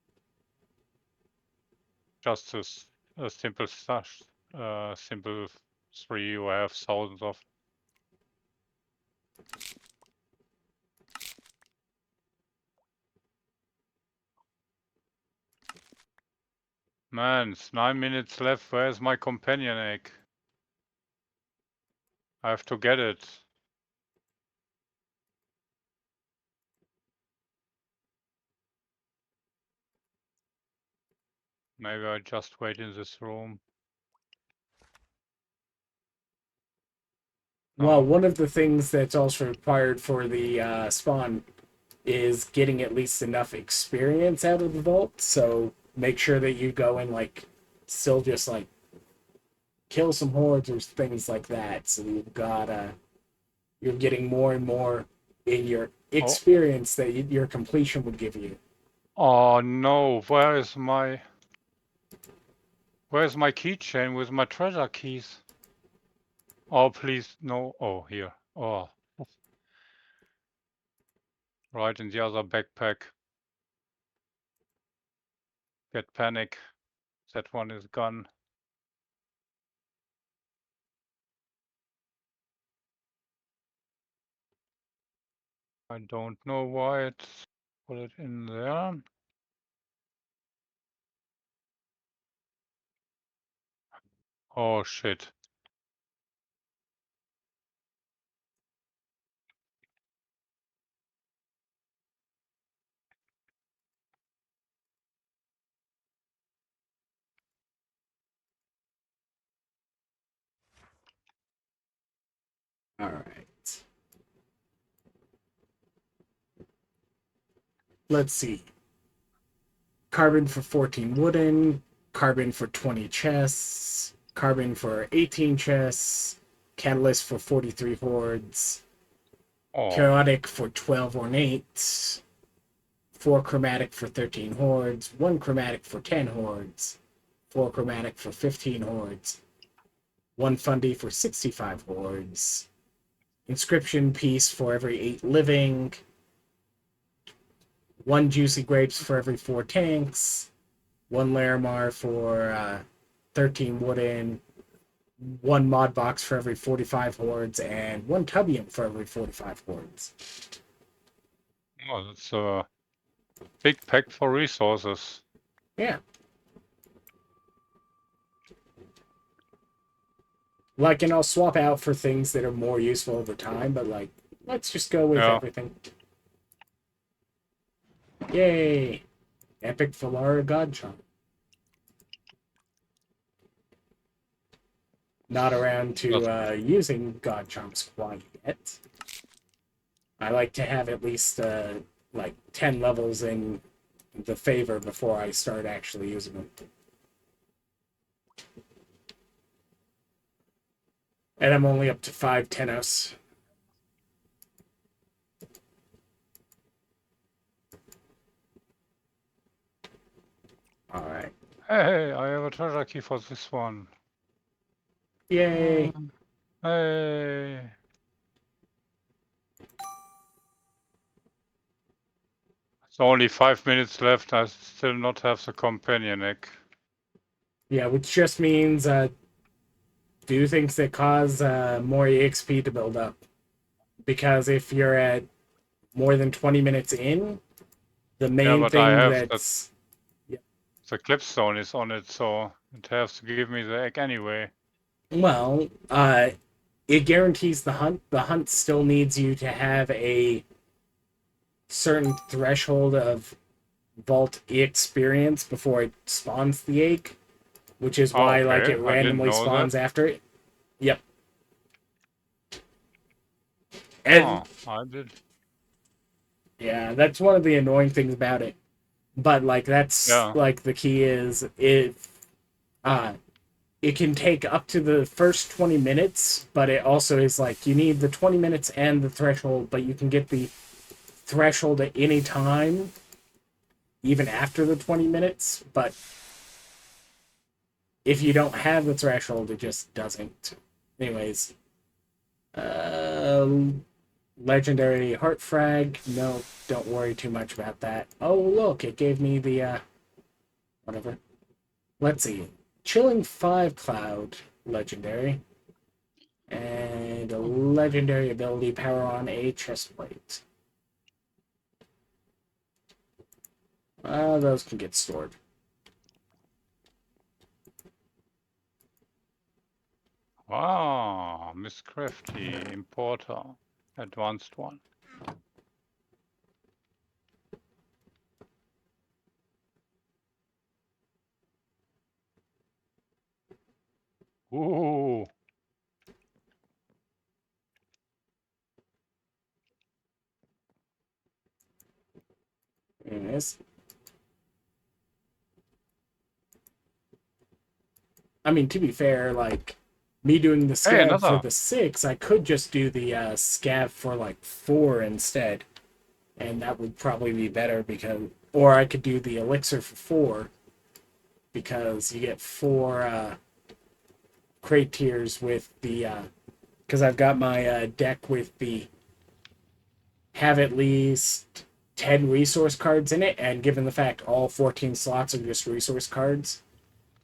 Speaker 2: Just a simple stash, simple 3 you have thousands of. Man, it's 9 minutes left. Where's my companion egg? I have to get it. Maybe I just wait in this room.
Speaker 1: Well,
Speaker 2: No.
Speaker 1: one of the things that's also required for the spawn is getting at least enough experience out of the vault. So make sure that you go and like still just like kill some hordes or things like that. So you've got you're getting more and more in your
Speaker 2: Oh,
Speaker 1: experience that your completion would give you.
Speaker 2: oh no, where's my keychain with my treasure keys? Oh, please, no. Oh, here. Oh, right in the other backpack. Get panic. That one is gone. I don't know why it's put it in there. Oh shit.
Speaker 1: All right. Let's see. Carbon for 14 wooden, carbon for 20 chests, carbon for 18 chests, catalyst for 43 hordes,
Speaker 2: Oh,
Speaker 1: chaotic for 12 ornate, 4 chromatic for 13 hordes, 1 chromatic for 10 hordes, 4 chromatic for 15 hordes, 1 fundy for 65 hordes, inscription piece for every 8 living, 1 juicy grapes for every 4 tanks, 1 Larimar for 13 wooden, 1 mod box for every 45 hordes, and 1 tubium for every 45 hordes.
Speaker 2: oh, that's a big pack for resources.
Speaker 1: Yeah. Like, and I'll swap out for things that are more useful over time, but like, let's just go with
Speaker 2: Yeah.
Speaker 1: everything. Yay! Epic Valara God Charm. not around to
Speaker 2: That's
Speaker 1: using God Charms quite yet. I like to have at least like 10 levels in the favor before I start actually using them. And I'm only up to 5 Tenos. Alright.
Speaker 2: Hey, I have a treasure key for this one.
Speaker 1: Yay!
Speaker 2: Hey. It's only 5 minutes left. I still not have the companion egg.
Speaker 1: Yeah, which just means do things that cause more EXP to build up. Because if you're at more than 20 minutes in, the
Speaker 2: Yeah,
Speaker 1: main
Speaker 2: but I
Speaker 1: thing
Speaker 2: have
Speaker 1: that's...
Speaker 2: the clipstone is on it, so it has to give me the egg anyway.
Speaker 1: Well, it guarantees the hunt. The hunt still needs you to have a certain threshold of vault experience before it spawns the egg, which is
Speaker 2: Oh,
Speaker 1: why like
Speaker 2: okay.
Speaker 1: it
Speaker 2: I didn't
Speaker 1: randomly
Speaker 2: know that.
Speaker 1: spawns after it. Yep. And
Speaker 2: I did.
Speaker 1: yeah, that's one of the annoying things about it. But like that's
Speaker 2: Yeah.
Speaker 1: like the key is uh it can take up to the first 20 minutes, but it also is like you need the 20 minutes and the threshold, but you can get the threshold at any time, even after the 20 minutes. But if you don't have the threshold, it just doesn't. Anyways, uh, legendary heart frag. No, don't worry too much about that. Oh, look, it gave me the, whatever. Let's see. Chilling 5 cloud, legendary. And a legendary ability, power on a chest plate. Those can get stored.
Speaker 2: Wow, Miss Crafty, importer, advanced one. Ooh.
Speaker 1: Anyways. I mean, to be fair, like, me doing the
Speaker 2: Hey,
Speaker 1: scav for
Speaker 2: another.
Speaker 1: the 6, I could just do the scav for, like, 4 instead. And that would probably be better because... Or I could do the elixir for 4. Because you get 4 crate tiers with the... Because I've got my deck with the... Have at least 10 resource cards in it. And given the fact all 14 slots are just resource cards,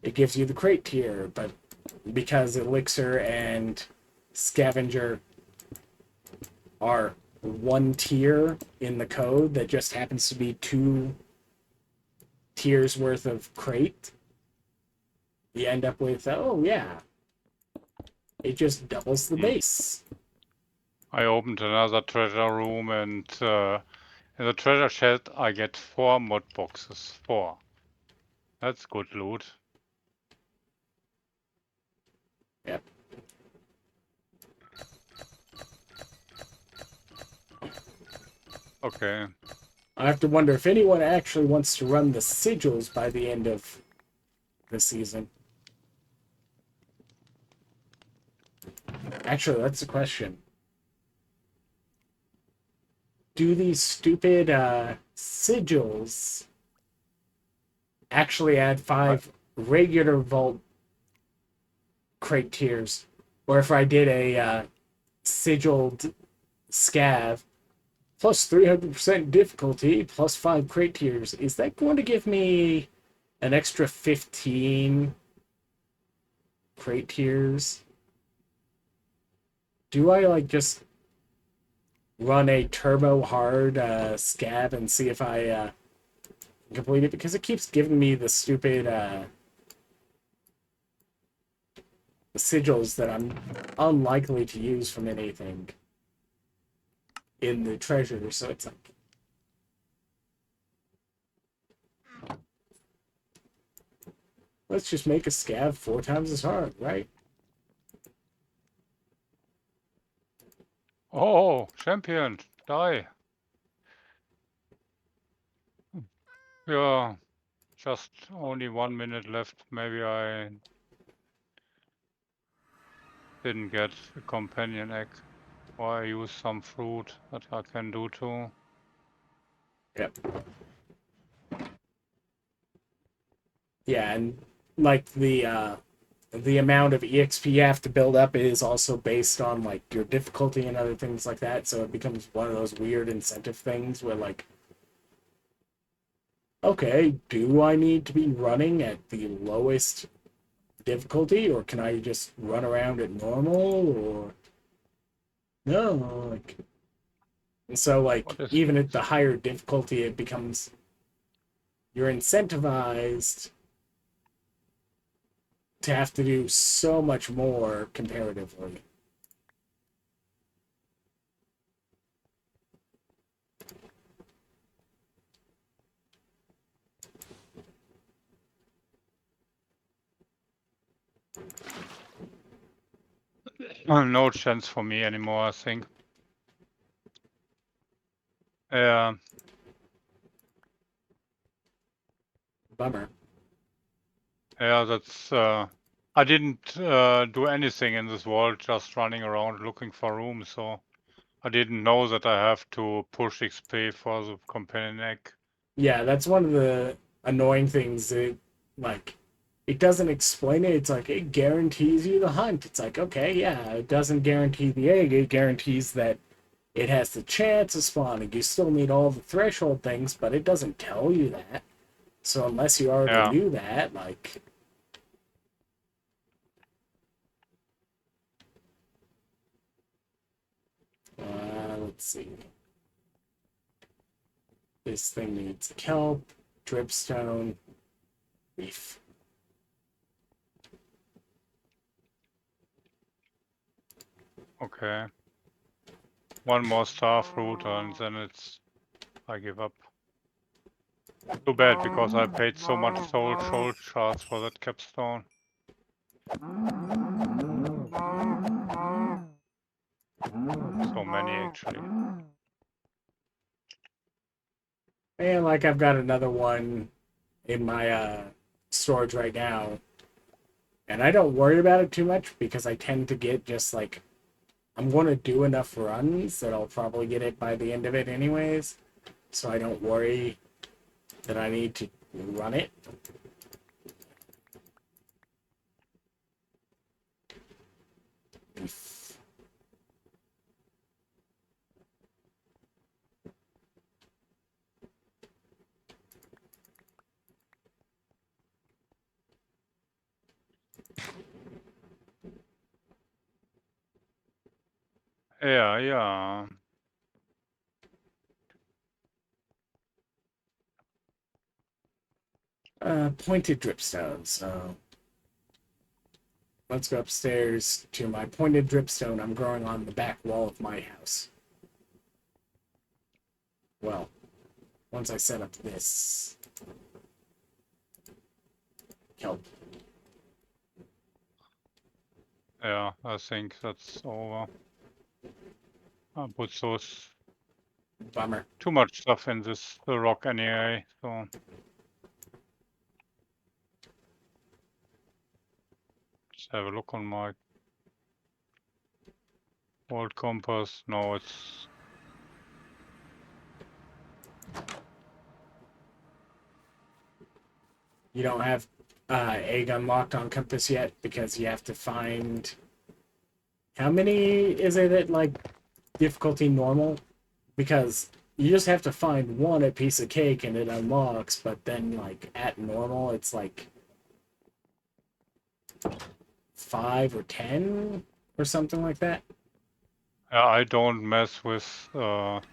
Speaker 1: it gives you the crate tier. But because elixir and scavenger are one tier in the code that just happens to be 2 tiers worth of crate, you end up with, oh yeah, it just doubles the base.
Speaker 2: I opened another treasure room, and in the treasure chest I get 4 mod boxes. 4. That's good loot.
Speaker 1: Yep.
Speaker 2: Okay.
Speaker 1: I have to wonder if anyone actually wants to run the sigils by the end of the season. Actually, that's the question. Do these stupid sigils actually add 5 regular vault crate tiers? Or if I did a sigiled scav plus 300% difficulty plus 5 crate tiers, is that going to give me an extra 15 crate tiers? Do I like just run a turbo hard scav and see if I complete it? Because it keeps giving me the stupid sigils that I'm unlikely to use from anything in the treasure, so it's like, let's just make a scav 4 times as hard, right?
Speaker 2: Oh, champion, die. Yeah, just only 1 minute left. Maybe I didn't get a companion egg. Or I use some fruit that I can do too.
Speaker 1: Yep. Yeah, and like the amount of EXP you have to build up is also based on like your difficulty and other things like that. So it becomes one of those weird incentive things where like, okay, do I need to be running at the lowest difficulty, or can I just run around at normal, or no? Like, so like
Speaker 2: What is
Speaker 1: even at
Speaker 2: this?
Speaker 1: the higher difficulty, it becomes you're incentivized to have to do so much more comparatively.
Speaker 2: No chance for me anymore, I think. Yeah,
Speaker 1: Bummer.
Speaker 2: yeah, that's. I didn't do anything in this world, just running around looking for room, so I didn't know that I have to push XP for the companion egg.
Speaker 1: Yeah, that's one of the annoying things. Like, it doesn't explain it. It's like it guarantees you the hunt. It's like, okay, yeah, it doesn't guarantee the egg. It guarantees that it has the chance of spawning. You still need all the threshold things, but it doesn't tell you that. So unless you already
Speaker 2: Yeah,
Speaker 1: knew that, like, let's see. This thing needs kelp, dripstone, leaf.
Speaker 2: okay. One more star fruit and then it's. I give up. Too bad because I paid so much soul shards for that capstone. So many actually.
Speaker 1: And like I've got another one in my storage right now, and I don't worry about it too much because I tend to get just like I'm going to do enough runs that I'll probably get it by the end of it anyways, so I don't worry that I need to run it.
Speaker 2: Yeah, yeah.
Speaker 1: Pointed dripstone, so let's go upstairs to my pointed dripstone I'm growing on the back wall of my house. Well, once I set up this kelp.
Speaker 2: Yeah, I think that's over. I put those
Speaker 1: Bummer.
Speaker 2: too much stuff in this rock anyway, so let's have a look on my old compass. No, it's
Speaker 1: You don't have egg unlocked on compass yet because you have to find how many is it at like difficulty normal? Because you just have to find one at piece of cake and it unlocks, but then like at normal it's like 5 or 10 or something like that.
Speaker 2: I don't mess with that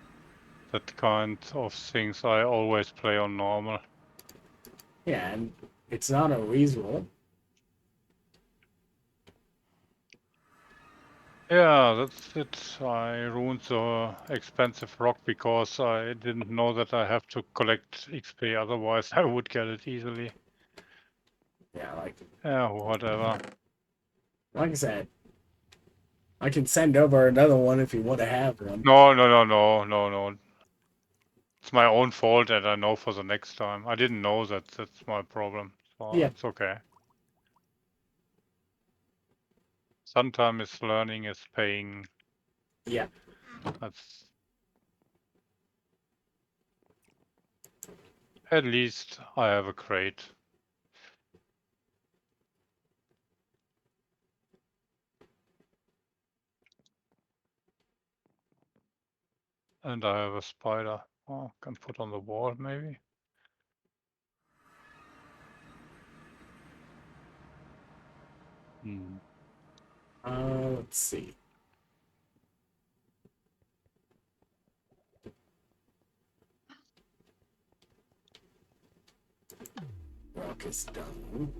Speaker 2: kind of things. I always play on normal.
Speaker 1: Yeah, and it's not unreasonable.
Speaker 2: Yeah, that's it. I ruined the expensive rock because I didn't know that I have to collect XP, otherwise I would get it easily.
Speaker 1: Yeah,
Speaker 2: Yeah, whatever.
Speaker 1: like I said, I can send over another one if you want to have one.
Speaker 2: No. It's my own fault that I know for the next time. I didn't know that. That's my problem. So
Speaker 1: Yeah.
Speaker 2: it's okay. Sometimes learning is paying.
Speaker 1: Yeah.
Speaker 2: That's at least I have a crate. And I have a spider. Oh, can put on the wall maybe. Hmm.
Speaker 1: Let's see. Rock is done.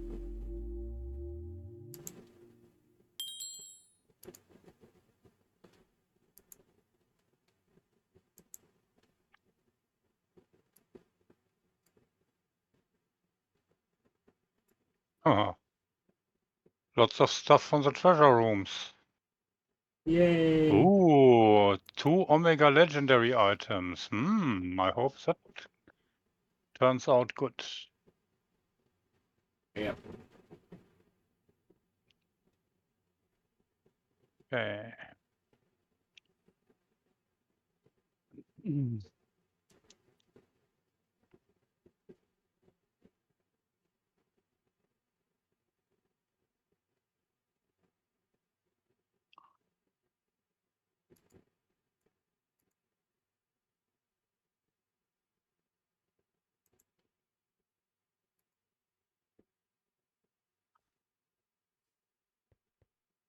Speaker 2: Lots of stuff from the treasure rooms.
Speaker 1: Yay.
Speaker 2: Ooh, 2 Omega legendary items. I hope that turns out good.
Speaker 1: Yep.
Speaker 2: Okay.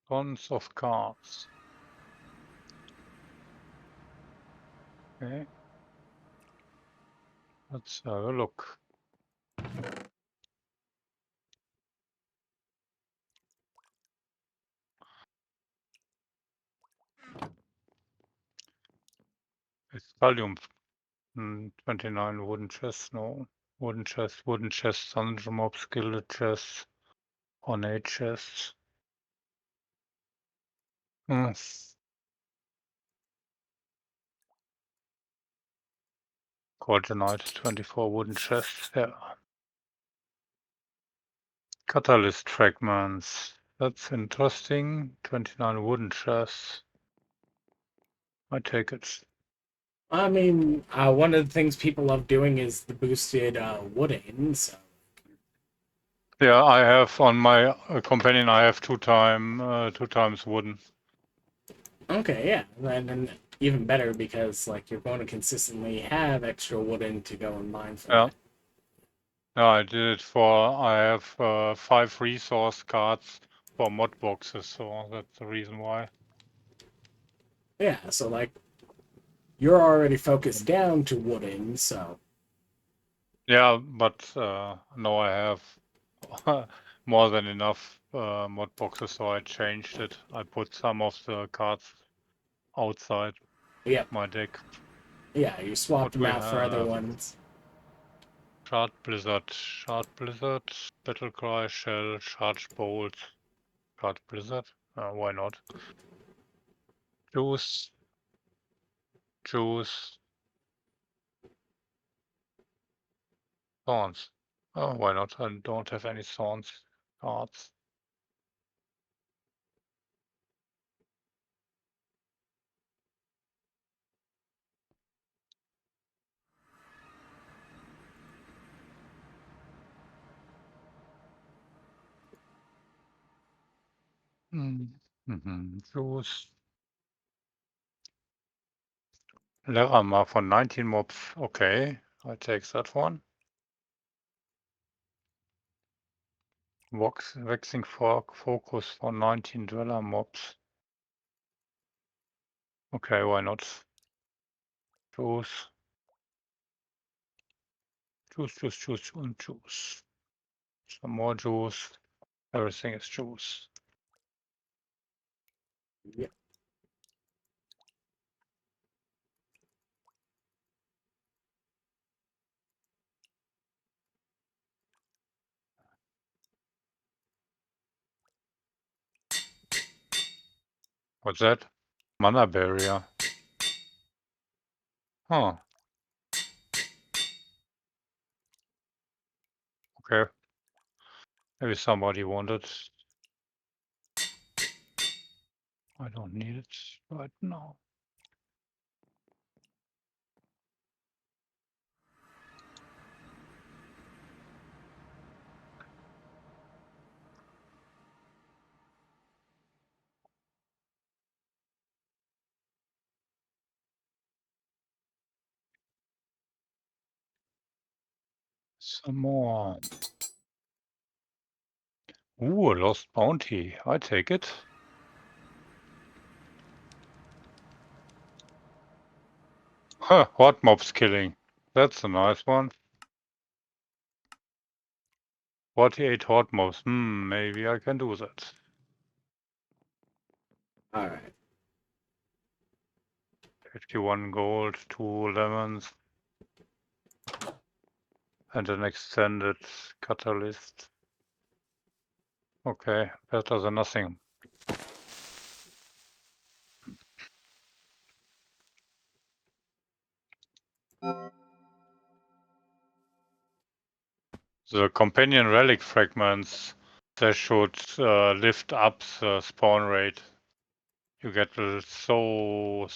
Speaker 2: Tons of cards. Okay. Let's have a look. Iskallium. 29 wooden chests, no. Wooden chests, thunder mob, skillet chests, ornate chests. Coordinate, 24 wooden chests, yeah. Catalyst fragments, that's interesting. 29 wooden chests. I take it.
Speaker 1: I mean, one of the things people love doing is the boosted wooden. So.
Speaker 2: Yeah, I have on my companion. I have two times wooden.
Speaker 1: Okay, yeah, and even better because like you're going to consistently have extra wooden to go and mine for
Speaker 2: Yeah.
Speaker 1: that.
Speaker 2: Yeah, I did it for. I have 5 resource cards for mod boxes, so that's the reason why.
Speaker 1: Yeah, so like you're already focused down to wooden, so.
Speaker 2: Yeah, but now I have more than enough mod boxes, so I changed it. I put some of the cards outside
Speaker 1: Yep.
Speaker 2: my deck.
Speaker 1: Yeah, you swapped
Speaker 2: What
Speaker 1: them
Speaker 2: we
Speaker 1: out for other
Speaker 2: have?
Speaker 1: ones.
Speaker 2: Shard Blizzard, Battlecry, Shell, Charge Bolt, Shard Blizzard. Why not? Juice, Thorns. Oh, why not? I don't have any Thorns cards. Juice. Lerama for 19 mobs. Okay, I take that one. Waxing Fork Focus for 19 dweller mobs. Okay, why not? Juice. Juice. Some more juice. Everything is juice.
Speaker 1: Yep.
Speaker 2: What's that? Mana barrier. Huh. Okay. Maybe somebody wanted. I don't need it right now. Some more. Ooh, a lost bounty. I take it. Huh, hot mobs killing. That's a nice one. 48 hot mobs. Maybe I can do that.
Speaker 1: All right.
Speaker 2: 51 gold, 2 lemons, and an extended catalyst. Okay, better than nothing. The companion relic fragments, they should lift up the spawn rate. You get so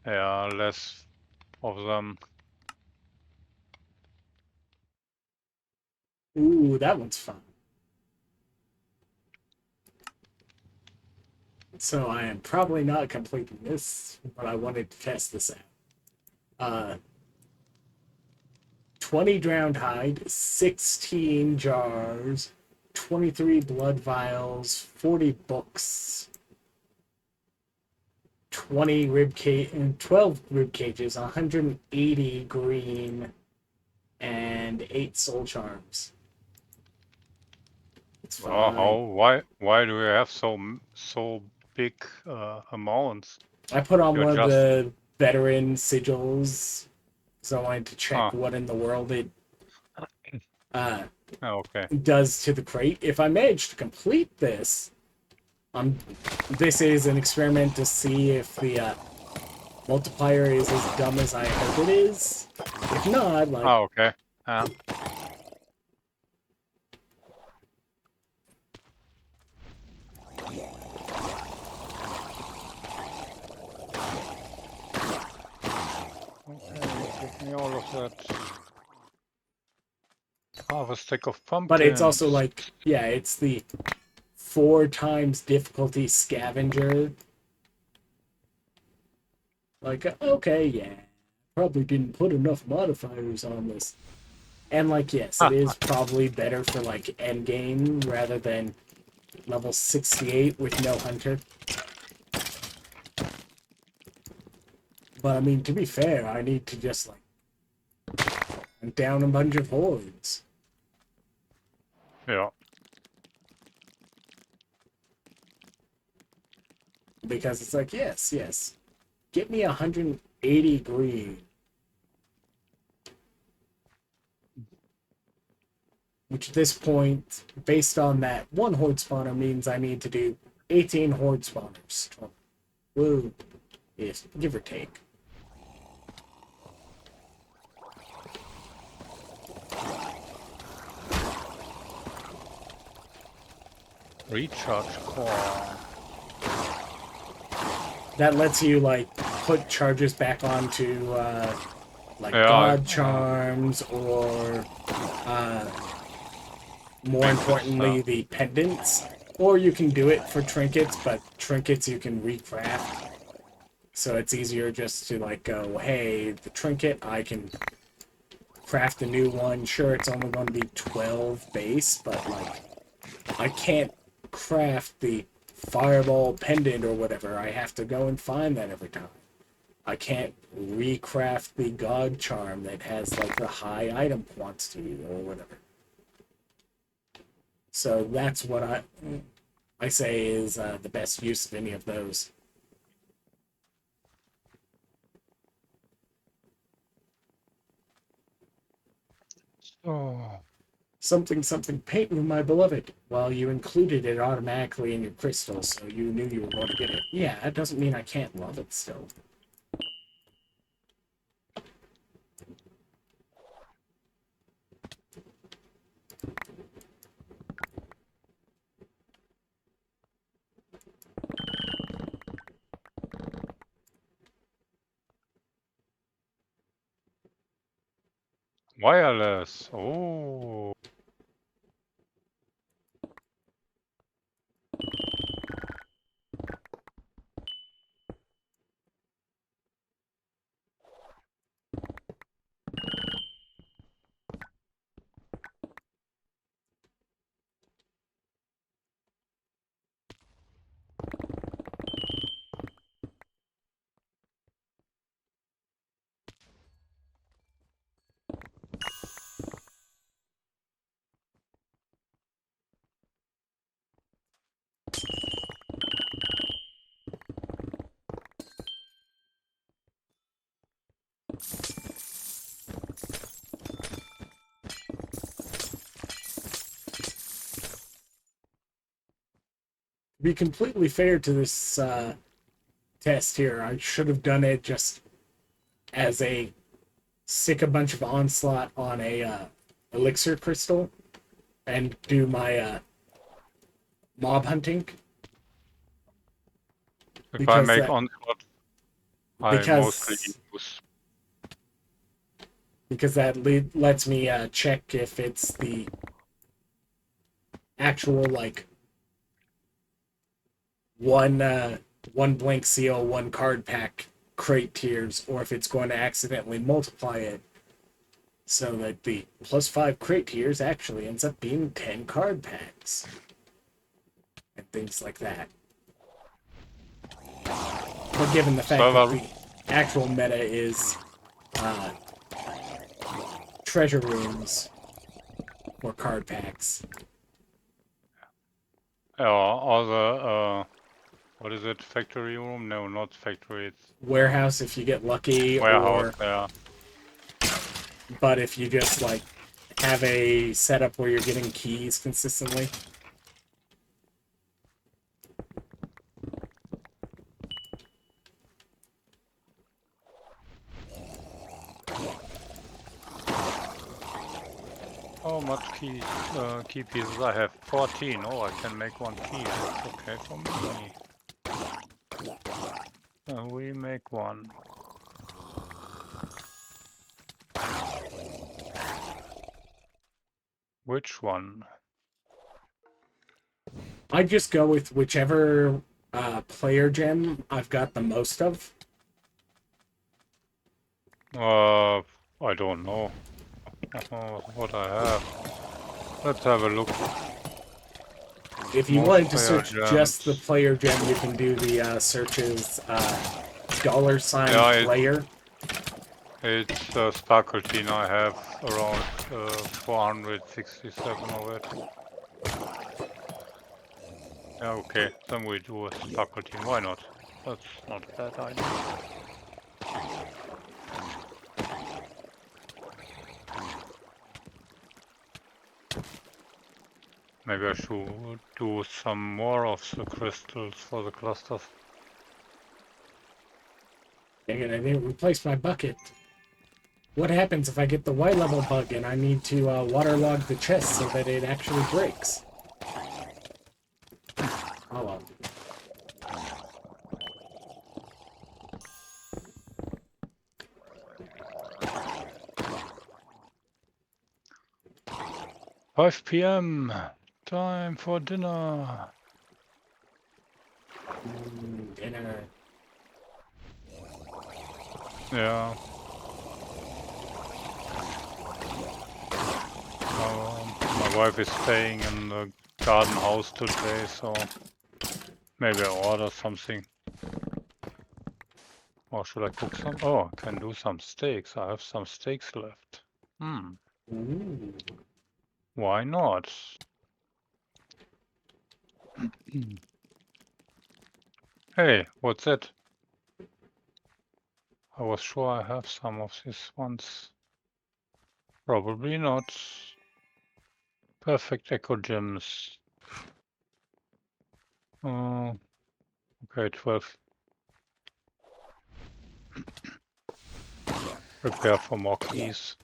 Speaker 2: less of them.
Speaker 1: Ooh, that one's fun. So I am probably not completing this, but I wanted to test this out. 20 drowned hide, 16 jars, 23 blood vials, 40 books, 20 rib cage, and 12 rib cages, 180 green, and 8 soul charms. It's fine.
Speaker 2: Why do we have so big amounts?
Speaker 1: I put on
Speaker 2: You're
Speaker 1: one of
Speaker 2: just
Speaker 1: the veteran sigils because I wanted to check what in the world it
Speaker 2: okay.
Speaker 1: does to the crate. If I manage to complete this, this is an experiment to see if the multiplier is as dumb as I hope it is. If not, like,
Speaker 2: Okay. Give me all of that. Half a stack of pumpkins.
Speaker 1: but it's also like, yeah, it's the 4 times difficulty scavenger. Like, okay, yeah, probably didn't put enough modifiers on this. And like, yes, it is probably better for like end game rather than level 68 with no hunter. But I mean, to be fair, I need to just like down a bunch of hordes.
Speaker 2: Yeah.
Speaker 1: Because it's like, yes, get me 180 green. Which at this point, based on that one horde spawner, means I need to do 18 horde spawners. Woo. Yes, give or take.
Speaker 2: Recharge core.
Speaker 1: That lets you like put charges back onto like
Speaker 2: Yeah,
Speaker 1: god charms or more importantly the pendants. Or you can do it for trinkets, but trinkets you can recraft. So it's easier just to like go, hey, the trinket, I can craft a new one. Sure, it's only going to be 12 base, but like I can't craft the fireball pendant or whatever. I have to go and find that every time. I can't recraft the god charm that has like the high item quantity or whatever. So that's what I say is the best use of any of those.
Speaker 2: So
Speaker 1: Something something paint with my beloved. Well, you included it automatically in your crystal, so you knew you were going to get it. Yeah, that doesn't mean I can't love it still.
Speaker 2: Wireless. Oh.
Speaker 1: To be completely fair to this test here, I should have done it just as a sick a bunch of onslaught on a elixir crystal and do my mob hunting.
Speaker 2: If I
Speaker 1: Because
Speaker 2: make
Speaker 1: that-
Speaker 2: onslaught, I mostly
Speaker 1: because
Speaker 2: use.
Speaker 1: because that lets me check if it's the actual like one blank seal, one card pack crate tiers, or if it's going to accidentally multiply it so that the +5 crate tiers actually ends up being 10 card packs and things like that. But given the fact that the actual meta is treasure rooms or card packs.
Speaker 2: Or the what is it? Factory room? No, not factory. It's
Speaker 1: Warehouse if you get lucky,
Speaker 2: warehouse.
Speaker 1: or
Speaker 2: Yeah.
Speaker 1: but if you just like have a setup where you're getting keys consistently.
Speaker 2: How much key pieces I have? 14. Oh, I can make one key. That's okay for me. We make one. Which one?
Speaker 1: I just go with whichever player gem I've got the most of.
Speaker 2: I don't know what I have. Let's have a look.
Speaker 1: If you
Speaker 2: Most
Speaker 1: wanted to
Speaker 2: player
Speaker 1: search just the
Speaker 2: gems.
Speaker 1: player gem, you can do the searches $sign
Speaker 2: Yeah,
Speaker 1: player.
Speaker 2: It's Sparkletine. I have around 467 of it. Yeah, okay, then we do a Sparkletine. Why not? That's not a bad idea. Maybe I should do some more of the crystals for the clusters.
Speaker 1: Dang it, I didn't replace my bucket. What happens if I get the Y level bug and I need to waterlog the chest so that it actually breaks? Oh well.
Speaker 2: "5 p.m. Time for dinner."
Speaker 1: Dinner.
Speaker 2: Yeah. My wife is staying in the garden house today, so maybe I order something. Or should I cook some? Oh, I can do some steaks. I have some steaks left.
Speaker 1: Ooh.
Speaker 2: Why not? Hey, what's that? I was sure I have some of these ones. Probably not. Perfect echo gems. Okay, 12. Prepare for more keys.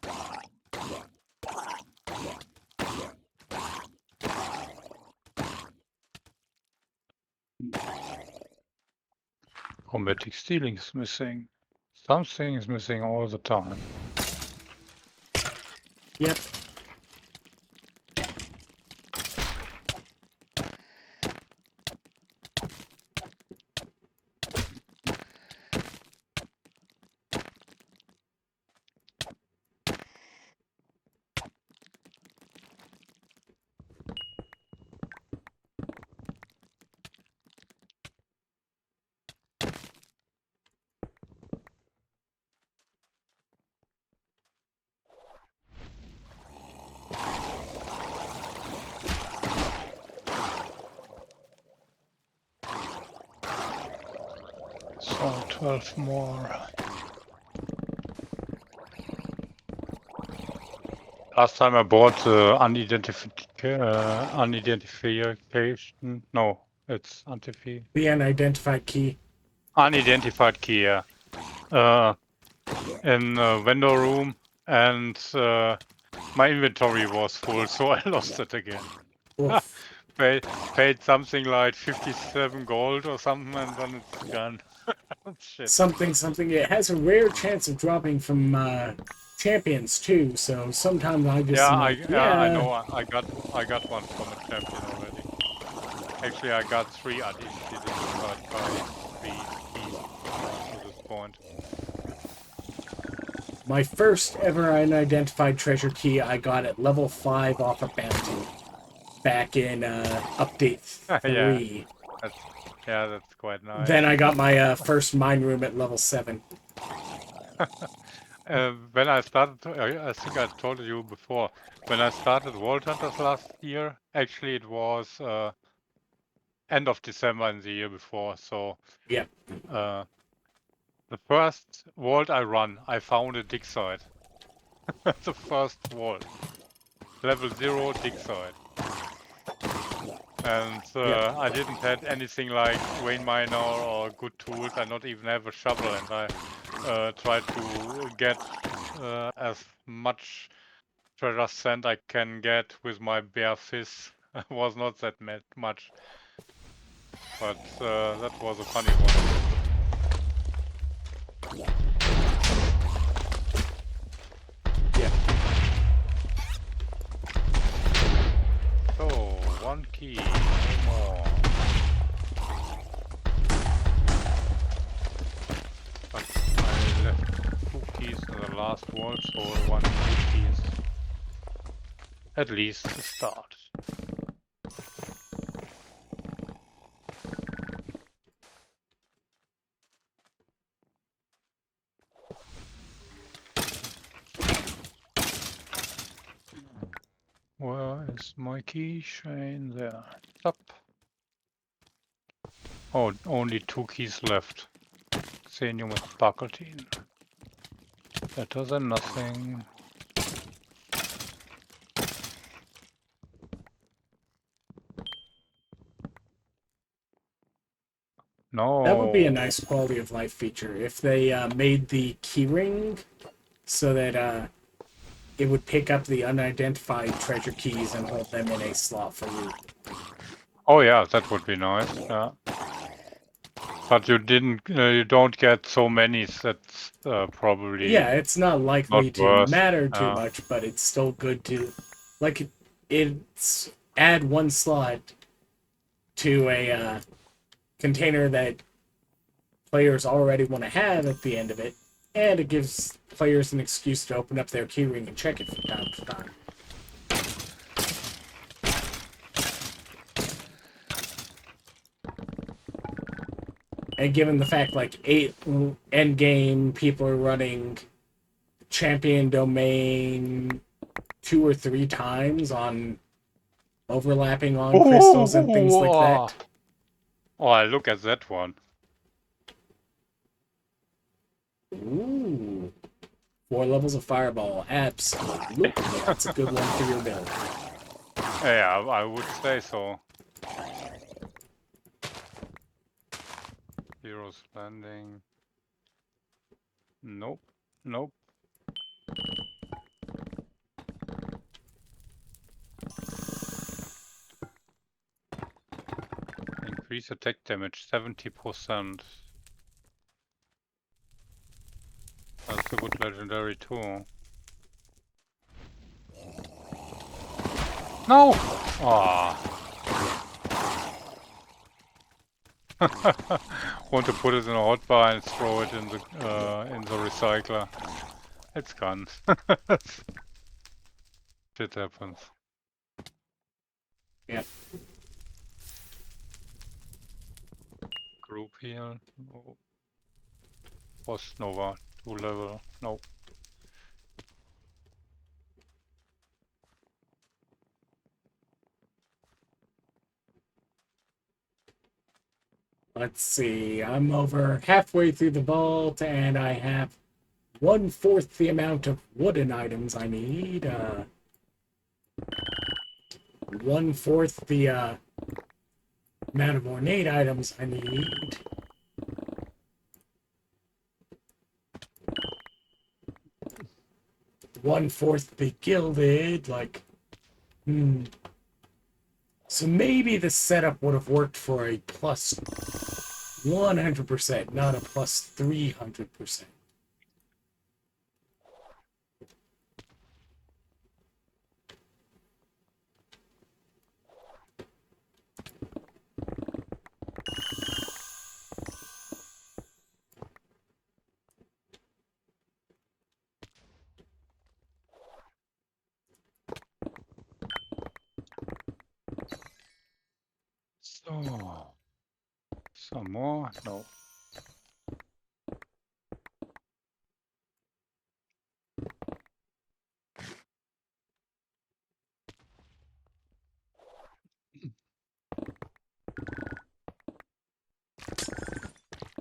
Speaker 2: Chromatic stealing is missing. Something is missing all the time.
Speaker 1: Yep.
Speaker 2: So 12 more. Last time I bought unidentification. No, it's
Speaker 1: The unidentified key.
Speaker 2: unidentified key. Yeah. In the vendor room, and my inventory was full, so I lost it again.
Speaker 1: Oof.
Speaker 2: Paid something like 57 gold or something, and then it's gone. Shit.
Speaker 1: Something. It has a rare chance of dropping from champions too. So sometimes I just
Speaker 2: Yeah,
Speaker 1: like,
Speaker 2: I know. I got one from a champion already. Actually, I got 3 unidentified keys to this point.
Speaker 1: My first ever unidentified treasure key I got at level 5 off a bounty back in update 3.
Speaker 2: That's quite nice.
Speaker 1: Then I got my first mine room at level 7.
Speaker 2: When I started, I think I told you before, when I started Vault Hunters last year, actually it was end of December in the year before, so
Speaker 1: Yeah.
Speaker 2: The first vault I run, I found a dig site. The first vault. Level 0 dig site. And I didn't have anything like vein miner or good tools. I not even have a shovel, and I tried to get as much treasure sand I can get with my bare fist. It was not that much, but that was a funny one.
Speaker 1: Yeah.
Speaker 2: So, 1 key, no more. But I left 2 keys in the last wall, so 1 new key is at least a start. Where is my keychain? There. Up. Oh, only 2 keys left. Xenium and Sparkletine. Better than nothing. No.
Speaker 1: That would be a nice quality of life feature if they made the keyring so that it would pick up the unidentified treasure keys and hold them in a slot for you.
Speaker 2: Oh yeah, that would be nice. Yeah. But you don't get so many. That's probably
Speaker 1: Yeah, it's not likely
Speaker 2: not
Speaker 1: to
Speaker 2: worth.
Speaker 1: matter too much, but it's still good to, like, it's add 1 slot to a container that players already want to have at the end of it, and it gives players an excuse to open up their keyring and check it from time to time. And given the fact, like, 8 endgame people are running champion domain 2 or 3 times on overlapping on crystals and things like that.
Speaker 2: Oh, look at that one.
Speaker 1: Ooh. 4 levels of fireball. Absolutely. That's a good one for your build.
Speaker 2: Yeah, I would say so. Heroes Landing. Nope. Nope. Increase attack damage 70%. That's a good legendary too. No! Ah. Want to put it in a hotbar and throw it in the recycler. It's gone. Shit happens.
Speaker 1: Yeah.
Speaker 2: Group heal. No. Boss Nova. 2 level. No.
Speaker 1: Let's see. I'm over halfway through the vault, and I have 1/4 the amount of wooden items I need. 1/4 the amount of ornate items I need. One-fourth the gilded, like, So maybe the setup would have worked for a plus 100%, not a plus 300%.
Speaker 2: So. Some more? No.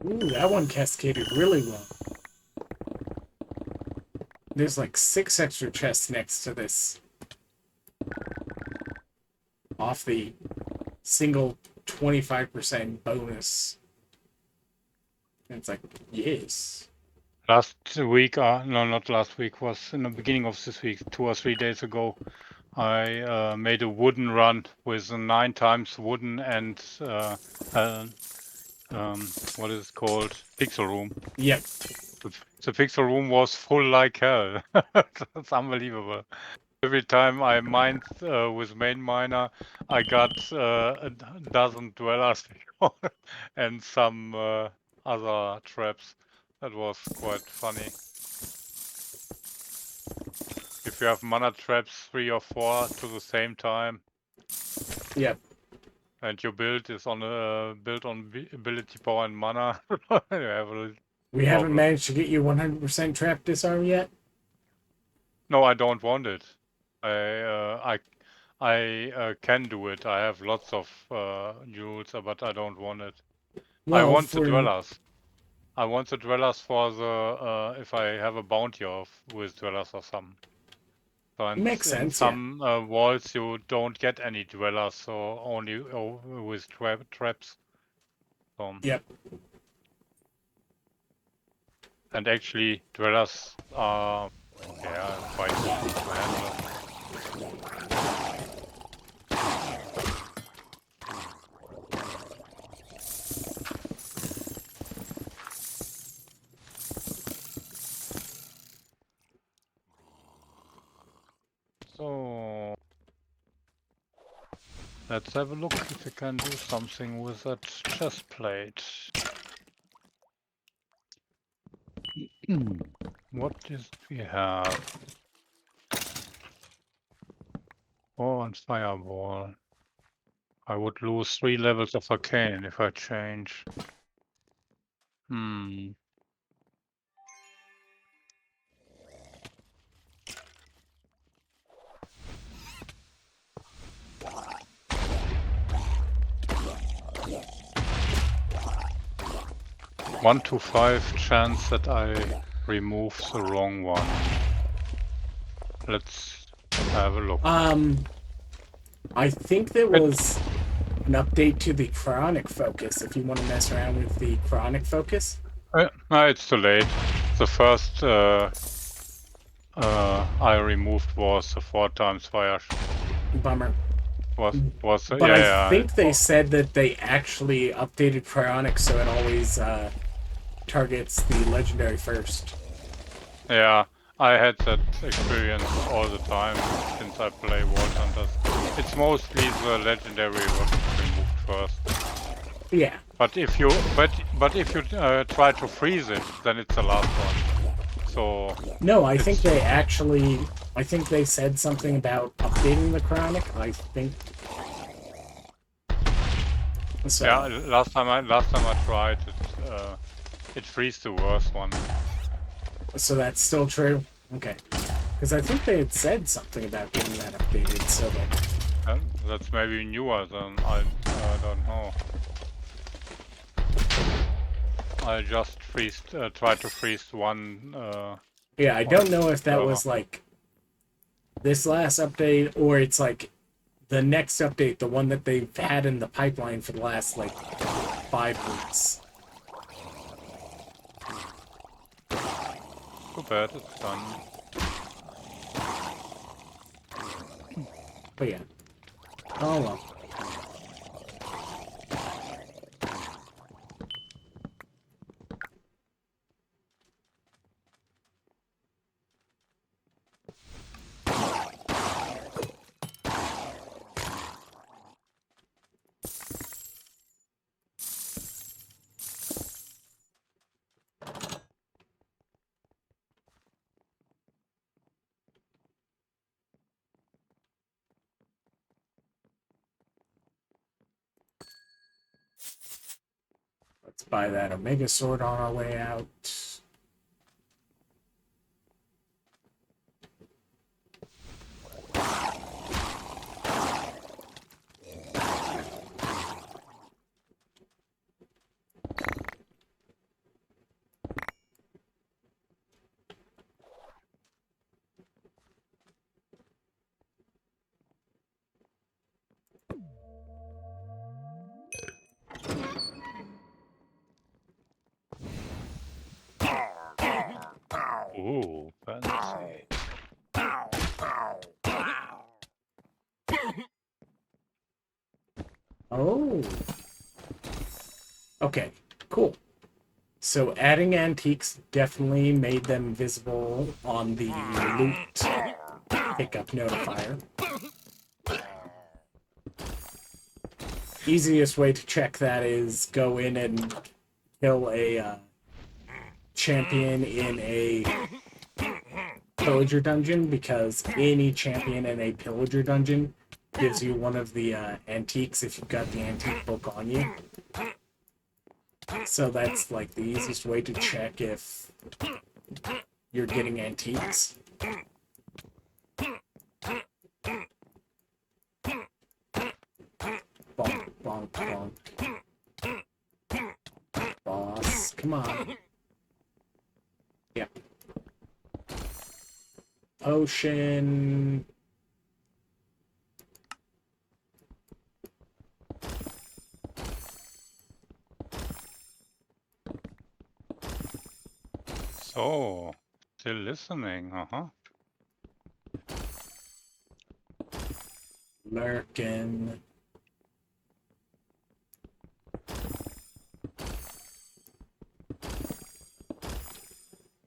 Speaker 1: Ooh, that one cascaded really well. There's like 6 extra chests next to this. Off the single 25% bonus. And it's like, yes.
Speaker 2: Last week, no, not last week, was in the beginning of this week, 2 or 3 days ago. I made a wooden run with 9 times wooden and what is it called? Pixel room.
Speaker 1: Yep.
Speaker 2: The pixel room was full like hell. That's unbelievable. Every time I mined with main miner, I got a dozen dwellers and some other traps. That was quite funny. If you have mana traps 3 or 4 to the same time.
Speaker 1: Yep.
Speaker 2: And your build is on built on ability power and mana. You have a
Speaker 1: We haven't managed to get you 100% trap disarm yet?
Speaker 2: No, I don't want it. I can do it. I have lots of jewels, but I don't want it.
Speaker 1: Well,
Speaker 2: I want the dwellers. I want the dwellers for the if I have a bounty of with dwellers or something. So
Speaker 1: Makes sense.
Speaker 2: In some walls you don't get any dwellers, so only with traps. So,
Speaker 1: yep.
Speaker 2: and actually, dwellers are quite easy to handle. So let's have a look if we can do something with that chest plate. What does we have? Oh, and fireball. I would lose 3 levels of arcane if I change. 1 to 5 chance that I remove the wrong one. Let's have a look.
Speaker 1: I think there was an update to the chronic focus if you want to mess around with the chronic focus.
Speaker 2: No, it's too late. The first I removed was the 4x fire.
Speaker 1: Bummer.
Speaker 2: Was
Speaker 1: But
Speaker 2: yeah,
Speaker 1: I think they said that they actually updated cryonic so it always targets the legendary first.
Speaker 2: yeah. I had that experience all the time since I play Vault Hunters. It's mostly the legendary what is removed first.
Speaker 1: Yeah.
Speaker 2: But if you try to freeze it, then it's the last one. So
Speaker 1: No, I think they actually. I think they said something about updating the chronic. I think. So,
Speaker 2: yeah, last time I tried it freezed the worst one.
Speaker 1: So that's still true. Okay. Because I think they had said something about getting that updated. So that.
Speaker 2: That's maybe newer than I don't know. I just tried to freeze one.
Speaker 1: Yeah, I don't know if that
Speaker 2: server.
Speaker 1: was like this last update or it's like the next update, the one that they've had in the pipeline for the last like 5 weeks.
Speaker 2: Too bad it's done.
Speaker 1: But yeah. Oh well. Let's buy that Omega Sword on our way out.
Speaker 2: Ooh, fancy.
Speaker 1: Oh. Okay, cool. So adding antiques definitely made them visible on the loot pickup notifier. Easiest way to check that is go in and kill a champion in a pillager dungeon, because any champion in a pillager dungeon gives you one of the antiques if you've got the antique book on you. So that's like the easiest way to check if you're getting antiques. Bonk, bonk, bonk. Boss, come on. Yep. Ocean.
Speaker 2: So, still listening,
Speaker 1: Lurkin.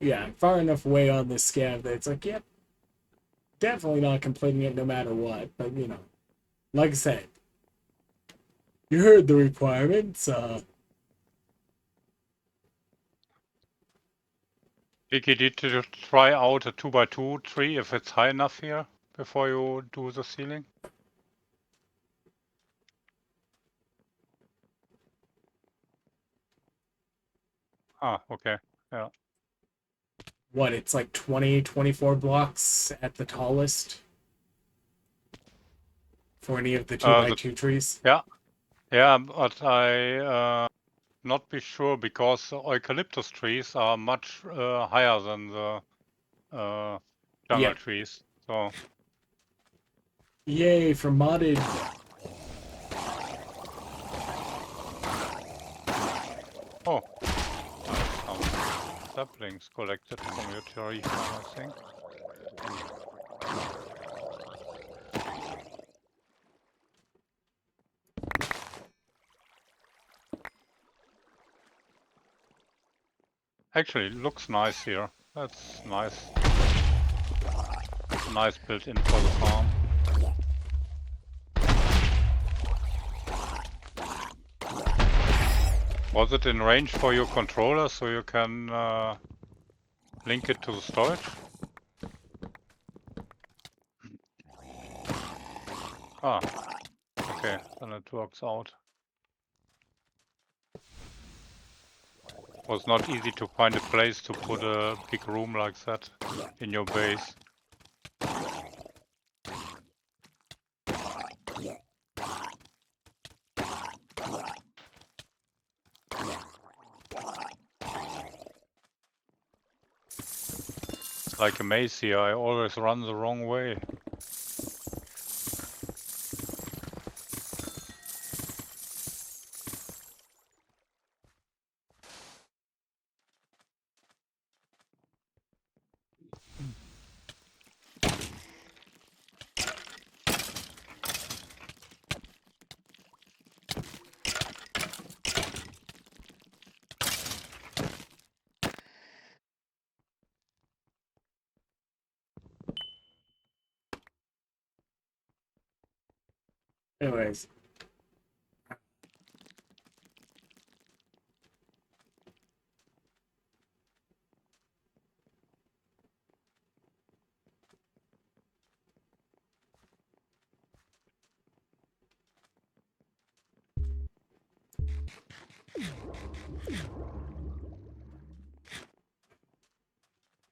Speaker 1: Yeah, I'm far enough away on this scav that it's like, yep, definitely not completing it no matter what. But, you know, like I said, you heard the requirements.
Speaker 2: Vicky, did you try out a 2x2 tree if it's high enough here before you do the ceiling? Ah, okay. Yeah.
Speaker 1: What, it's like 20, 24 blocks at the tallest for any of the 2x2 trees?
Speaker 2: Yeah. Yeah, but I not be sure because the eucalyptus trees are much higher than the jungle trees. So
Speaker 1: Yay for modded.
Speaker 2: Oh, some saplings collected from your tree farm, I think. Actually, it looks nice here. That's nice. Nice built in for the farm. Was it in range for your controller so you can link it to the storage? Ah, okay, then it works out. Was not easy to find a place to put a big room like that in your base. Like a maze here, I always run the wrong way.
Speaker 1: Anyways.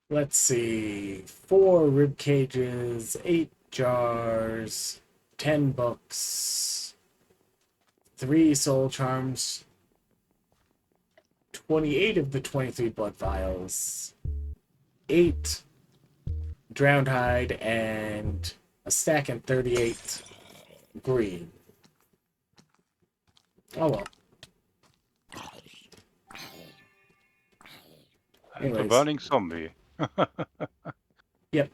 Speaker 1: Let's see. 4 rib cages, 8 jars, 10 books, 3 soul charms, 28 of the 23 blood vials, 8 drowned hide, and a stack and 38 green. Oh well.
Speaker 2: And the
Speaker 1: Anyways.
Speaker 2: burning zombie.
Speaker 1: Yep.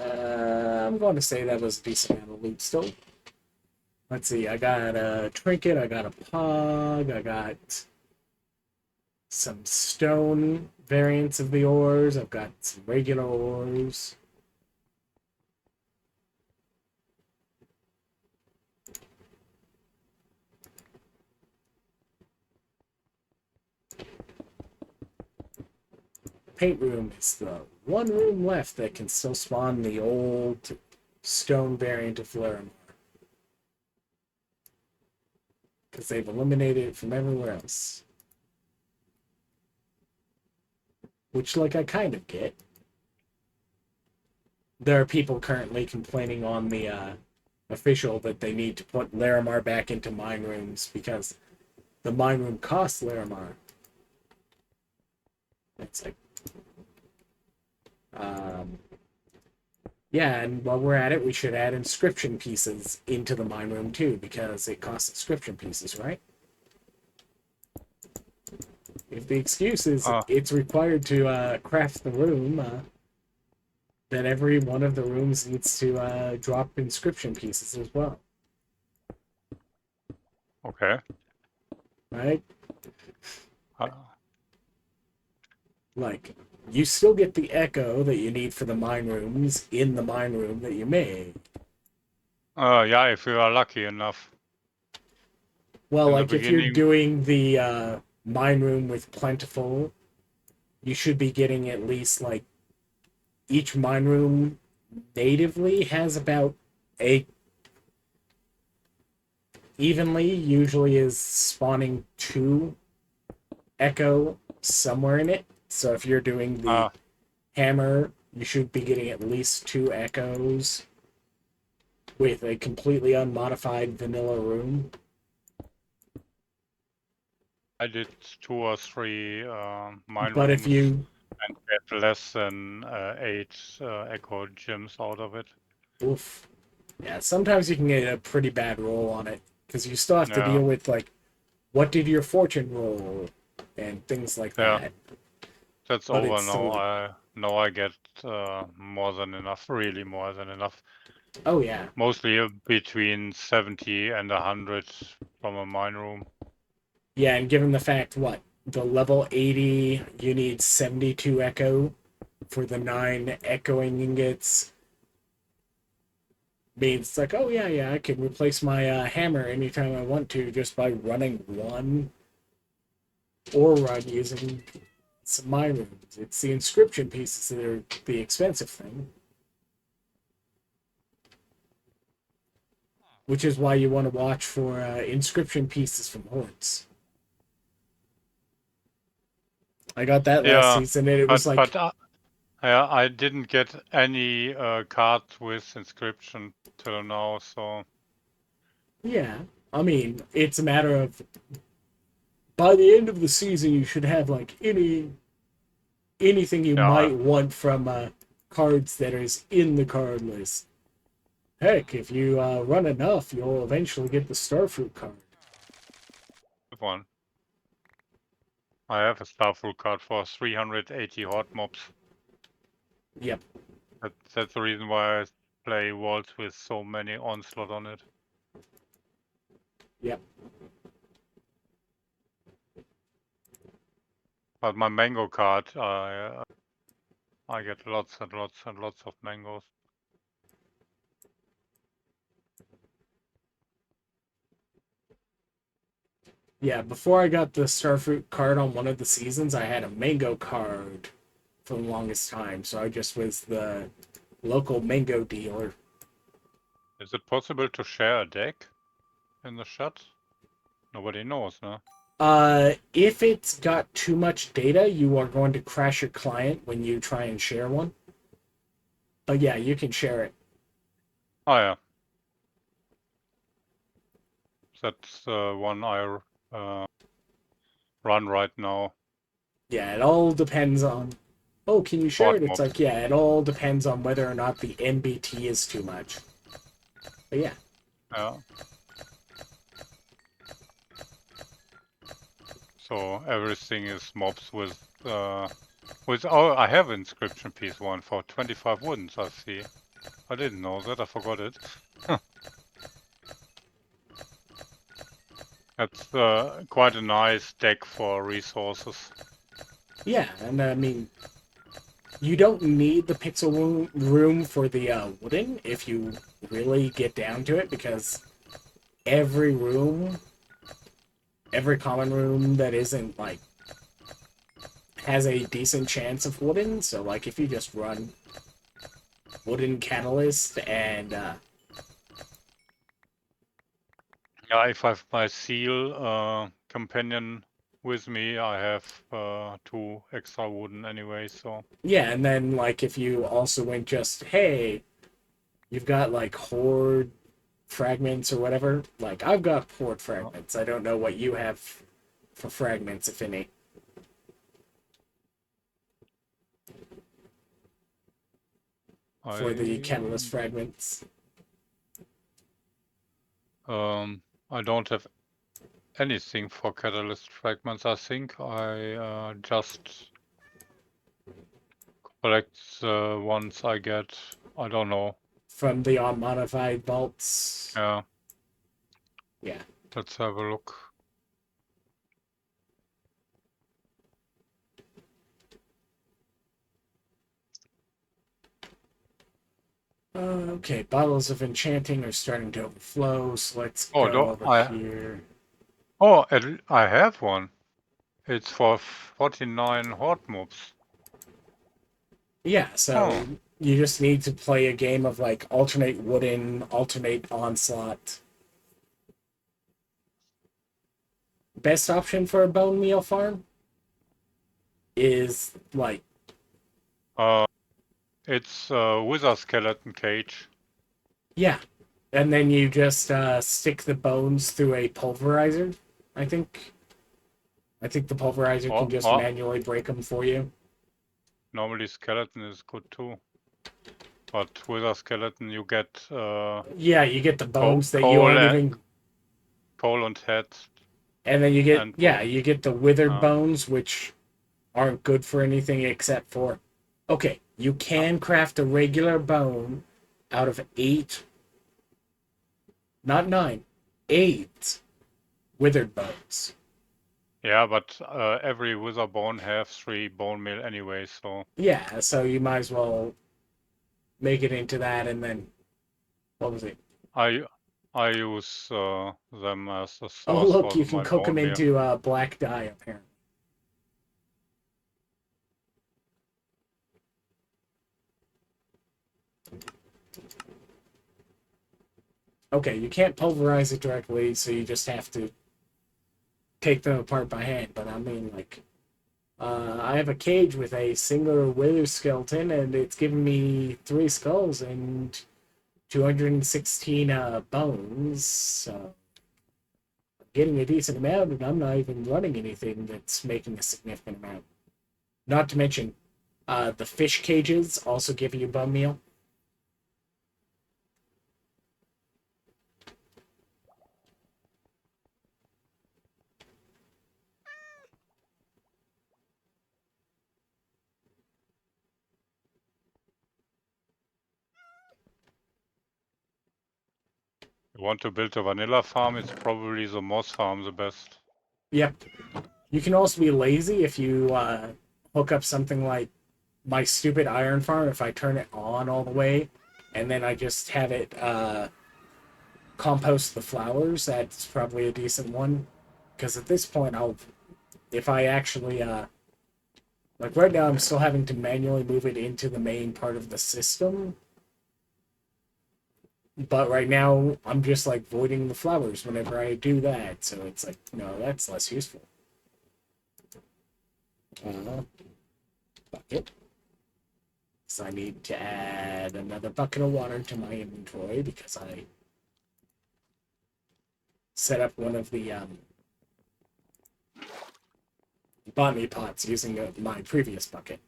Speaker 1: I'm going to say that was a decent amount of loot still. Let's see, I got a trinket, I got a pog, I got some stone variants of the ores, I've got some regular ores. Paint room is the one room left that can still spawn the old stone variant of Larimar. Because they've eliminated it from everywhere else. Which, like, I kind of get. There are people currently complaining on the official that they need to put Larimar back into mine rooms because the mine room costs Larimar. It's like, yeah, and while we're at it, we should add inscription pieces into the mine room too, because it costs inscription pieces, right? If the excuse is it's required to craft the room, then every one of the rooms needs to drop inscription pieces as well.
Speaker 2: Okay.
Speaker 1: Right? Like, you still get the echo that you need for the mine rooms in the mine room that you made.
Speaker 2: Yeah, if you are lucky enough.
Speaker 1: Well, like, if you're doing the mine room with plentiful, you should be getting at least, like, each mine room natively has about a evenly usually is spawning 2 echo somewhere in it. So if you're doing the hammer, you should be getting at least 2 echoes with a completely unmodified vanilla room.
Speaker 2: I did 2 or 3 mine
Speaker 1: But
Speaker 2: rooms
Speaker 1: if you,
Speaker 2: and get less than 8 echo gems out of it.
Speaker 1: oof, yeah, sometimes you can get a pretty bad roll on it because you still have to
Speaker 2: Yeah,
Speaker 1: deal with like what did your fortune roll and things like
Speaker 2: yeah,
Speaker 1: that.
Speaker 2: that's
Speaker 1: But
Speaker 2: over
Speaker 1: it's still like,
Speaker 2: now I get more than enough, really more than enough.
Speaker 1: oh yeah,
Speaker 2: Mostly between 70 and 100 from a mine room.
Speaker 1: yeah, and given the fact what the level 80, you need 72 echo for the 9 echoing ingots. Means like, oh yeah, yeah, I can replace my hammer anytime I want to just by running one or run using some mine runes. It's the inscription pieces that are the expensive thing. Which is why you want to watch for inscription pieces from hordes. I got that last
Speaker 2: Yeah,
Speaker 1: season, and it was like,
Speaker 2: yeah, I didn't get any cards with inscription till now, so
Speaker 1: yeah. I mean, it's a matter of by the end of the season, you should have like anything you
Speaker 2: yeah,
Speaker 1: might want from cards that is in the card list. Heck, if you run enough, you'll eventually get the Starfruit card.
Speaker 2: one. I have a Starfruit card for 380 horde mobs.
Speaker 1: Yep.
Speaker 2: That's the reason why I play Worlds with so many onslaught on it.
Speaker 1: Yep.
Speaker 2: But my mango card, I get lots and lots and lots of mangoes.
Speaker 1: Yeah, before I got the Starfruit card on one of the seasons, I had a mango card for the longest time, so I just was the local mango dealer.
Speaker 2: Is it possible to share a deck in the chat? Nobody knows, no?
Speaker 1: If it's got too much data, you are going to crash your client when you try and share one. But yeah, you can share it.
Speaker 2: Oh yeah. That's the one I run right now.
Speaker 1: Yeah, it all depends on. Oh, can you share
Speaker 2: Horde
Speaker 1: it? It's
Speaker 2: mobs.
Speaker 1: like, yeah, it all depends on whether or not the NBT is too much. But yeah.
Speaker 2: Yeah. So everything is mobs with oh, I have inscription piece one for 25 woodens, I see. I didn't know that, I forgot it. That's quite a nice deck for resources.
Speaker 1: Yeah, and I mean, you don't need the pixel room for the wooden if you really get down to it, because every room, every common room that isn't like has a decent chance of wooden. So like if you just run wooden catalyst and
Speaker 2: Yeah, if I have my seal companion with me, I have 2 extra wooden anyway, so.
Speaker 1: yeah, and then like if you also went just, hey, you've got like horde fragments or whatever. Like I've got horde fragments. I don't know what you have for fragments, if any. For the catalyst fragments.
Speaker 2: I don't have anything for catalyst fragments. I think I just collect the ones I get. I don't know.
Speaker 1: From the unmodified vaults.
Speaker 2: Yeah.
Speaker 1: Yeah.
Speaker 2: Let's have a look.
Speaker 1: Okay, bottles of enchanting are starting to overflow, so let's
Speaker 2: Oh,
Speaker 1: go over here.
Speaker 2: Oh, I have one. It's for 49 horde mobs.
Speaker 1: Yeah, so you just need to play a game of like alternate wooden, alternate onslaught. Best option for a bone meal farm is like
Speaker 2: It's wither skeleton cage.
Speaker 1: yeah, and then you just stick the bones through a pulverizer, I think. I think the pulverizer can just manually break them for you.
Speaker 2: Normally skeleton is good too. But with a skeleton you get
Speaker 1: yeah, you get the bones that you
Speaker 2: coal
Speaker 1: aren't
Speaker 2: and
Speaker 1: even
Speaker 2: coal and head.
Speaker 1: and then you get
Speaker 2: and
Speaker 1: you get the withered bones, which aren't good for anything except for okay, you can craft a regular bone out of 8, not 9, 8 withered bones.
Speaker 2: Yeah, but every wither bone has 3 bone meal anyway, so
Speaker 1: Yeah, so you might as well make it into that, and then what was it?
Speaker 2: I use them as a
Speaker 1: Oh,
Speaker 2: source
Speaker 1: look,
Speaker 2: for
Speaker 1: you can
Speaker 2: my
Speaker 1: cook them
Speaker 2: bone meal.
Speaker 1: into black dye, apparently. Okay, you can't pulverize it directly, so you just have to take them apart by hand. But I mean, like, I have a cage with a singular wither skeleton, and it's giving me 3 skulls and 216 bones. So I'm getting a decent amount, and I'm not even running anything that's making a significant amount. Not to mention, the fish cages also give you bone meal.
Speaker 2: You want to build a vanilla farm, it's probably the moss farm the best.
Speaker 1: Yep. You can also be lazy if you hook up something like my stupid iron farm. If I turn it on all the way, and then I just have it compost the flowers, that's probably a decent one. Because at this point, if I actually like right now, I'm still having to manually move it into the main part of the system. But right now, I'm just like voiding the flowers whenever I do that. So it's like, no, that's less useful. Bucket. So I need to add another bucket of water to my inventory because I set up one of the botany pots using my previous bucket.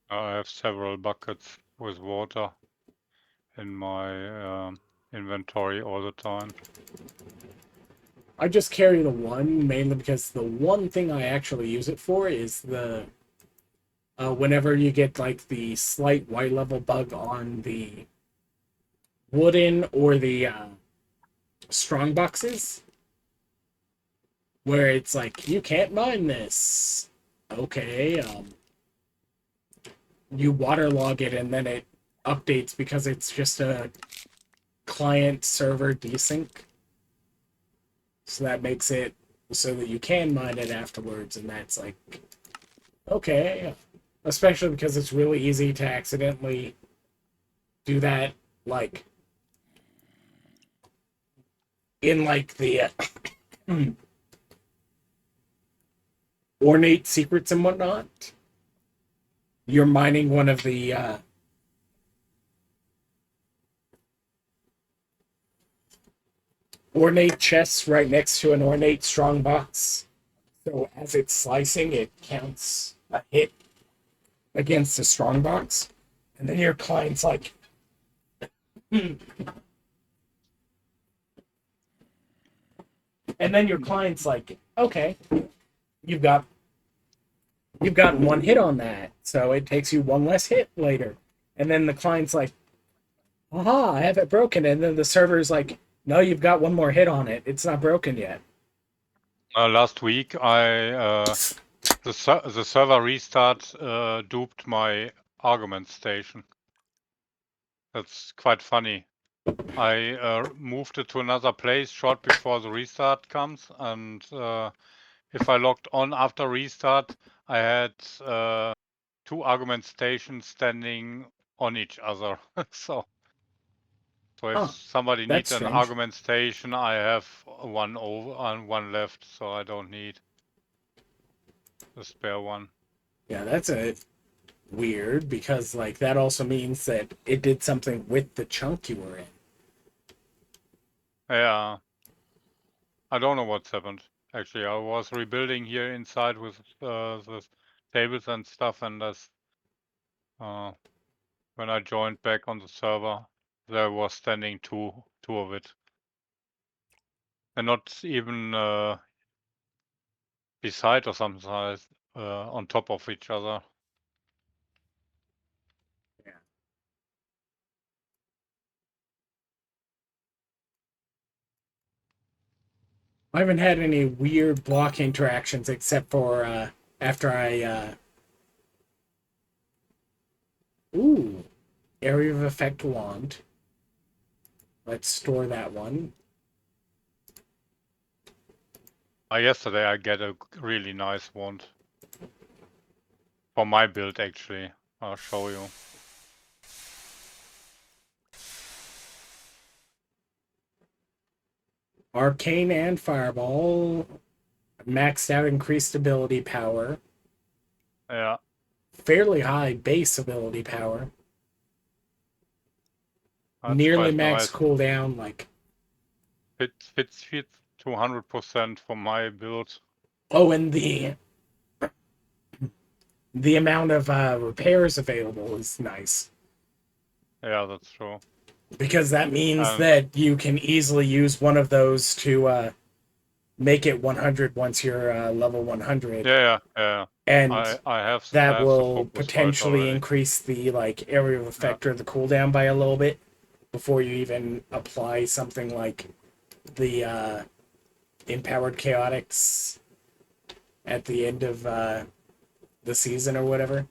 Speaker 2: I have several buckets with water in my inventory all the time.
Speaker 1: I just carry the one mainly because the one thing I actually use it for is the whenever you get like the slight white level bug on the wooden or the strong boxes, where it's like you can't mine this. Okay, you waterlog it and then it updates because it's just a client server desync. So that makes it so that you can mine it afterwards, and that's like okay. Especially because it's really easy to accidentally do that, like in like the ornate secrets and whatnot. You're mining one of the ornate chests right next to an ornate strongbox. So as it's slicing, it counts a hit against the strongbox. And then your client's like, and then your client's like, okay, you've got one hit on that, so it takes you one less hit later. And then the client's like, aha, I have it broken. And then the server's like, no, you've got one more hit on it. It's not broken yet.
Speaker 2: Last week, the server restart duped my argument station. That's quite funny. I moved it to another place short before the restart comes, and if I logged on after restart, I had 2 argument stations standing on each other. so if somebody needs an
Speaker 1: strange.
Speaker 2: argument station, I have one over and one left, so I don't need the spare one.
Speaker 1: Yeah, that's a weird because like that also means that it did something with the chunk you were in.
Speaker 2: Yeah. I don't know what's happened. Actually, I was rebuilding here inside with the tables and stuff, and that's when I joined back on the server, there was standing two of it, and not even beside or something, on top of each other.
Speaker 1: I haven't had any weird block interactions except for after I. Ooh, area of effect wand. Let's store that one.
Speaker 2: Yesterday I get a really nice wand for my build. Actually, I'll show you.
Speaker 1: Arcane and Fireball. Maxed out increased ability power.
Speaker 2: Yeah.
Speaker 1: Fairly high base ability power.
Speaker 2: That's
Speaker 1: Nearly
Speaker 2: quite
Speaker 1: max
Speaker 2: nice.
Speaker 1: cooldown, like.
Speaker 2: Fits 200% for my build.
Speaker 1: Oh, and the amount of repairs available is nice.
Speaker 2: Yeah, that's true.
Speaker 1: Because that means that you can easily use one of those to make it 100 once you're level 100.
Speaker 2: Yeah.
Speaker 1: And
Speaker 2: I have
Speaker 1: that
Speaker 2: the
Speaker 1: will
Speaker 2: focus for it
Speaker 1: potentially
Speaker 2: already.
Speaker 1: increase the like area of effect or the cooldown by a little bit before you even apply something like the empowered chaotics at the end of the season or whatever.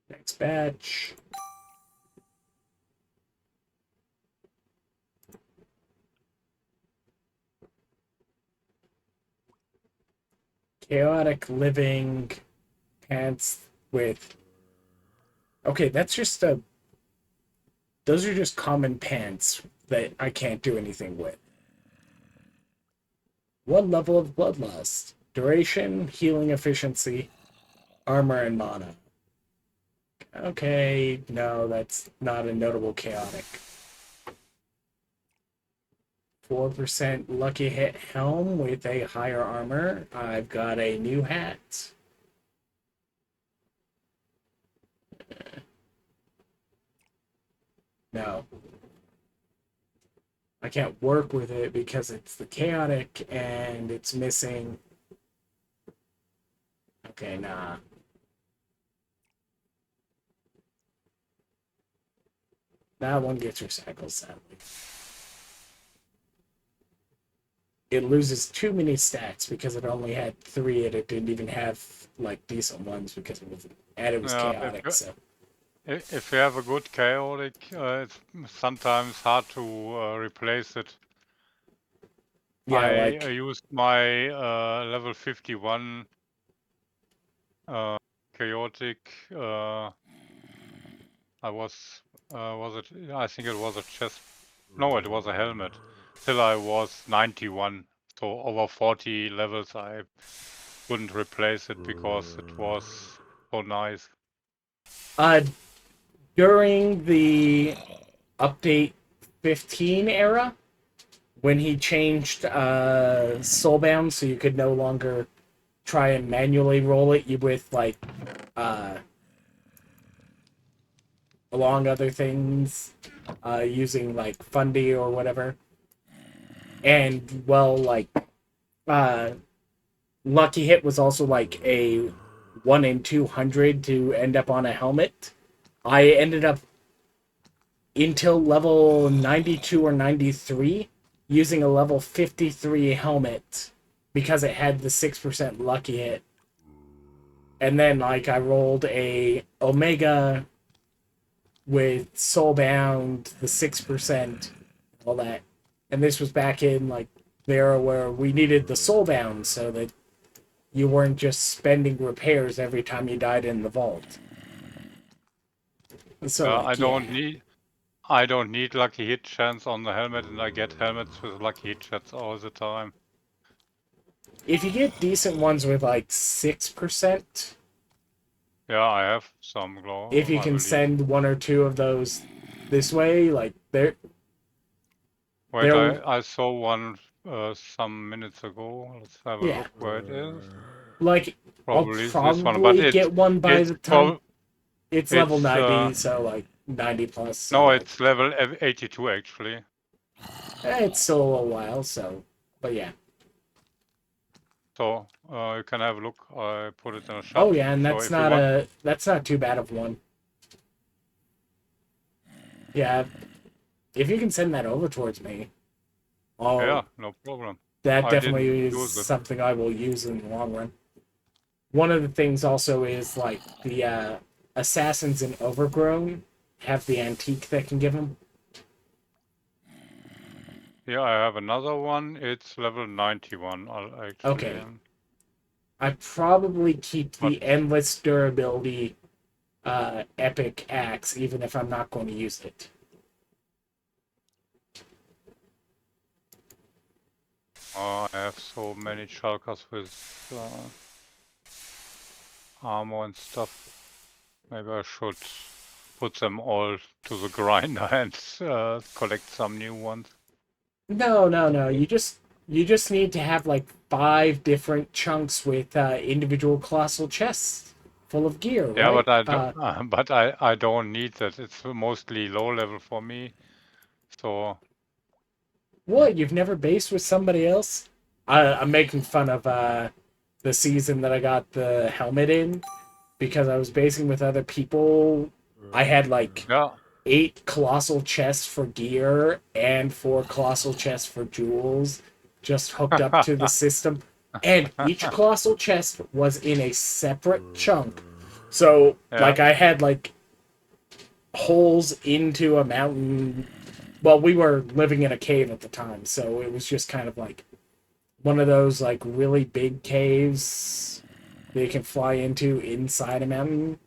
Speaker 1: Next batch. Chaotic living pants with. Okay, that's just a. Those are just common pants that I can't do anything with. One level of bloodlust. Duration, healing efficiency, armor, and mana. Okay, no, that's not a notable chaotic. 4% lucky hit helm with a higher armor. I've got a new hat. No. I can't work with it because it's the chaotic and it's missing. Okay, nah. That one gets recycled, sadly. It loses too many stats because it only had 3 and it didn't even have like decent ones because it was chaotic. So
Speaker 2: If you have a good chaotic, it's sometimes hard to replace it.
Speaker 1: yeah,
Speaker 2: I used my level 51 chaotic. Was it? I think it was a chest. No, it was a helmet. Till I was 91, so over 40 levels, I couldn't replace it because it was so nice.
Speaker 1: During the update 15 era, when he changed Soulbound so you could no longer try and manually roll it you with like along other things using like Fundy or whatever. And well, like Lucky Hit was also like a 1 in 200 to end up on a helmet. I ended up until level 92 or 93 using a level 53 helmet because it had the 6% lucky hit. And then like I rolled a Omega with Soulbound, the 6%, all that. And this was back in like the era where we needed the Soulbound so that you weren't just spending repairs every time you died in the vault. So like,
Speaker 2: I don't need lucky hit chance on the helmet, and I get helmets with lucky hit chance all the time.
Speaker 1: If you get decent ones with like 6%,
Speaker 2: Yeah, I have some glow.
Speaker 1: if you
Speaker 2: I
Speaker 1: can
Speaker 2: believe.
Speaker 1: send one or two of those this way, like
Speaker 2: Wait,
Speaker 1: they're
Speaker 2: I saw one some minutes ago. Let's have a
Speaker 1: yeah.
Speaker 2: look where it is.
Speaker 1: Like I'll
Speaker 2: Probably this one, but
Speaker 1: probably get one by
Speaker 2: it's
Speaker 1: the time it's level
Speaker 2: it's
Speaker 1: 90, so like 90 plus. So
Speaker 2: no,
Speaker 1: like,
Speaker 2: it's level 82 actually.
Speaker 1: it's still a little while. So, but yeah.
Speaker 2: So you can have a look. I put it in a shop.
Speaker 1: Oh yeah, and
Speaker 2: So if you want,
Speaker 1: that's not too bad of one. Yeah, if you can send that over towards me,
Speaker 2: yeah,
Speaker 1: I'll
Speaker 2: no problem.
Speaker 1: that
Speaker 2: I
Speaker 1: definitely
Speaker 2: didn't
Speaker 1: is
Speaker 2: use it.
Speaker 1: something I will use in the long run. One of the things also is like the assassins in Overgrown have the antique that can give them.
Speaker 2: Yeah, I have another one. It's level 91. I'll actually.
Speaker 1: Okay, I probably keep
Speaker 2: But
Speaker 1: the endless durability epic axe even if I'm not going to use it.
Speaker 2: I have so many shulkers with armor and stuff. Maybe I should put them all to the grinder and collect some new ones.
Speaker 1: No. You just need to have like 5 different chunks with individual colossal chests full of gear,
Speaker 2: Yeah,
Speaker 1: right?
Speaker 2: but I don't. But I don't need that. It's mostly low level for me. So
Speaker 1: What? You've never based with somebody else? I'm making fun of the season that I got the helmet in because I was basing with other people. I had like
Speaker 2: yeah,
Speaker 1: 8 colossal chests for gear and 4 colossal chests for jewels just hooked up to the system. And each colossal chest was in a separate chunk. So,
Speaker 2: yeah.
Speaker 1: like, I had like holes into a mountain. Well, we were living in a cave at the time, so it was just kind of like one of those like really big caves that you can fly into inside a mountain.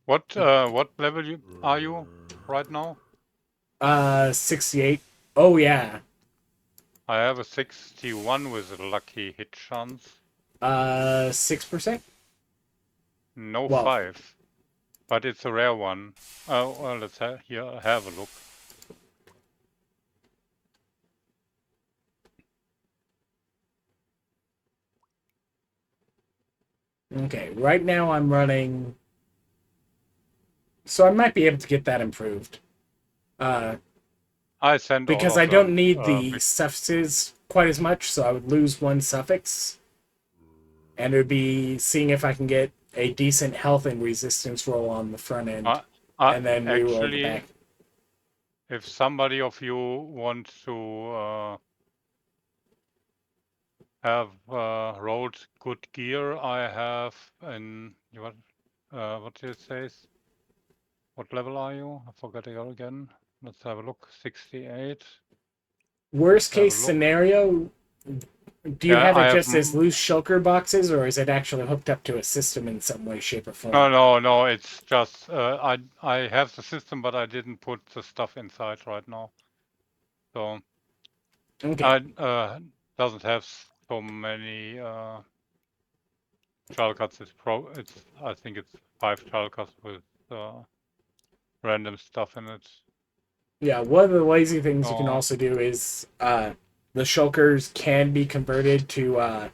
Speaker 2: What level are you right now?
Speaker 1: 68. Oh yeah.
Speaker 2: I have a 61 with a lucky hit chance.
Speaker 1: 6%.
Speaker 2: No
Speaker 1: Well,
Speaker 2: 5, but it's a rare one. Oh, well, let's have a look.
Speaker 1: okay. Right now I'm running, so I might be able to get that improved.
Speaker 2: I sent all
Speaker 1: Because
Speaker 2: of
Speaker 1: I don't
Speaker 2: them.
Speaker 1: need the suffixes quite as much, so I would lose one suffix, and it would be seeing if I can get a decent health and resistance roll on the front end, and then reroll the
Speaker 2: Actually,
Speaker 1: back.
Speaker 2: if somebody of you wants to have rolled good gear, I have in what did it say? What level are you? I forgot it again. Let's have a look. 68.
Speaker 1: Worst
Speaker 2: Have a
Speaker 1: case
Speaker 2: look.
Speaker 1: scenario, do you
Speaker 2: Yeah,
Speaker 1: have
Speaker 2: I
Speaker 1: it
Speaker 2: have.
Speaker 1: just as loose shulker boxes, or is it actually hooked up to a system in some way, shape, or form?
Speaker 2: No. It's just I have the system, but I didn't put the stuff inside right now. So
Speaker 1: Okay.
Speaker 2: I doesn't have so many shulkers. It's I think it's 5 shulkers with random stuff in it.
Speaker 1: Yeah, one of the lazy things you can
Speaker 2: So
Speaker 1: also do is the shulkers can be converted to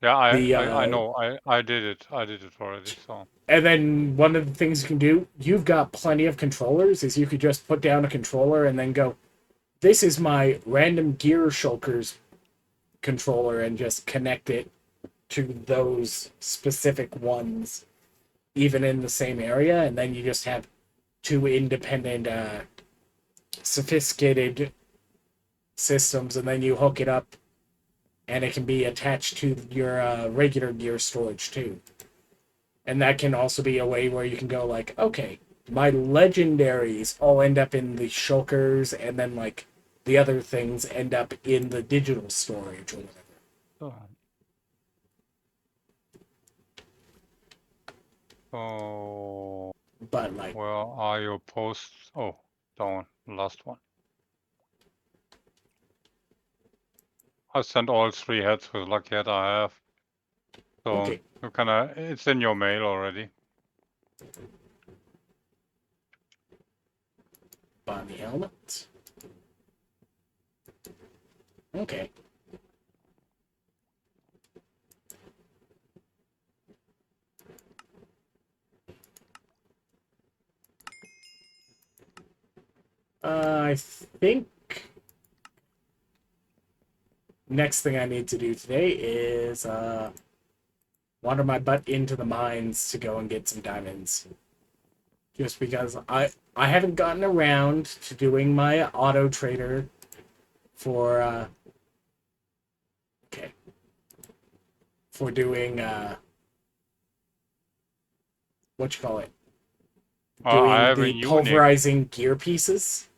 Speaker 2: yeah,
Speaker 1: the
Speaker 2: I know. I did it. I did it already. So
Speaker 1: and then one of the things you can do, you've got plenty of controllers, is you could just put down a controller and then go, this is my random gear shulkers controller, and just connect it to those specific ones, even in the same area, and then you just have 2 independent, sophisticated systems, and then you hook it up, and it can be attached to your regular gear storage too. And that can also be a way where you can go like, okay, my legendaries all end up in the shulkers, and then like the other things end up in the digital storage or whatever.
Speaker 2: so
Speaker 1: But like,
Speaker 2: where are your posts? Oh, down last one. I sent all 3 heads with lucky head I have. So
Speaker 1: Okay.
Speaker 2: you it's in your mail already.
Speaker 1: Body helmet. Okay. I think next thing I need to do today is wander my butt into the mines to go and get some diamonds. Just because I haven't gotten around to doing my auto trader for for doing what you call it?
Speaker 2: I
Speaker 1: Doing
Speaker 2: have a
Speaker 1: the
Speaker 2: unique.
Speaker 1: pulverizing gear pieces.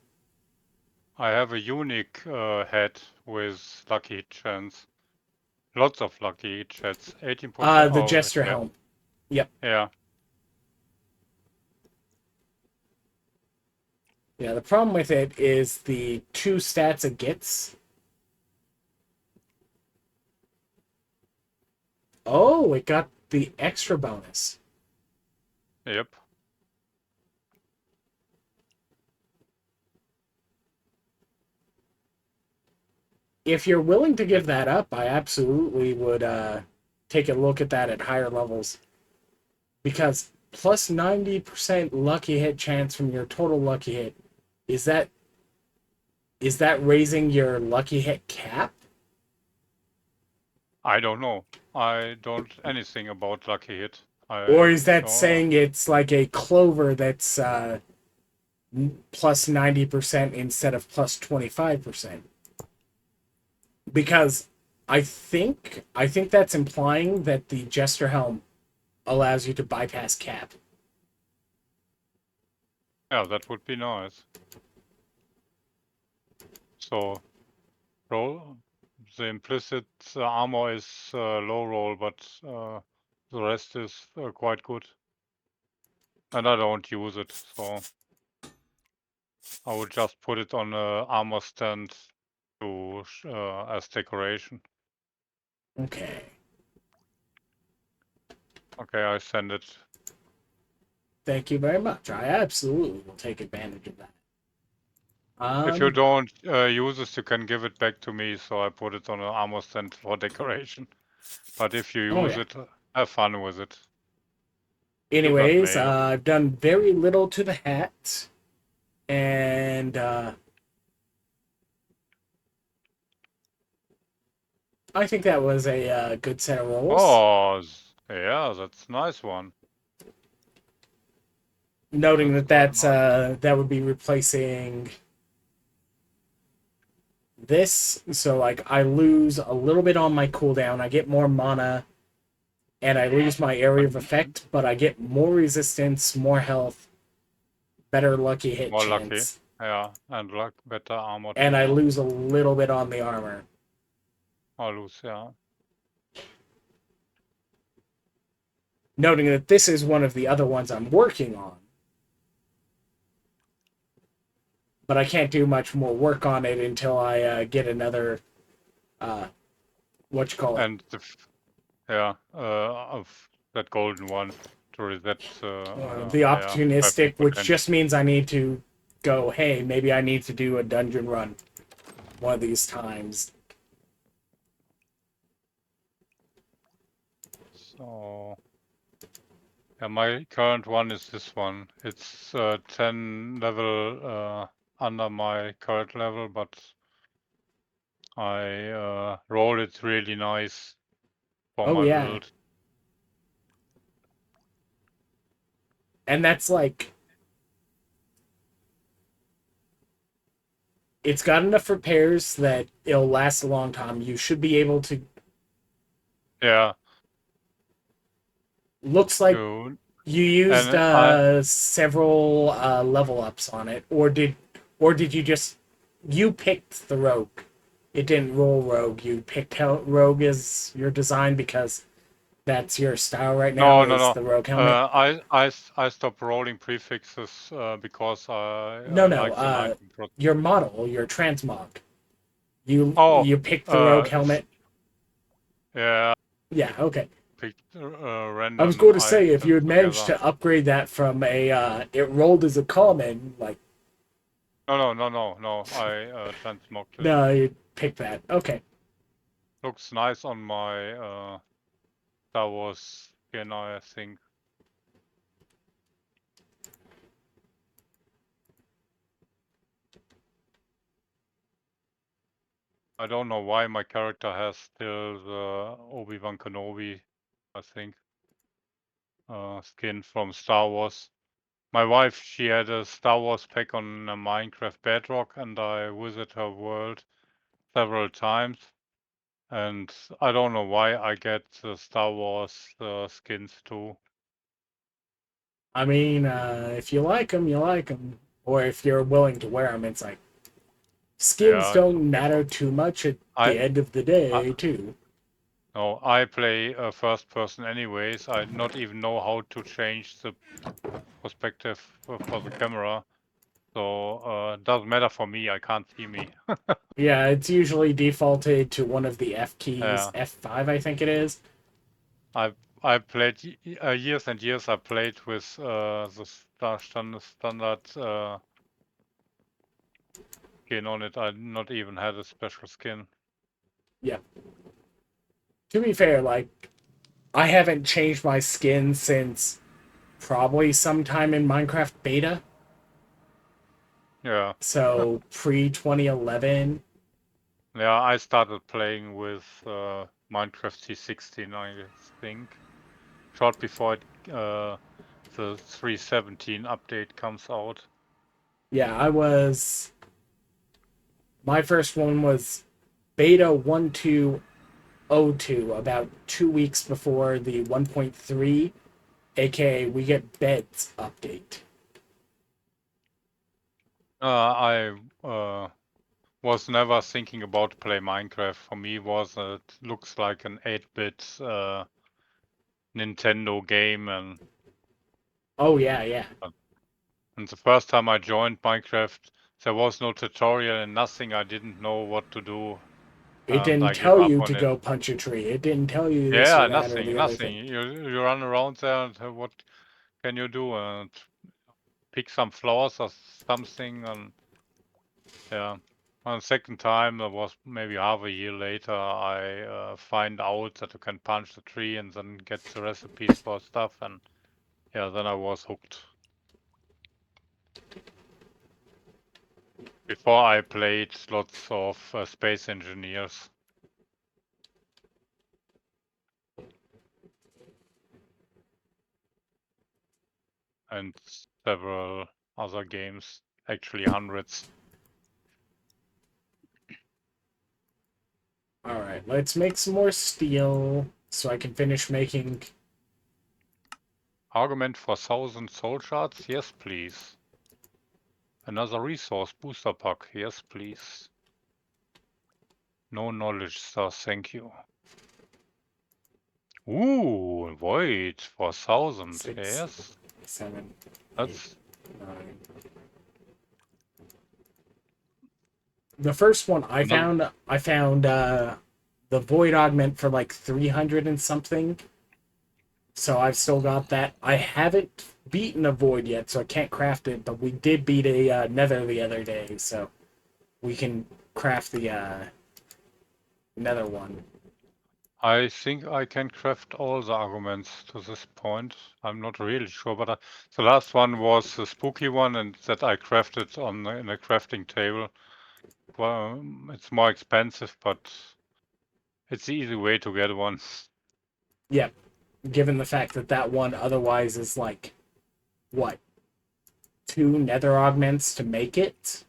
Speaker 2: I have a unique head with lucky hit chance. Lots of lucky hit chance. 18%.
Speaker 1: The
Speaker 2: Oh,
Speaker 1: Jester
Speaker 2: yeah.
Speaker 1: helm. Yep.
Speaker 2: Yeah.
Speaker 1: Yeah, the problem with it is the 2 stats it gets. Oh, it got the extra bonus.
Speaker 2: Yep.
Speaker 1: If you're willing to give that up, I absolutely would take a look at that at higher levels. Because plus 90% lucky hit chance from your total lucky hit, is that raising your lucky hit cap?
Speaker 2: I don't know. I don't anything about lucky hit.
Speaker 1: Or is that
Speaker 2: don't
Speaker 1: saying it's like a clover that's plus 90% instead of plus 25%? Because I think that's implying that the Jester helm allows you to bypass cap.
Speaker 2: Yeah, that would be nice. So, roll. The implicit armor is low roll, but the rest is quite good. And I don't use it, so I would just put it on a armor stand to as decoration.
Speaker 1: Okay.
Speaker 2: Okay, I send it.
Speaker 1: Thank you very much. I absolutely will take advantage of that.
Speaker 2: If you don't use this, you can give it back to me, so I put it on an armor stand for decoration. But if you use it, have fun with it.
Speaker 1: Anyways, I've done very little to the hat, and I think that was a good set of rolls.
Speaker 2: Oh, yeah, that's a nice one.
Speaker 1: Noting that's nice. That would be replacing this, so like I lose a little bit on my cooldown. I get more mana, and I lose my area of effect, but I get more resistance, more health, better lucky hit
Speaker 2: more
Speaker 1: chance.
Speaker 2: Lucky. Yeah, and better armor.
Speaker 1: And
Speaker 2: too,
Speaker 1: I lose a little bit on the armor.
Speaker 2: I lose, yeah.
Speaker 1: Noting that this is one of the other ones I'm working on. But I can't do much more work on it until I get another, what you call it?
Speaker 2: And of that golden one to reset.
Speaker 1: The opportunistic, which just means I need to go, hey, maybe I need to do a dungeon run one of these times.
Speaker 2: So, yeah, my current one is this one. It's 10 level under my current level, but I roll it really nice for my build.
Speaker 1: And that's like, it's got enough repairs that it'll last a long time. You should be able to.
Speaker 2: Yeah.
Speaker 1: Looks like you used several level ups on it, or did you just picked the rogue? It didn't roll rogue. You picked rogue as your design because that's your style right now.
Speaker 2: No.
Speaker 1: The rogue helmet.
Speaker 2: I stopped rolling prefixes because I
Speaker 1: No.
Speaker 2: like the 19%.
Speaker 1: Your model, your transmog. You picked the rogue helmet?
Speaker 2: Yeah,
Speaker 1: Yeah, okay.
Speaker 2: picked
Speaker 1: I was
Speaker 2: random
Speaker 1: going to say, if you
Speaker 2: items
Speaker 1: had managed
Speaker 2: together.
Speaker 1: to upgrade that from it rolled as a common, like,
Speaker 2: No. I transmogged it.
Speaker 1: no, you pick that. Okay.
Speaker 2: Looks nice on my Star Wars skin, I think. I don't know why my character has still the Obi-Wan Kenobi, I think, skin from Star Wars. My wife, she had a Star Wars pack on Minecraft Bedrock, and I visited her world several times. And I don't know why I get the Star Wars skins too.
Speaker 1: I mean, if you like them, you like them. Or if you're willing to wear them, it's like, skins
Speaker 2: Yeah, it's
Speaker 1: don't
Speaker 2: okay
Speaker 1: matter
Speaker 2: for me.
Speaker 1: too much at
Speaker 2: I,
Speaker 1: the end of the
Speaker 2: I
Speaker 1: day, too.
Speaker 2: no, I play first person anyways. I not even know how to change the perspective for the camera. So it doesn't matter for me. I can't see me.
Speaker 1: Yeah, it's usually defaulted to one of the F keys,
Speaker 2: Yeah,
Speaker 1: F5, I think it is.
Speaker 2: I played years and years. I played with the standard skin on it. I not even had a special skin.
Speaker 1: Yeah. To be fair, like, I haven't changed my skin since probably sometime in Minecraft beta.
Speaker 2: Yeah,
Speaker 1: So pre 2011.
Speaker 2: yeah. I started playing with Minecraft C16, I think, short before the 3.17 update comes out.
Speaker 1: Yeah, my first one was beta 1202, about 2 weeks before the 1.3, aka we get beds update.
Speaker 2: I was never thinking about to play Minecraft. For me, it looks like an 8-bit Nintendo game, and
Speaker 1: Oh yeah, yeah.
Speaker 2: the first time I joined Minecraft, there was no tutorial and nothing. I didn't know what to do,
Speaker 1: It
Speaker 2: and
Speaker 1: didn't
Speaker 2: I give
Speaker 1: tell
Speaker 2: up
Speaker 1: you to
Speaker 2: on it.
Speaker 1: go punch a tree. It didn't tell you this or
Speaker 2: Yeah,
Speaker 1: that or
Speaker 2: nothing,
Speaker 1: the other thing.
Speaker 2: nothing. You run around there, and what can you do? And pick some flowers or something, and yeah. On the second time, that was maybe half a year later, I find out that you can punch the tree and then get the recipes for stuff, and yeah, then I was hooked. Before I played lots of Space Engineers and several other games, actually hundreds.
Speaker 1: All right, let's make some more steel so I can finish making.
Speaker 2: Argument for 1,000 soul shards? Yes, please. Another resource booster pack? Yes, please. No knowledge, sir. Thank you. Ooh, void for 1,000.
Speaker 1: 6,
Speaker 2: Yes,
Speaker 1: 7, 8,
Speaker 2: that's
Speaker 1: 9. The first one
Speaker 2: another.
Speaker 1: I found the void augment for like 300 and something. So I've still got that. I haven't beaten a void yet, so I can't craft it. But we did beat a nether the other day, so we can craft the nether one.
Speaker 2: I think I can craft all the arguments to this point. I'm not really sure, but the last one was the spooky one, and that I crafted in a crafting table. Well, it's more expensive, but it's the easy way to get one.
Speaker 1: Yep. Given the fact that that one otherwise is like what, 2 nether augments to make it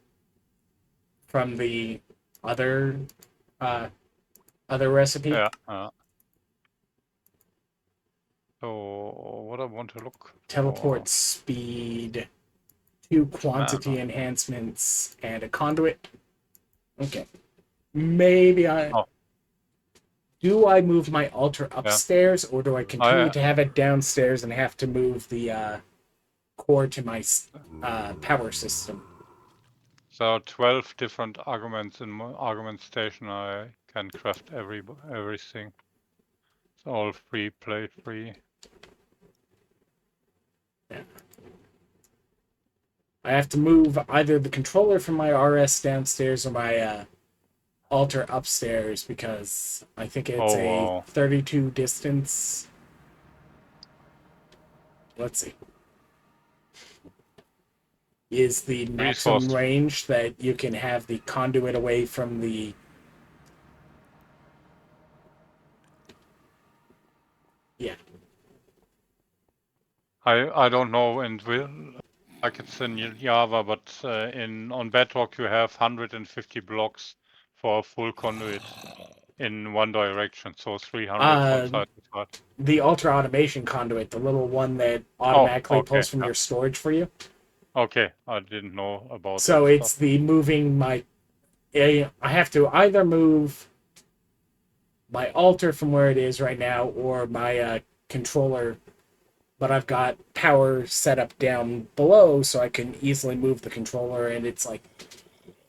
Speaker 1: from the other uh other recipe.
Speaker 2: Yeah. So what I want to look for?
Speaker 1: Teleport speed, 2 quantity
Speaker 2: Mana.
Speaker 1: enhancements, and a conduit. Okay. Maybe I
Speaker 2: Oh,
Speaker 1: do I move my altar
Speaker 2: yeah.
Speaker 1: upstairs, or do I continue
Speaker 2: I
Speaker 1: to have it downstairs and have to move the core to my power system?
Speaker 2: there are 12 different arguments in my argument station. I can craft everything. It's all free, play free.
Speaker 1: Yeah. I have to move either the controller from my RS downstairs or my altar upstairs because I think it's
Speaker 2: Oh,
Speaker 1: a
Speaker 2: wow.
Speaker 1: 32 distance. Let's see. Is the maximum
Speaker 2: Resource.
Speaker 1: range that you can have the conduit away from the... Yeah.
Speaker 2: I don't know, and like it's in Java, but on Bedrock you have 150 blocks for a full conduit in one direction, so 300 from side to side.
Speaker 1: The Ultra Automation conduit, the little one that
Speaker 2: Oh,
Speaker 1: automatically
Speaker 2: okay.
Speaker 1: pulls from your storage for you.
Speaker 2: Okay, I didn't know about
Speaker 1: So
Speaker 2: that
Speaker 1: it's
Speaker 2: stuff.
Speaker 1: the moving my... I have to either move my altar from where it is right now or my controller, but I've got power set up down below so I can easily move the controller, and it's like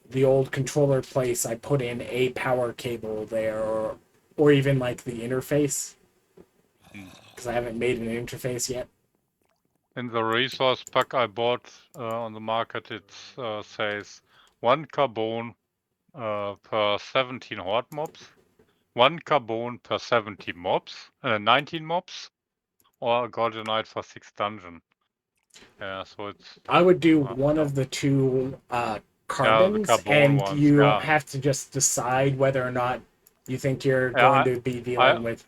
Speaker 1: the old controller place. I put in a power cable there, or even like the interface, because I haven't made an interface yet.
Speaker 2: In the resource pack I bought on the market, it says 1 carbon per 17 horde mobs, 1 carbon per 70 mobs, 19 mobs, or a Gorgonite for 6 dungeon. Yeah, so it's...
Speaker 1: I would do one of the two
Speaker 2: yeah, the
Speaker 1: carbons,
Speaker 2: carbon
Speaker 1: and
Speaker 2: ones,
Speaker 1: you
Speaker 2: yeah.
Speaker 1: have to just decide whether or not you think you're
Speaker 2: Yeah,
Speaker 1: going to be dealing with...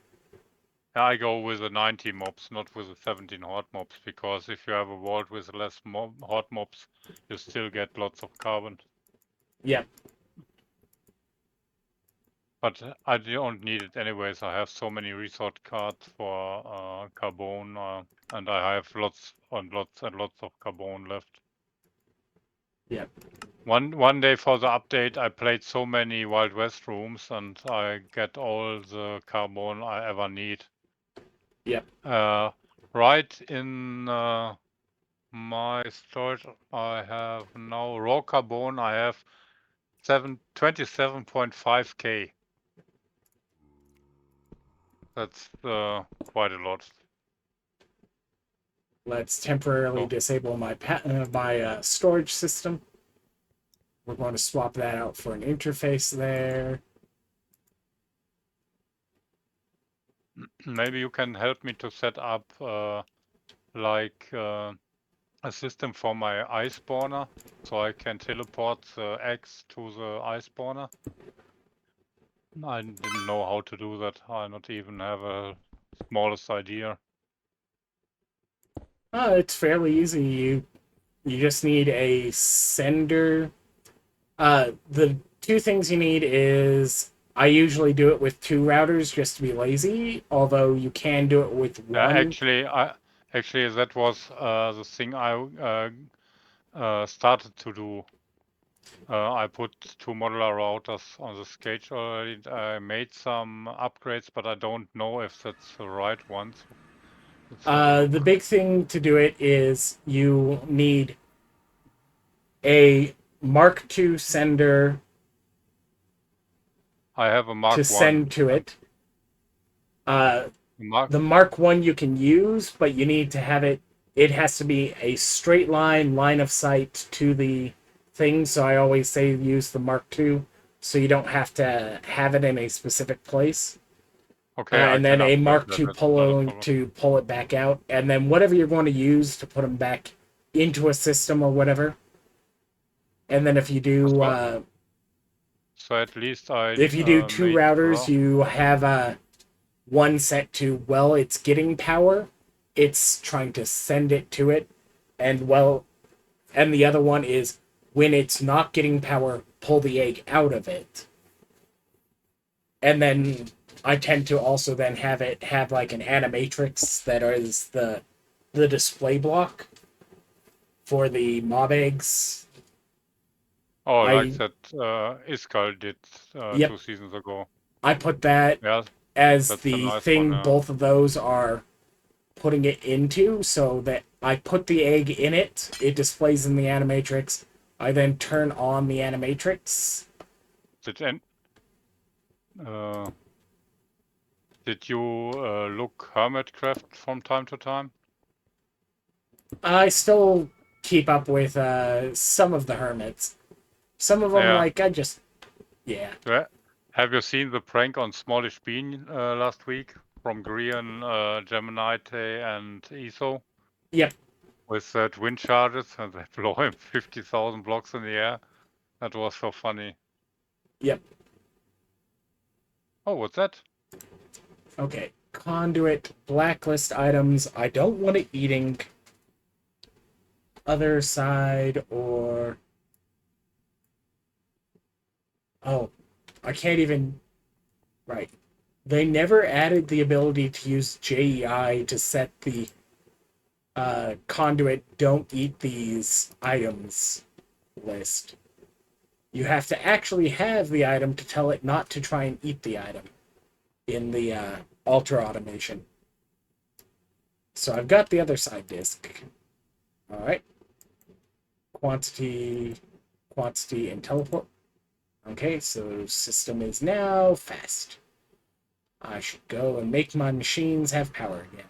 Speaker 2: I go with the 90 mobs, not with the 17 horde mobs, because if you have a world with less horde mobs, you still get lots of carbon.
Speaker 1: Yeah.
Speaker 2: But I don't need it anyways. I have so many resort cards for carbon, and I have lots and lots and lots of carbon left.
Speaker 1: Yeah.
Speaker 2: One day for the update, I played so many Wild West rooms, and I get all the carbon I ever need.
Speaker 1: Yep.
Speaker 2: Right in my storage, I have now raw carbon. I have 27.5k. That's quite a lot.
Speaker 1: Let's temporarily disable my storage system. We're going to swap that out for an interface there.
Speaker 2: Maybe you can help me to set up like a system for my ice spawner, so I can teleport the eggs to the ice spawner. I didn't know how to do that. I not even have a smallest idea.
Speaker 1: It's fairly easy. You just need a sender. The two things you need is, I usually do it with 2 routers just to be lazy, although you can do it with 1.
Speaker 2: Actually, that was the thing I started to do. I put 2 modular routers on the sketch already. I made some upgrades, but I don't know if that's the right ones.
Speaker 1: The big thing to do it is you need a Mark II sender.
Speaker 2: I have a Mark
Speaker 1: to send to it. The Mark 1 you can use, but you need to have it. It has to be a straight line of sight to the thing. So I always say use the Mark 2, so you don't have to have it in a specific place.
Speaker 2: Okay,
Speaker 1: and then a Mark II pulling to pull it back out, and then whatever you're going to use to put them back into a system or whatever. And then if you do,
Speaker 2: so at least
Speaker 1: if you do 2 routers, you have one set to, well, it's getting power, it's trying to send it to it, and the other one is when it's not getting power, pull the egg out of it. And then I tend to also then have it have like an animatrix that is the display block for the mob eggs.
Speaker 2: Oh, like that Iskallia did 2 seasons ago.
Speaker 1: I put that as the
Speaker 2: nice
Speaker 1: thing
Speaker 2: one,
Speaker 1: both of those are putting it into, so that I put the egg in it, it displays in the animatrix, I then turn on the animatrix.
Speaker 2: Uh, did you look Hermitcraft from time to time?
Speaker 1: I still keep up with some of the hermits. Some of them,
Speaker 2: Yeah.
Speaker 1: like, I just... Yeah.
Speaker 2: Have you seen the prank on Smallish Bean last week from Grian, Geminite, and ESO?
Speaker 1: Yep.
Speaker 2: With twin charges, and they blow him 50,000 blocks in the air. That was so funny.
Speaker 1: Yep.
Speaker 2: Oh, what's that?
Speaker 1: Okay. Conduit, blacklist items. I don't want it eating. Other side, or... Oh, I can't even... Right. They never added the ability to use JEI to set the conduit don't eat these items list. You have to actually have the item to tell it not to try and eat the item in the Ultra automation. So I've got the other side disk. All right. Quantity, and teleport. Okay, so system is now fast. I should go and make my machines have power again.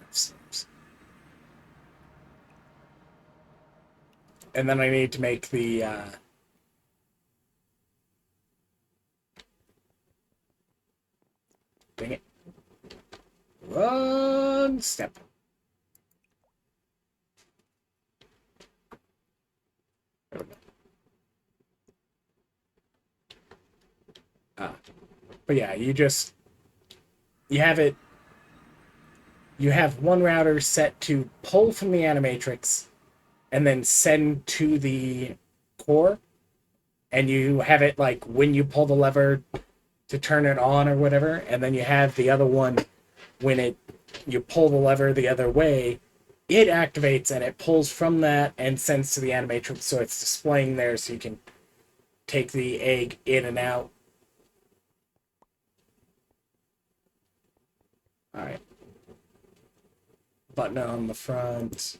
Speaker 1: And then I need to make the dang it. One step. There we go. But yeah, you have it. You have one router set to pull from the animatrix and then send to the core, and you have it like when you pull the lever to turn it on or whatever, and then you have the other one when you pull the lever the other way, it activates and it pulls from that and sends to the animatrix, so it's displaying there so you can take the egg in and out. All right. Button on the front.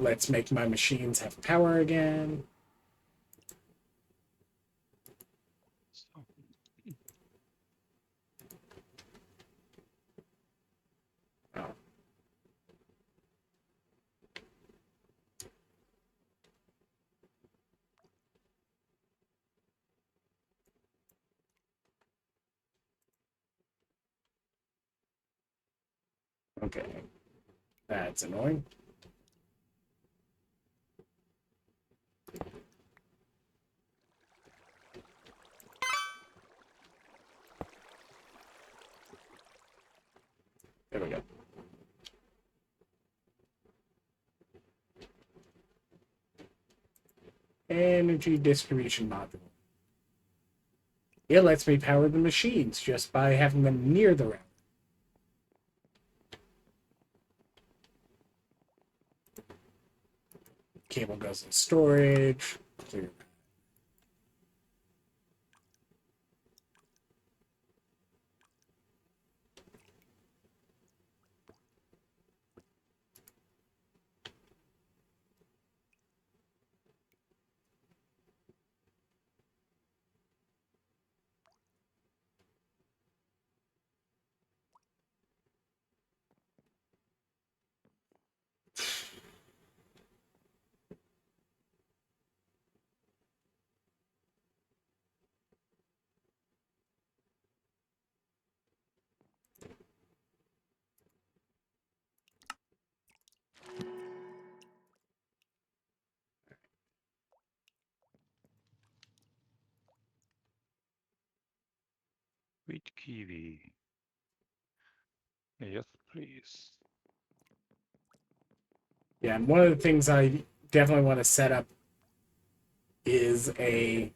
Speaker 1: Let's make my machines have power again. Oh. Okay. That's annoying. There we go. Energy distribution module. It lets me power the machines just by having them near the router. Cable goes in storage. Clear.
Speaker 2: Sweet kiwi. Yes, please.
Speaker 1: Yeah, and one of the things I definitely want to set up is a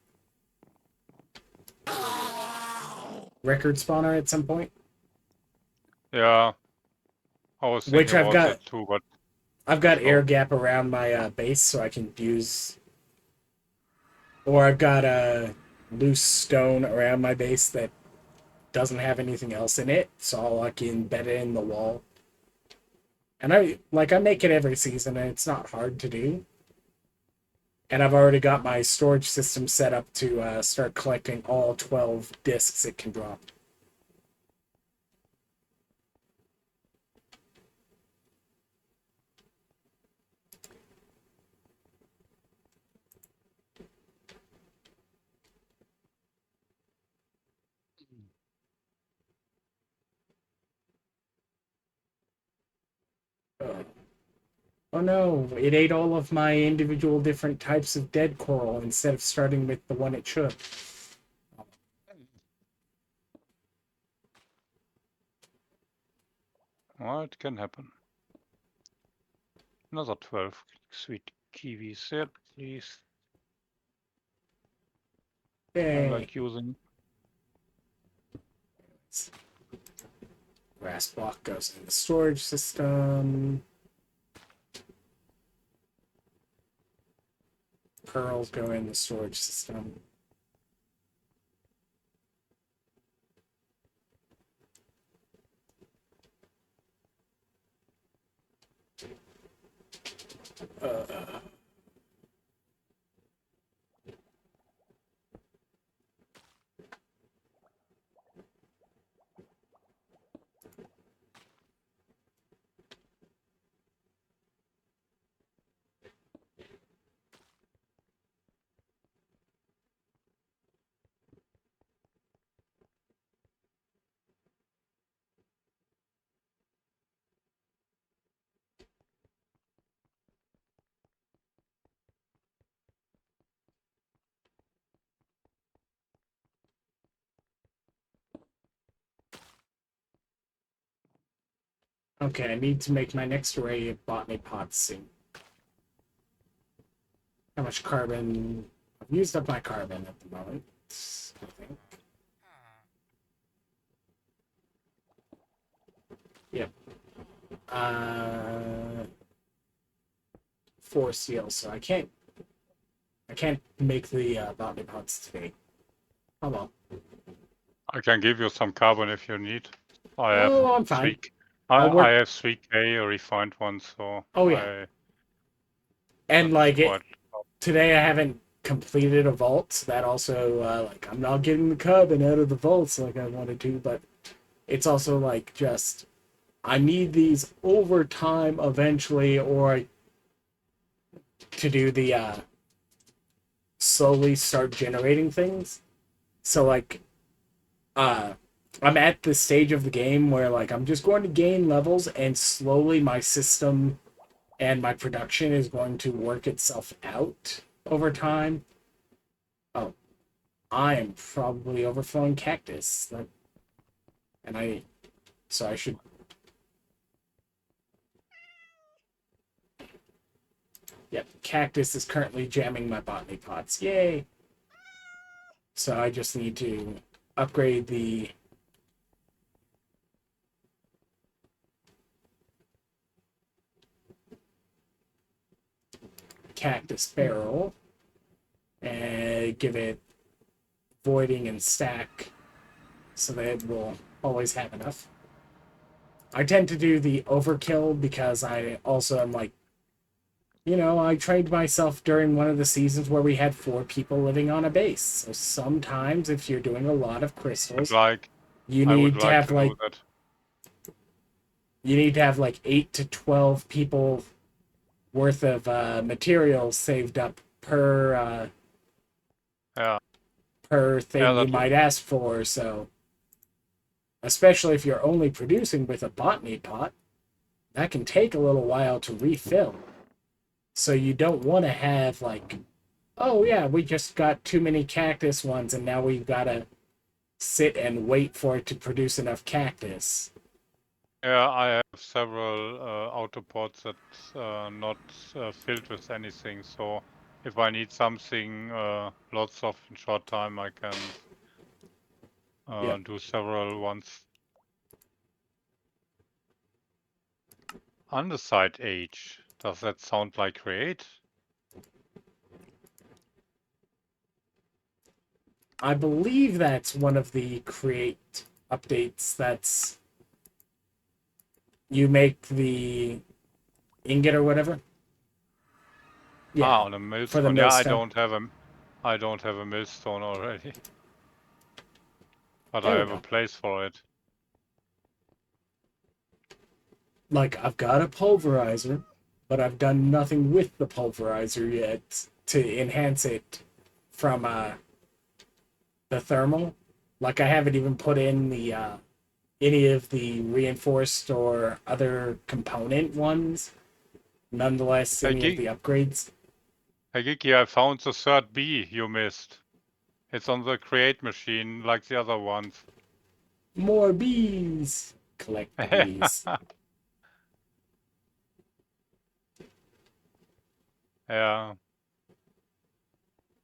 Speaker 1: record spawner at some point.
Speaker 2: Yeah, I was
Speaker 1: Which
Speaker 2: thinking about that too, but
Speaker 1: I've got air gap around my base, so I can use, or I've got a loose stone around my base that doesn't have anything else in it, so I can embed it in the wall. And I make it every season, and it's not hard to do. And I've already got my storage system set up to start collecting all 12 discs it can drop. Oh no, it ate all of my individual different types of dead coral instead of starting with the one it should.
Speaker 2: Well, it can happen. Another 12 sweet kiwis. Yeah, please. I
Speaker 1: Yay.
Speaker 2: like using.
Speaker 1: Grass block goes in the storage system. Pearls go in the storage system. Okay, I need to make my next array of botany pots soon. How much carbon? I've used up my carbon at the moment, I think. Yep. 4 steel, so I can't make the botany pots today. Oh well.
Speaker 2: I can give you some carbon if you need. I have
Speaker 1: Oh, I'm fine.
Speaker 2: 3.
Speaker 1: I'll work.
Speaker 2: I have 3K refined ones, so
Speaker 1: Oh yeah. And
Speaker 2: that's
Speaker 1: like
Speaker 2: quite.
Speaker 1: today, I haven't completed a vault. So that also like I'm not getting the carbon out of the vaults like I wanted to, but it's also like just I need these over time eventually, or to do the slowly start generating things. So like I'm at the stage of the game where like I'm just going to gain levels and slowly my system and my production is going to work itself out over time. Oh, I am probably overflowing cactus. So I should. Yep, cactus is currently jamming my botany pots. Yay! So I just need to upgrade the cactus barrel and give it voiding and stack so that it will always have enough. I tend to do the overkill because I also am like, I trained myself during one of the seasons where we had 4 people living on a base. So sometimes if you're doing a lot of crystals, you
Speaker 2: I would
Speaker 1: need to
Speaker 2: like
Speaker 1: have
Speaker 2: to
Speaker 1: like
Speaker 2: do that.
Speaker 1: you need to have like 8 to 12 people worth of materials saved up per
Speaker 2: Yeah.
Speaker 1: per thing
Speaker 2: Yeah,
Speaker 1: you
Speaker 2: that
Speaker 1: might ask for. So especially if you're only producing with a botany pot, that can take a little while to refill. So you don't want to have like, oh yeah, we just got too many cactus ones and now we've got to sit and wait for it to produce enough cactus.
Speaker 2: Yeah, I have several autopods that's not filled with anything. So if I need something lots of in short time, I can
Speaker 1: Yep.
Speaker 2: do several ones. Andesite age. Does that sound like create?
Speaker 1: I believe that's one of the create updates. That's you make the ingot or whatever. Yeah,
Speaker 2: on a
Speaker 1: for the
Speaker 2: millstone. Yeah, I
Speaker 1: millstone.
Speaker 2: don't have a millstone already. But
Speaker 1: There
Speaker 2: I
Speaker 1: we
Speaker 2: have a
Speaker 1: go.
Speaker 2: place for it.
Speaker 1: Like, I've got a pulverizer, but I've done nothing with the pulverizer yet to enhance it from the thermal. Like, I haven't even put in the any of the reinforced or other component ones. Nonetheless,
Speaker 2: Hey,
Speaker 1: any of the upgrades.
Speaker 2: Giki, I found the third bee you missed. It's on the create machine like the other ones.
Speaker 1: More bees! Collect the bees.
Speaker 2: Yeah.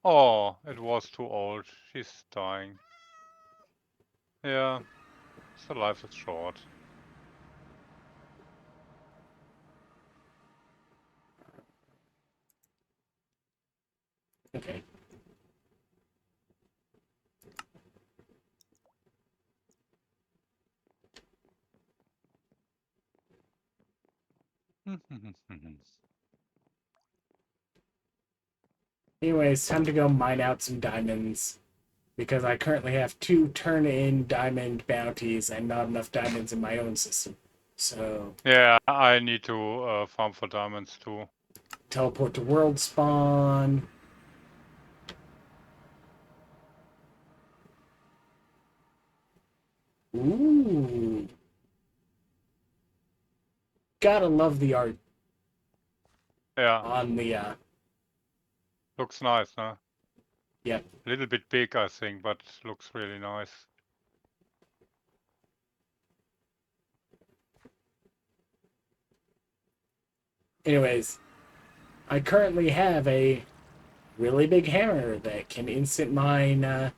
Speaker 2: Oh, it was too old. She's dying. Yeah, the life is short.
Speaker 1: Okay. Anyways, time to go mine out some diamonds. Because I currently have 2 turn-in diamond bounties and not enough diamonds in my own system. So,
Speaker 2: Yeah, I need to farm for diamonds too.
Speaker 1: teleport to world spawn. Ooh. Gotta love the art
Speaker 2: Yeah,
Speaker 1: on the,
Speaker 2: looks nice, huh?
Speaker 1: yep.
Speaker 2: A little bit big, I think, but looks really nice.
Speaker 1: Anyways, I currently have a really big hammer that can instant mine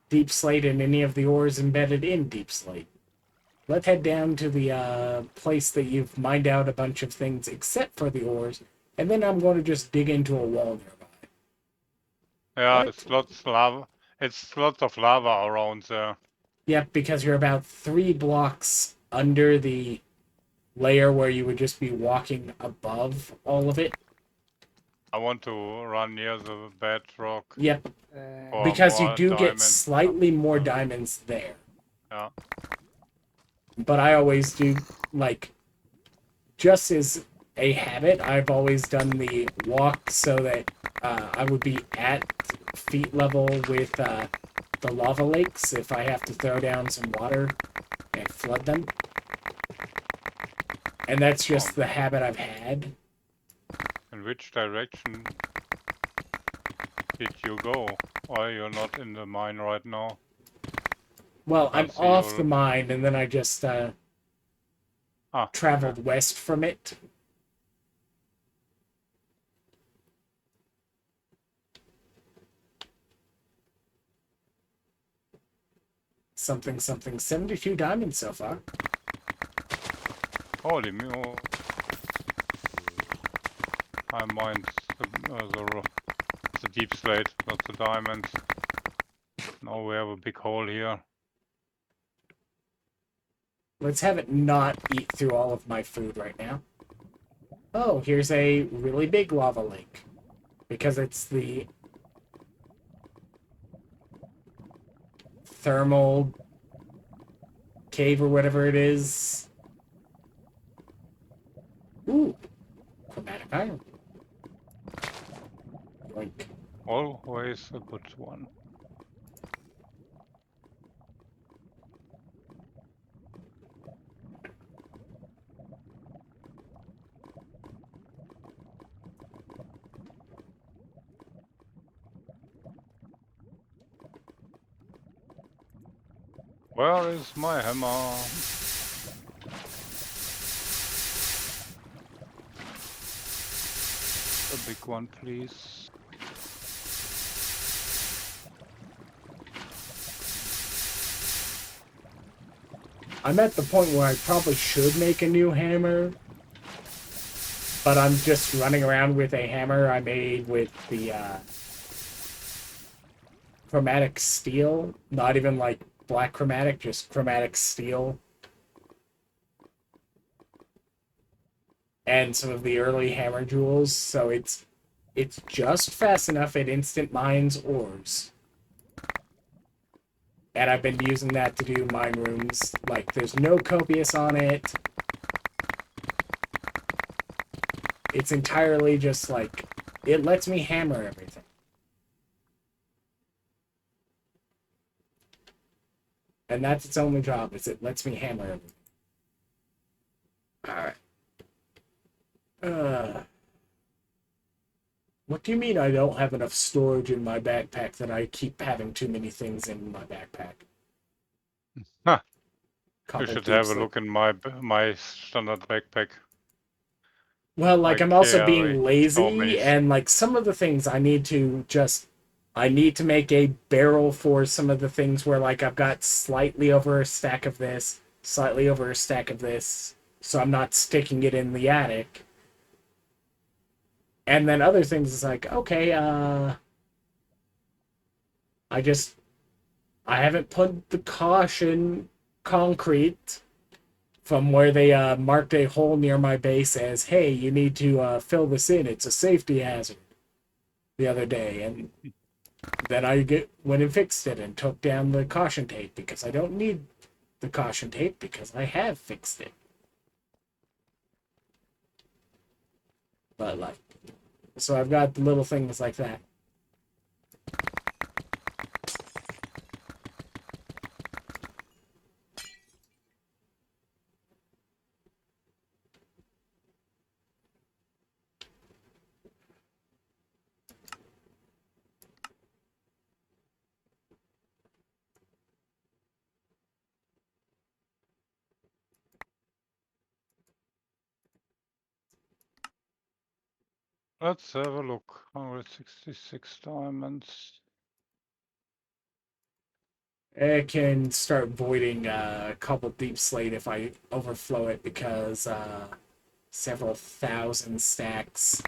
Speaker 1: deep slate and any of the ores embedded in deep slate. Let's head down to the place that you've mined out a bunch of things except for the ores, and then I'm going to just dig into a wall nearby.
Speaker 2: Yeah,
Speaker 1: What?
Speaker 2: it's lots of lava around there.
Speaker 1: Yep, because you're about 3 blocks under the layer where you would just be walking above all of it.
Speaker 2: I want to run near the bedrock
Speaker 1: Yep,
Speaker 2: for
Speaker 1: because you
Speaker 2: more
Speaker 1: do get
Speaker 2: diamonds.
Speaker 1: slightly more diamonds there.
Speaker 2: Yeah.
Speaker 1: But I always do, like, just as a habit, I've always done the walk so that I would be at feet level with the lava lakes if I have to throw down some water and flood them. And that's just the habit I've had.
Speaker 2: In which direction did you go? Or you're not in the mine right now?
Speaker 1: Well,
Speaker 2: I
Speaker 1: I'm
Speaker 2: see
Speaker 1: off
Speaker 2: you.
Speaker 1: the mine, and then I just traveled
Speaker 2: Okay.
Speaker 1: west from it. Something, 72 diamonds so far.
Speaker 2: Holy mo! I mined the deep slate, not the diamonds. Now we have a big hole here.
Speaker 1: Let's have it not eat through all of my food right now. Oh, here's a really big lava lake. Because it's the thermal cave or whatever it is. Ooh, chromatic iron. Yoink.
Speaker 2: Always a good one. Where is my hammer? A big one, please.
Speaker 1: I'm at the point where I probably should make a new hammer, but I'm just running around with a hammer I made with the chromatic steel. Not even like black chromatic, just chromatic steel. and some of the early hammer jewels, so it's just fast enough it instant mines ores. And I've been using that to do mine rooms. Like, there's no copious on it. It's entirely just like, it lets me hammer everything. And that's its only job, is it lets me hammer everything. Alright. What do you mean I don't have enough storage in my backpack that I keep having too many things in my backpack?
Speaker 2: Huh. You
Speaker 1: Couple
Speaker 2: should
Speaker 1: deep
Speaker 2: have a
Speaker 1: sleep.
Speaker 2: look in my standard backpack.
Speaker 1: Well, like,
Speaker 2: I
Speaker 1: I'm also
Speaker 2: carry
Speaker 1: being
Speaker 2: so many.
Speaker 1: lazy, and like some of the things I need to make a barrel for some of the things where like I've got slightly over a stack of this, slightly over a stack of this, so I'm not sticking it in the attic. And then other things is like, okay, I just I haven't put the caution concrete from where they marked a hole near my base as, hey, you need to fill this in. It's a safety hazard. The other day, and then went and fixed it and took down the caution tape because I don't need the caution tape because I have fixed it. But like, so I've got little things like that.
Speaker 2: Let's have a look. 166 diamonds.
Speaker 1: I can start voiding a couple deep slate if I overflow it because several thousand stacks.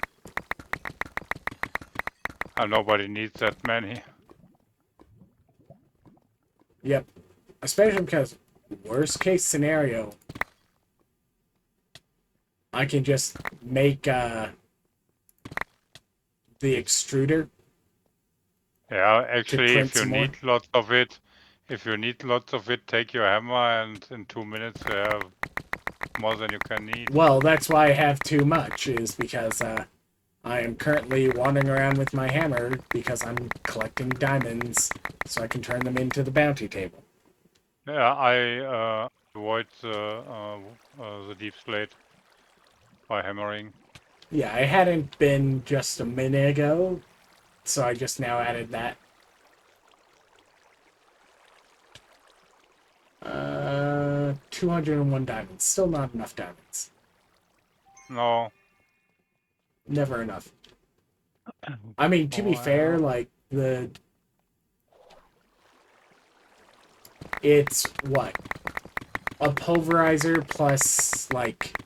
Speaker 2: Nobody needs that many.
Speaker 1: Yep. Especially because worst case scenario, I can just make the extruder.
Speaker 2: Yeah, actually,
Speaker 1: print some more.
Speaker 2: if you need lots of it, take your hammer and in 2 minutes you have more than you can need.
Speaker 1: Well, that's why I have too much, is because I am currently wandering around with my hammer because I'm collecting diamonds so I can turn them into the bounty table.
Speaker 2: Yeah, I avoid the deep slate by hammering.
Speaker 1: Yeah, I hadn't been just a minute ago, so I just now added that. 201 diamonds. Still not enough diamonds.
Speaker 2: No.
Speaker 1: Never enough. I mean, to be fair, like, it's what? A pulverizer plus, like,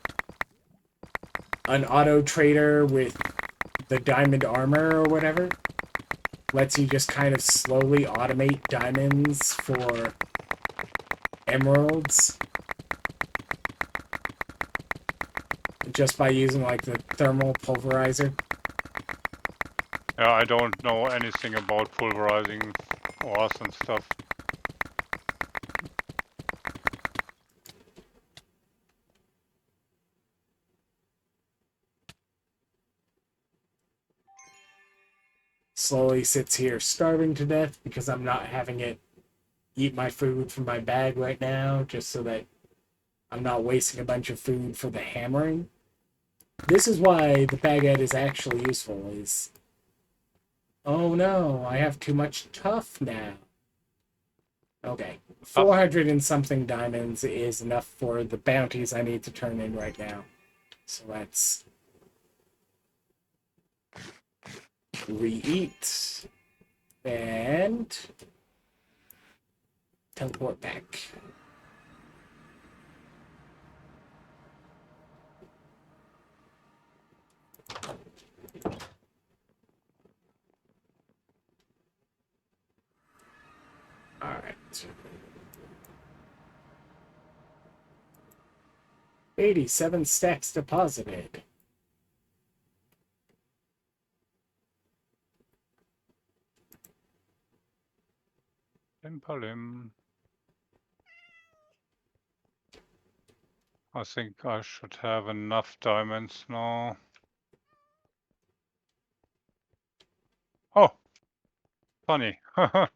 Speaker 1: an auto trader with the diamond armor or whatever. Lets you just kind of slowly automate diamonds for emeralds. Just by using, like, the thermal pulverizer.
Speaker 2: Yeah, I don't know anything about pulverizing ores and stuff.
Speaker 1: Slowly sits here starving to death because I'm not having it eat my food from my bag right now, just so that I'm not wasting a bunch of food for the hammering. This is why the baguette is actually useful, is... Oh no, I have too much tough now. Okay, 400 and something diamonds is enough for the bounties I need to turn in right now. So let's re-eat and teleport back. Alright. 87 stacks deposited.
Speaker 2: Palim. I think I should have enough diamonds now. Oh, funny. I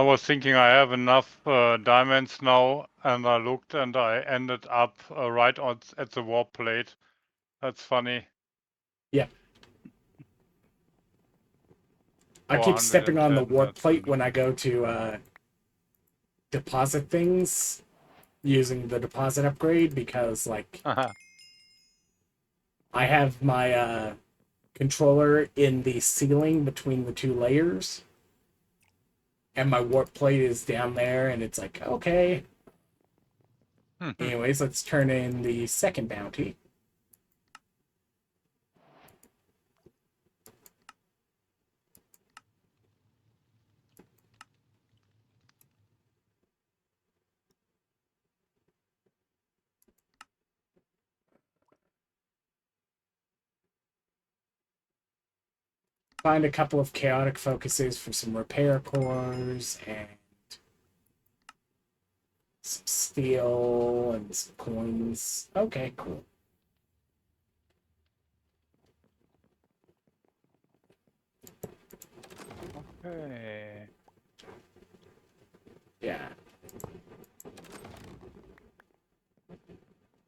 Speaker 2: was thinking I have enough diamonds now, and I looked and I ended up right at the warp plate. That's funny.
Speaker 1: Yeah. I keep stepping on the
Speaker 2: 410,
Speaker 1: warp
Speaker 2: that's
Speaker 1: plate when I go to deposit things using the deposit upgrade because, like,
Speaker 2: funny.
Speaker 1: I have my controller in the ceiling between the two layers, and my warp plate is down there, and it's like, okay. Anyways, let's turn in the second bounty. Find a couple of chaotic focuses for some repair cores and some steel and some coins. Okay, cool.
Speaker 2: Okay.
Speaker 1: Yeah.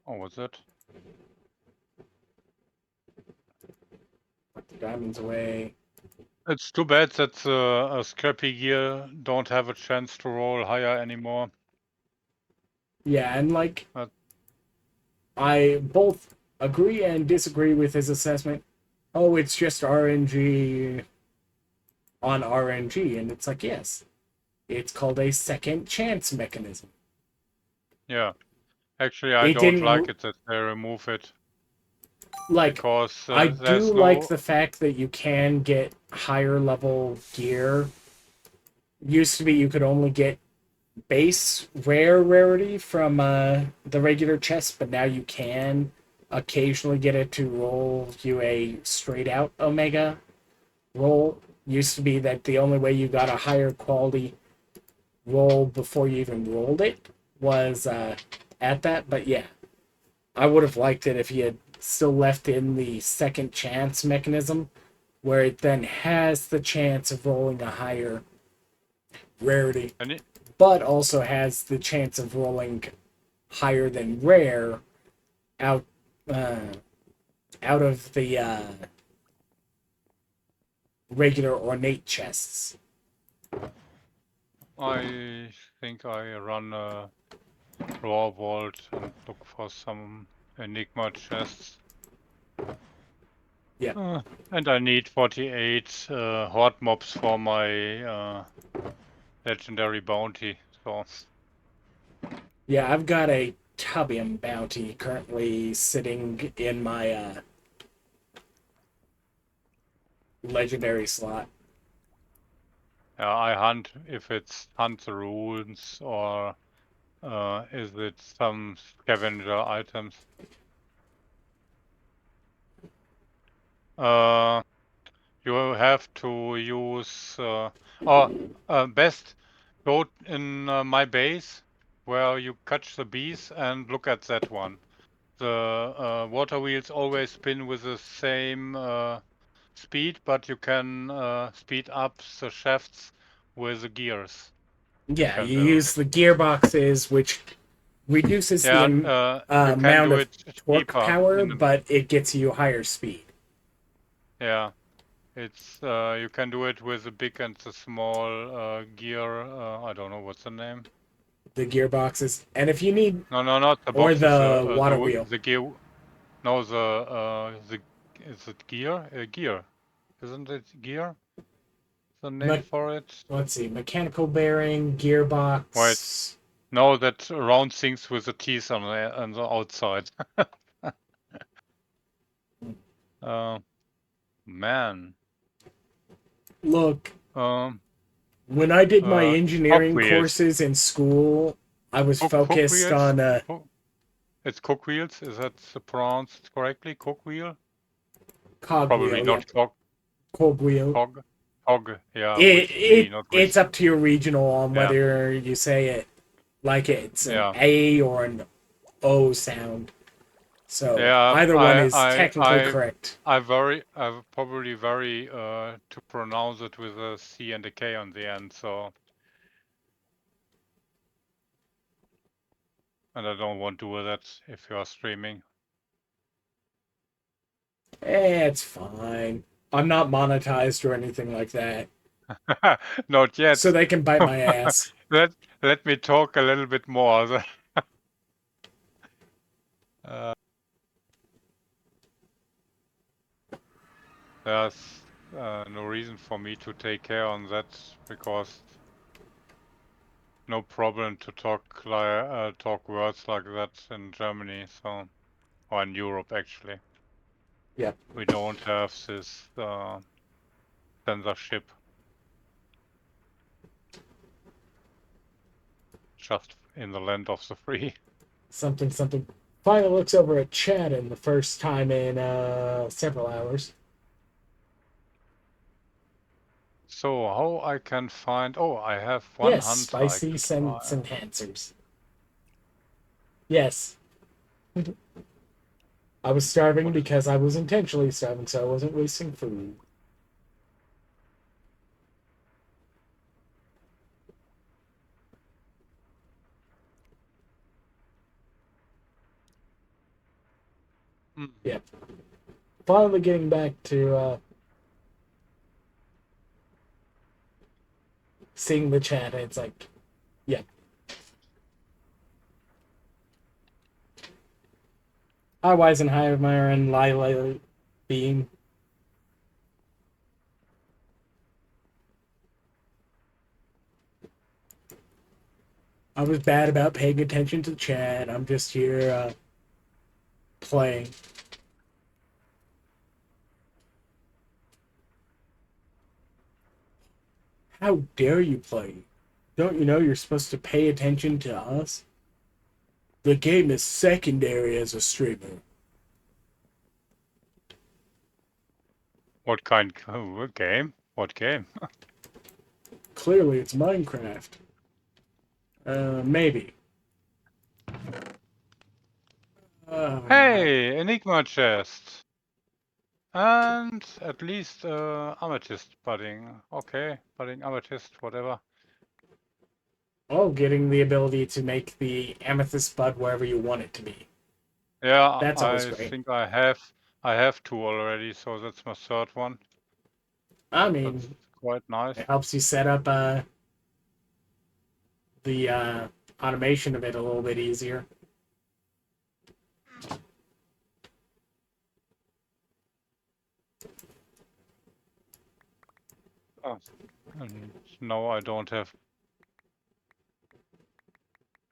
Speaker 2: Oh, what's it?
Speaker 1: Put the diamonds away.
Speaker 2: It's too bad that the scrappy gear don't have a chance to roll higher anymore.
Speaker 1: Yeah, and like,
Speaker 2: But
Speaker 1: I both agree and disagree with his assessment. Oh, it's just RNG on RNG, and it's like, yes, it's called a second chance mechanism.
Speaker 2: yeah, actually, I
Speaker 1: It
Speaker 2: don't like
Speaker 1: didn't
Speaker 2: it that they remove it
Speaker 1: like.
Speaker 2: because
Speaker 1: I
Speaker 2: there's
Speaker 1: do like
Speaker 2: no.
Speaker 1: the fact that you can get higher level gear. Used to be you could only get base rarity from the regular chest, but now you can occasionally get it to roll you a straight out Omega roll. Used to be that the only way you got a higher quality roll before you even rolled it was at that. But yeah, I would have liked it if he had still left in the second chance mechanism, where it then has the chance of rolling a higher rarity,
Speaker 2: Any,
Speaker 1: but also has the chance of rolling higher than rare out uh, out of the regular ornate chests.
Speaker 2: I think I run a raw vault and look for some Enigma chests.
Speaker 1: Yeah.
Speaker 2: And I need 48 horde mobs for my legendary bounty. So
Speaker 1: Yeah, I've got a Tubium bounty currently sitting in my legendary slot.
Speaker 2: I hunt if it's hunt the runes or is it some scavenger items? You have to use or best go in my base where you catch the bees and look at that one. The water wheels always spin with the same speed, but you can speed up the shafts with the gears you
Speaker 1: Yeah,
Speaker 2: can
Speaker 1: you
Speaker 2: build.
Speaker 1: use the gearboxes, which reduces the
Speaker 2: Yeah, you can
Speaker 1: amount
Speaker 2: do
Speaker 1: of
Speaker 2: it
Speaker 1: torque
Speaker 2: cheaper
Speaker 1: power,
Speaker 2: in the,
Speaker 1: but it gets you higher speed.
Speaker 2: yeah. It's you can do it with the big and the small gear. I don't know what's the name.
Speaker 1: The gearboxes, and if you need,
Speaker 2: No, no, not the
Speaker 1: or
Speaker 2: boxes.
Speaker 1: the water wheel.
Speaker 2: The gear. No, the is it gear? Gear, isn't it gear? The name
Speaker 1: Me-
Speaker 2: for it?
Speaker 1: let's see, mechanical bearing,
Speaker 2: Wait,
Speaker 1: gearbox.
Speaker 2: no, that round things with the teeth on the outside. uh, man.
Speaker 1: Look,
Speaker 2: Um,
Speaker 1: When I did my
Speaker 2: cock
Speaker 1: engineering
Speaker 2: wheels.
Speaker 1: courses in school, I was
Speaker 2: Cook
Speaker 1: focused
Speaker 2: wheels.
Speaker 1: on
Speaker 2: It's cook wheels. Is that pronounced correctly? Cook wheel? Probably
Speaker 1: cogwheel, yeah,
Speaker 2: not cog.
Speaker 1: cogwheel.
Speaker 2: Cog. Cog. Yeah,
Speaker 1: It
Speaker 2: with C,
Speaker 1: it
Speaker 2: not with.
Speaker 1: it's up to your regional on
Speaker 2: Yeah.
Speaker 1: whether you say it like it's an
Speaker 2: Yeah.
Speaker 1: A or an O sound. So
Speaker 2: Yeah.
Speaker 1: either one is technically correct.
Speaker 2: I probably very to pronounce it with a C and a K on the end. So. And I don't want to do that if you are streaming.
Speaker 1: It's fine. I'm not monetized or anything like that.
Speaker 2: Not yet.
Speaker 1: So they can bite my ass.
Speaker 2: Let me talk a little bit more. There's no reason for me to take care on that because no problem to talk talk words like that in Germany, so or in Europe actually.
Speaker 1: Yeah.
Speaker 2: We don't have this censorship. Just in the land of the free.
Speaker 1: Something something. Finally looks over at chat in the first time in several hours.
Speaker 2: So how I can find? Oh, I have one
Speaker 1: Yes,
Speaker 2: hunter I
Speaker 1: spicy
Speaker 2: could
Speaker 1: sense
Speaker 2: buy.
Speaker 1: enhancers. Yes. I was starving
Speaker 2: What?
Speaker 1: because I was intentionally starving, so I wasn't wasting food.
Speaker 2: Mm.
Speaker 1: Yep. Finally getting back to seeing the chat, and it's like, yeah. Hi, Weisenheimer and Lila Beam. I was bad about paying attention to the chat. I'm just here playing. How dare you play? Don't you know you're supposed to pay attention to us? The game is secondary as a streamer.
Speaker 2: What kind of game? What game?
Speaker 1: Clearly, it's Minecraft. Maybe.
Speaker 2: Hey, Enigma chest. And at least amethyst budding. Okay, budding amethyst, whatever.
Speaker 1: Oh, getting the ability to make the amethyst bud wherever you want it to be.
Speaker 2: Yeah,
Speaker 1: That's always
Speaker 2: I
Speaker 1: great.
Speaker 2: think I have two already, so that's my third one.
Speaker 1: I
Speaker 2: That's
Speaker 1: mean,
Speaker 2: quite nice.
Speaker 1: it helps you set up the automation of it a little bit easier.
Speaker 2: Oh, and no, I don't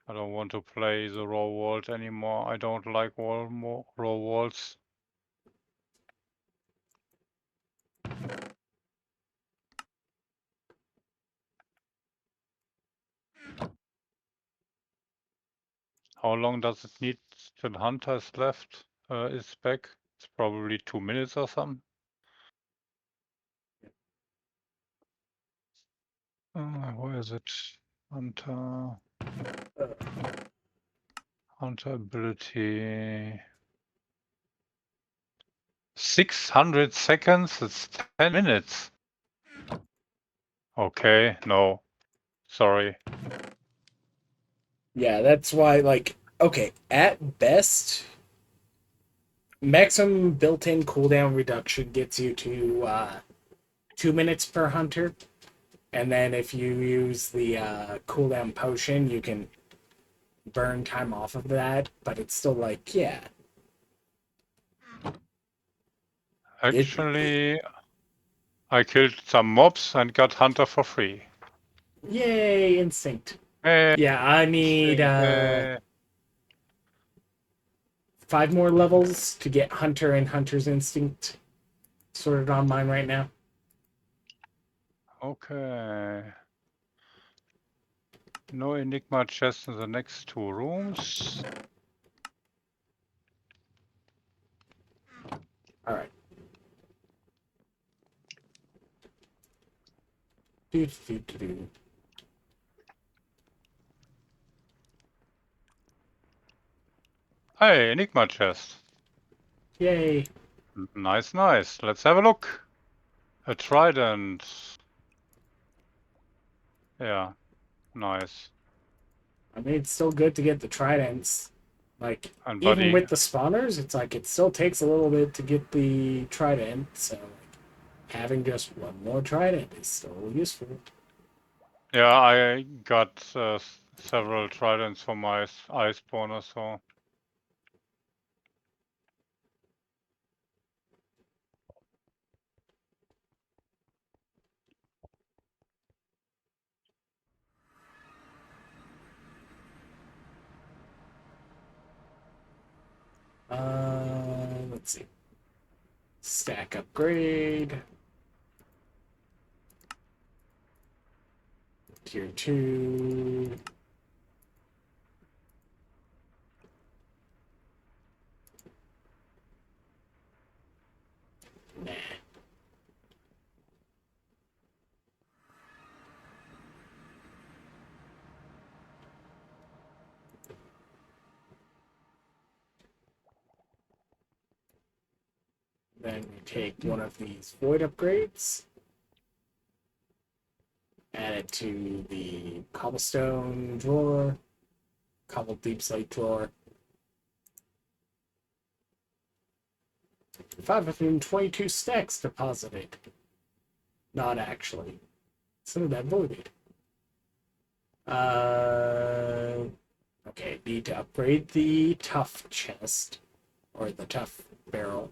Speaker 2: want to play the raw world anymore. I don't like raw worlds. How long does it need till Hunter is left? Is back? It's probably 2 minutes or something. Where is it? Hunter. Hunter ability. 600 seconds? It's 10 minutes. Okay, no. Sorry.
Speaker 1: Yeah, that's why, like, okay, at best, maximum built-in cooldown reduction gets you to 2 minutes per hunter. And then if you use the cooldown potion, you can burn time off of that. But it's still like, yeah.
Speaker 2: Actually, I killed some mobs and got Hunter for free.
Speaker 1: Yay, instinct.
Speaker 2: Hey,
Speaker 1: Yeah, I need 5 more levels to get Hunter and Hunter's Instinct sorted on mine right now.
Speaker 2: Okay. No Enigma chest in the next 2 rooms.
Speaker 1: All right. Do, do, do, do.
Speaker 2: Hey, Enigma chest.
Speaker 1: Yay.
Speaker 2: Nice, nice. Let's have a look. A trident. Yeah, nice.
Speaker 1: I mean, it's still good to get the tridents. Like,
Speaker 2: And
Speaker 1: even
Speaker 2: buddy,
Speaker 1: with the spawners, it's like it still takes a little bit to get the trident. So, like, having just one more trident is still useful.
Speaker 2: yeah, I got several tridents for my eye spawner, so.
Speaker 1: Let's see. Stack upgrade. Tier 2. Nah. Then we take one of these void upgrades, add it to the cobblestone drawer, cobbled deep slate drawer. 522 stacks deposited. Not actually. Some of that voided. Okay, need to upgrade the tough chest, or the tough barrel.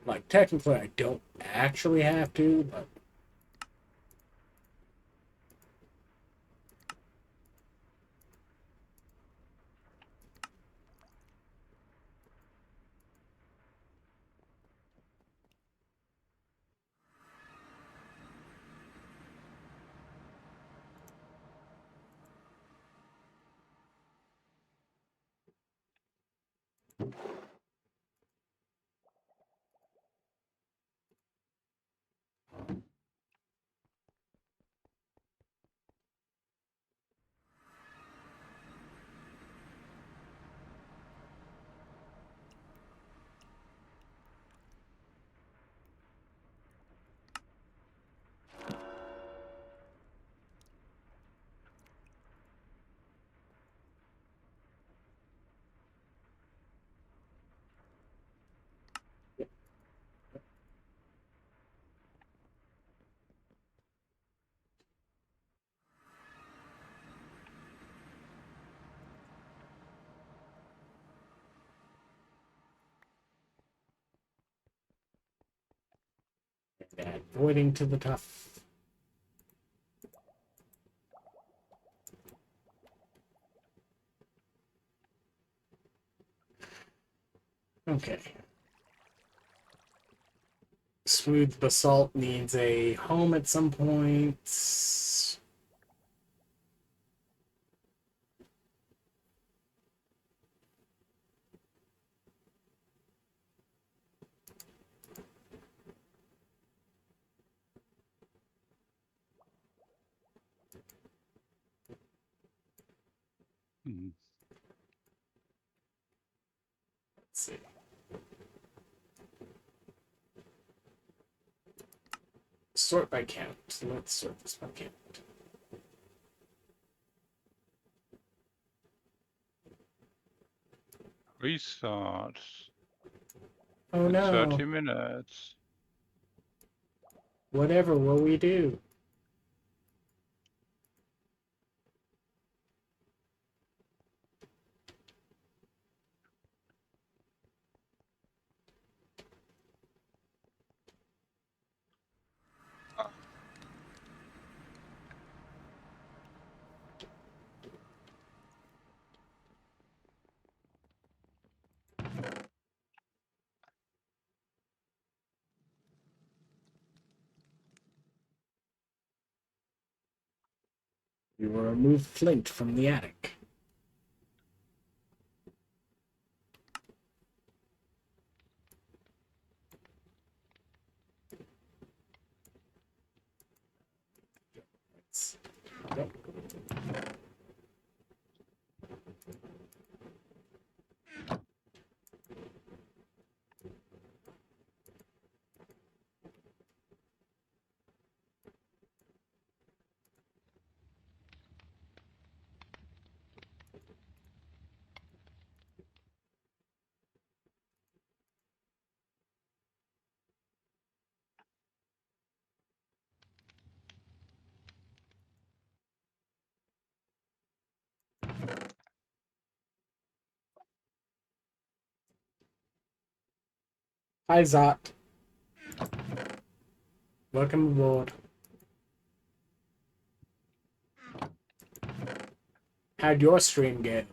Speaker 1: Like, technically, I don't actually have to, but add voiding to the tough. Okay. Smooth basalt needs a home at some point.
Speaker 2: Hmm.
Speaker 1: Let's see. Sort by count. Let's sort this by count.
Speaker 2: Restart.
Speaker 1: Oh
Speaker 2: In
Speaker 1: no.
Speaker 2: 30 minutes.
Speaker 1: Whatever will we do? You will remove flint from the attic. Yep. Hi, Zot. Welcome aboard. How'd your stream go?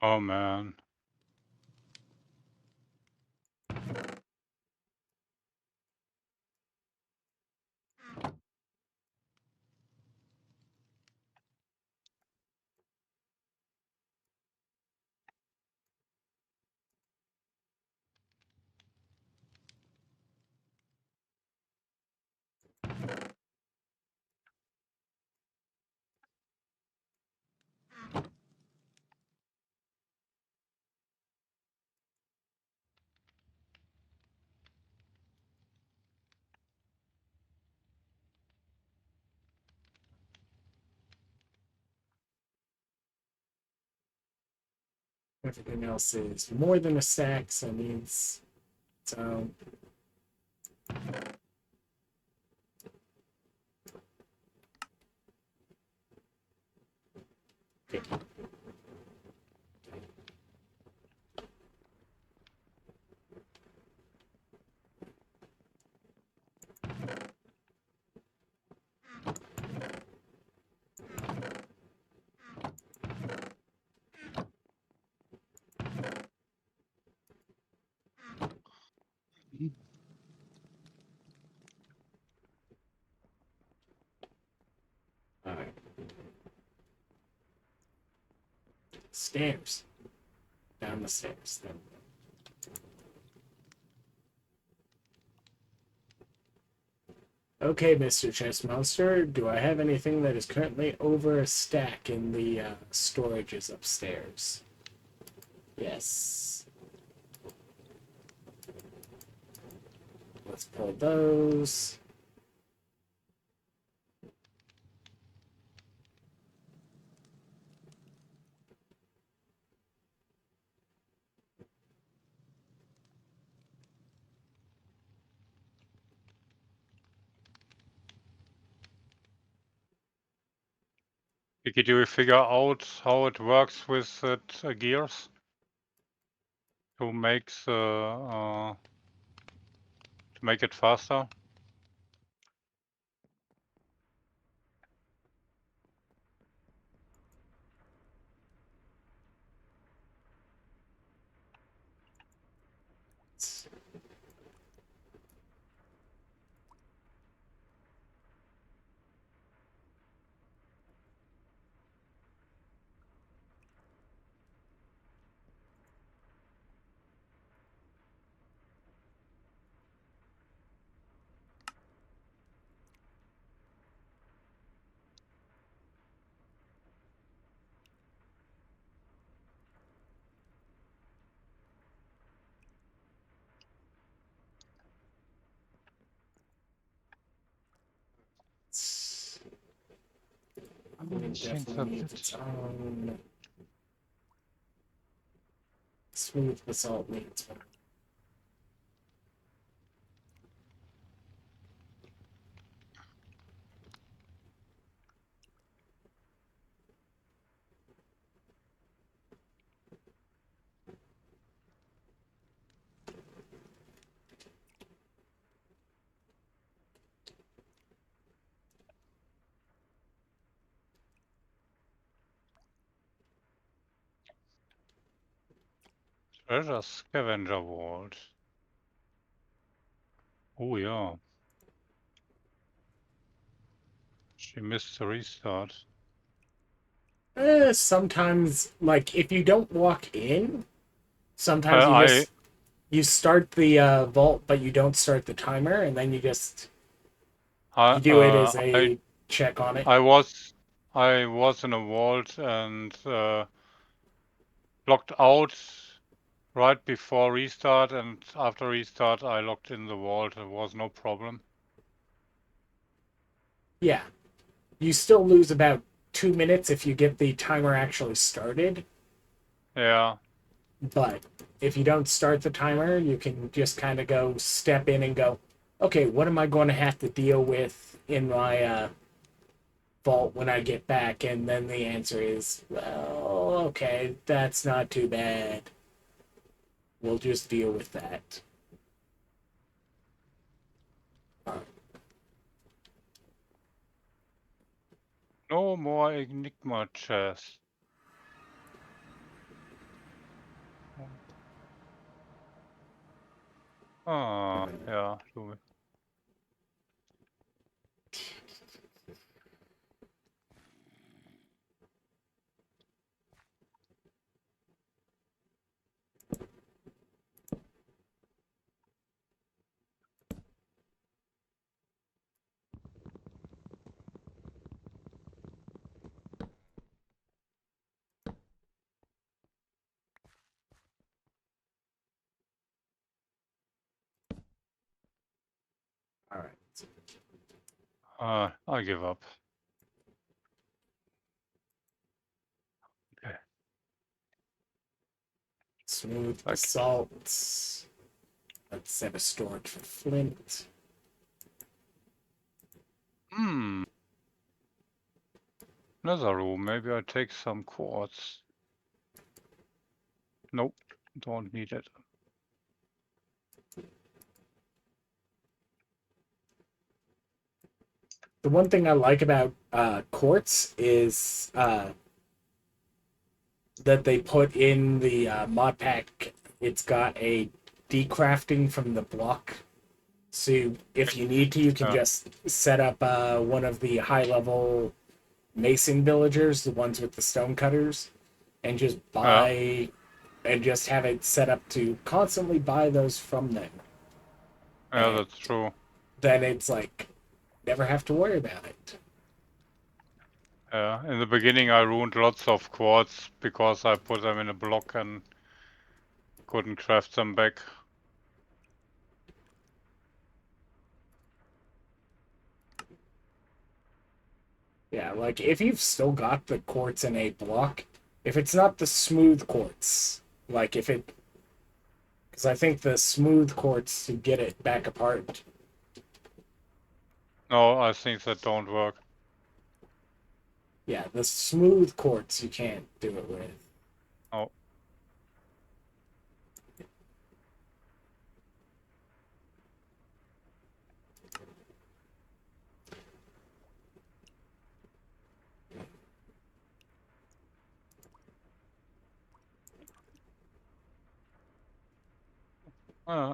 Speaker 2: Oh man.
Speaker 1: Everything else is more than a stack, so it needs its own. Okay. Alright. Stairs. Down the stairs. There we go. Okay, Mr. Chess Monster, do I have anything that is currently over a stack in the storages upstairs? Yes. Let's pull those.
Speaker 2: Did you figure out how it works with it, gears to make it faster?
Speaker 1: Definitely needs its own. smooth basalt means.
Speaker 2: Treasure Scavenger Vault. Oh yeah. She missed the restart.
Speaker 1: Sometimes, like, if you don't walk in, sometimes
Speaker 2: I
Speaker 1: you start the vault, but you don't start the timer, and then you do it as
Speaker 2: I
Speaker 1: a check on it.
Speaker 2: I was in a vault and logged out right before restart, and after restart I logged in the vault. There was no problem.
Speaker 1: Yeah, you still lose about 2 minutes if you get the timer actually started,
Speaker 2: Yeah.
Speaker 1: but if you don't start the timer, you can just kind of go step in and go, okay, what am I going to have to deal with in my vault when I get back? And then the answer is, well, okay, that's not too bad. We'll just deal with that.
Speaker 2: No more Enigma chest. Ah, yeah.
Speaker 1: All right.
Speaker 2: I give up. Okay.
Speaker 1: Smooth
Speaker 2: Like,
Speaker 1: basalt. Let's set a storage for flint.
Speaker 2: Another room. Maybe I take some quartz. Nope, don't need it.
Speaker 1: The one thing I like about quartz is that they put in the mod pack. It's got a decrafting from the block. So if you need to, you can just set up one of the high level mason villagers, the ones with the stone cutters, and just buy and just have it set up to constantly buy those from them.
Speaker 2: Yeah,
Speaker 1: And
Speaker 2: that's true.
Speaker 1: then it's like never have to worry about it.
Speaker 2: In the beginning I ruined lots of quartz because I put them in a block and couldn't craft them back.
Speaker 1: Yeah, like if you've still got the quartz in a block, if it's not the smooth quartz, like if it, because I think the smooth quartz to get it back apart.
Speaker 2: No, I think that don't work.
Speaker 1: Yeah, the smooth quartz you can't do it with.
Speaker 2: Oh.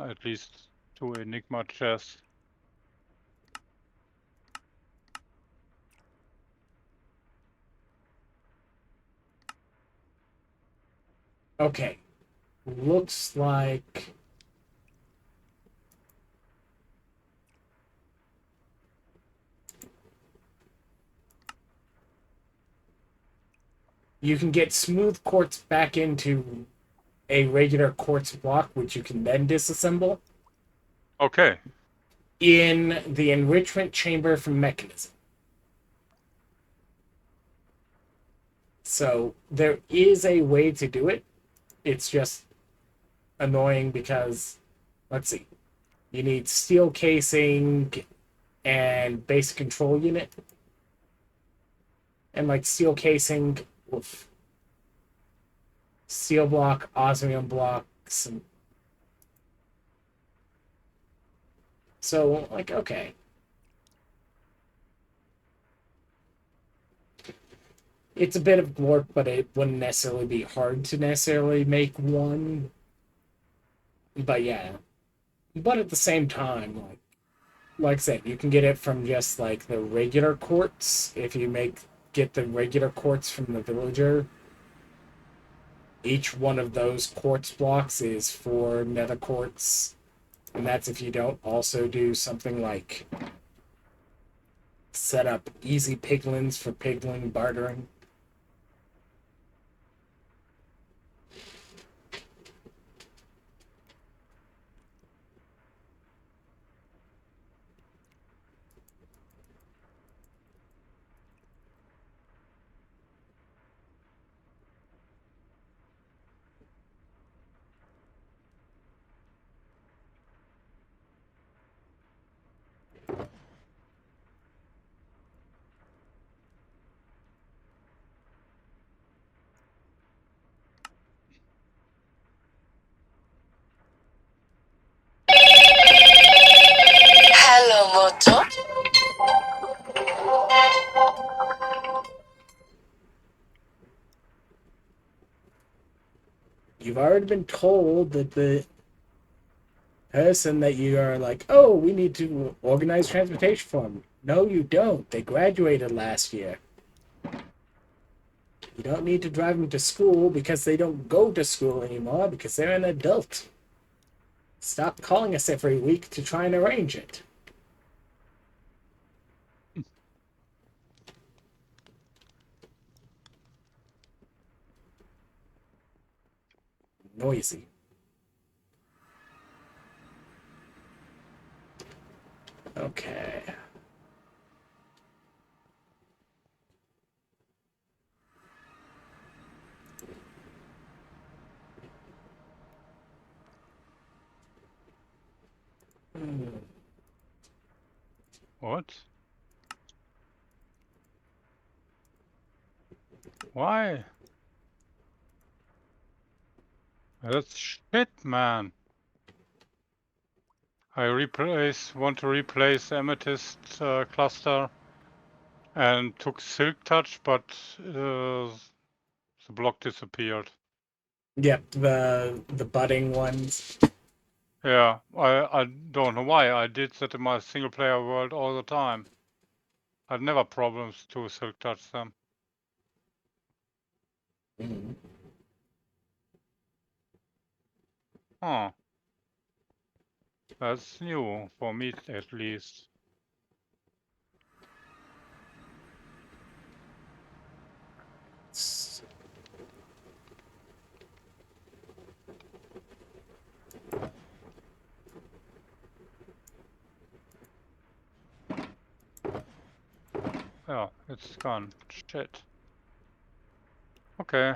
Speaker 2: At least 2 Enigma chests.
Speaker 1: Okay, looks like you can get smooth quartz back into a regular quartz block, which you can then disassemble
Speaker 2: Okay.
Speaker 1: in the enrichment chamber from Mechanism. So there is a way to do it. It's just annoying because, let's see, you need steel casing and basic control unit, and like steel casing, oof, steel block, osmium blocks, and so like okay. It's a bit of work, but it wouldn't necessarily be hard to necessarily make one. But yeah, but at the same time, like I said, you can get it from just like the regular quartz. If you get the regular quartz from the villager, each one of those quartz blocks is 4 nether quartz, and that's if you don't also do something like set up easy piglins for piglin bartering.
Speaker 4: Hello, Moto.
Speaker 1: You've already been told that the person that you are like, oh, we need to organize transportation for them. No, you don't. They graduated last year. You don't need to drive them to school because they don't go to school anymore because they're an adult. Stop calling us every week to try and arrange it. Noisy. Okay.
Speaker 2: What? Why? That's shit, man. I want to replace Amethyst cluster and took Silk Touch, but the block disappeared.
Speaker 1: Yep, the budding ones.
Speaker 2: Yeah, I don't know why. I did that in my single player world all the time. I'd never problems to Silk Touch them.
Speaker 1: Mm.
Speaker 2: Huh. That's new for me at least. Oh, it's gone. Shit. Okay.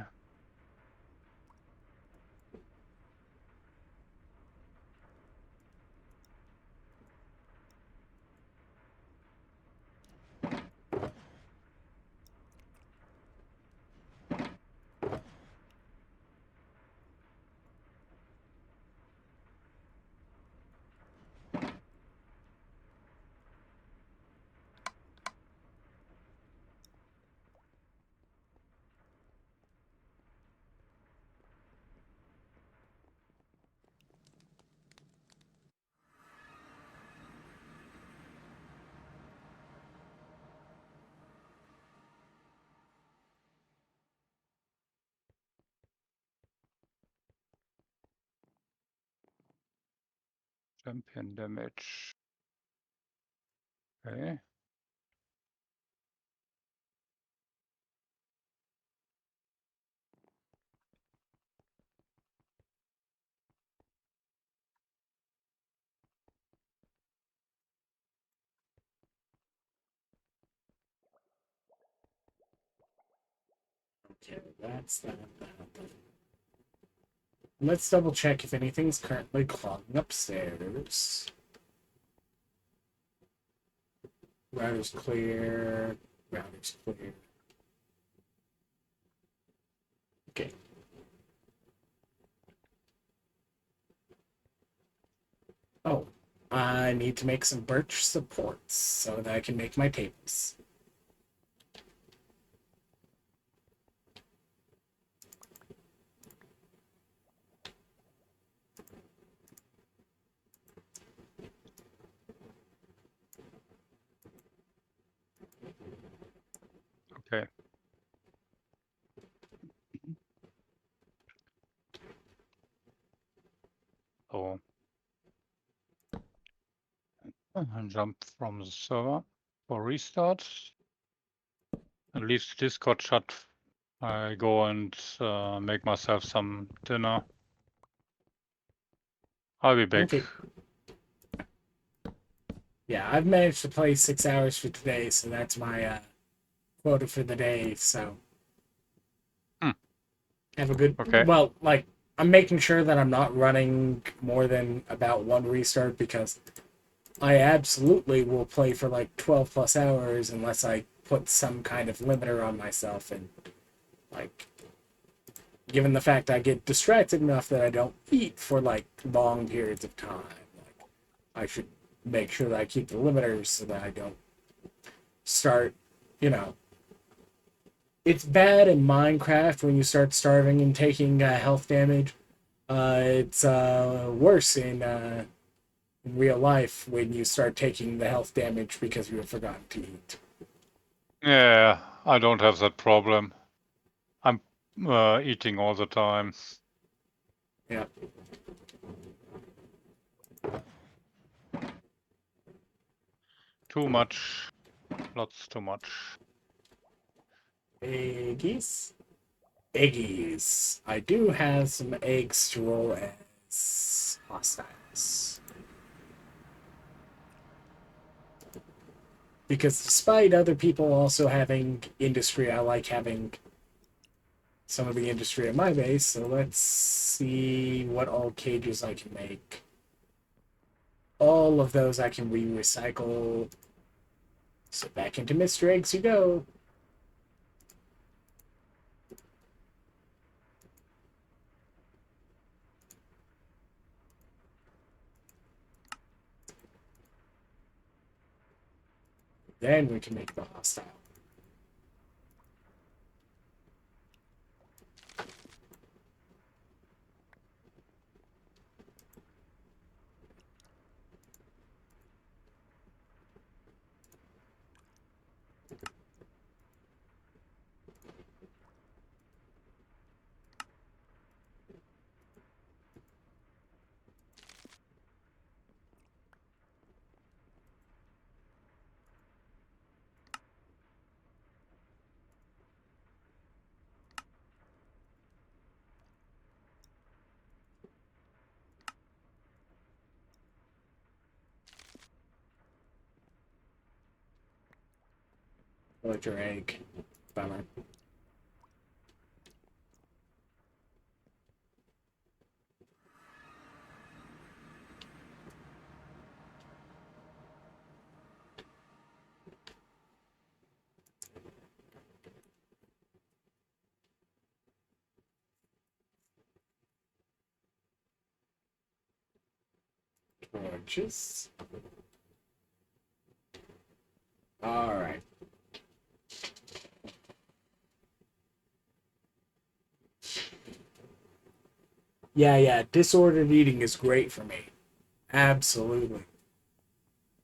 Speaker 2: Champion damage. Okay.
Speaker 1: Okay, that's that. Let's double check if anything's currently clogging upstairs. Router's clear. Router's clear. Okay. Oh, I need to make some birch supports so that I can make my tables.
Speaker 2: Okay. So and jump from the server for restart. And leave the Discord chat. I go and make myself some dinner. I'll be back.
Speaker 1: Okay. Yeah, I've managed to play 6 hours for today, so that's my quota for the day, so... Have a good...
Speaker 2: Okay.
Speaker 1: Well, like, I'm making sure that I'm not running more than about one restart, because I absolutely will play for like 12 plus hours unless I put some kind of limiter on myself, and, like, given the fact I get distracted enough that I don't eat for, like, long periods of time, like, I should make sure that I keep the limiters so that I don't start, you know... It's bad in Minecraft when you start starving and taking health damage. It's worse in real life when you start taking the health damage because you have forgotten to eat.
Speaker 2: Yeah, I don't have that problem. I'm eating all the time.
Speaker 1: Yeah.
Speaker 2: Too much. Lots too much.
Speaker 1: Eggies? Eggies. I do have some eggs to roll as hostiles. Because despite other people also having industry, I like having some of the industry at my base, so let's see what all cages I can make. All of those I can re-recycle. So back into Mr. Eggs you go. Then we can make the hostile. Villager egg. Bummer. Torches. Alright. Yeah, disordered eating is great for me. Absolutely.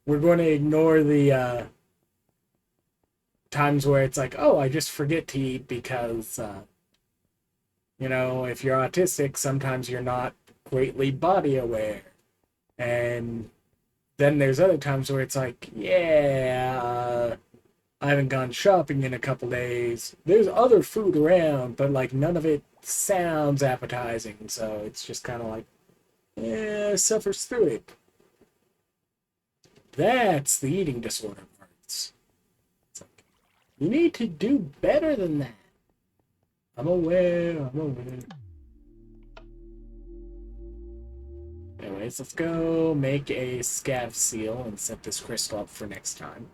Speaker 1: We're going to ignore the times where it's like, oh, I just forget to eat because, you know, if you're autistic, sometimes you're not greatly body aware. And then there's other times where it's like, yeah, I haven't gone shopping in a couple days. There's other food around, but like none of it sounds appetizing. So it's just kind of like, suffers through it. That's the eating disorder parts. It's like, you need to do better than that. I'm aware. Anyways, let's go make a scav seal and set this crystal up for next time.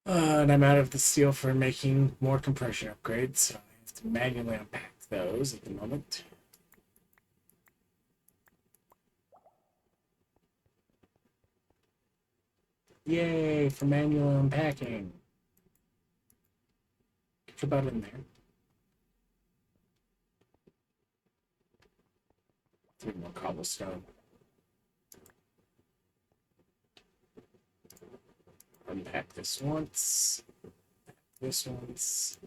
Speaker 1: And I'm out of the steel for making more compression upgrades, so I have to manually unpack those at the moment. Yay for manual unpacking. Get your butt in there. 3 more cobblestone. Unpack this once. This once.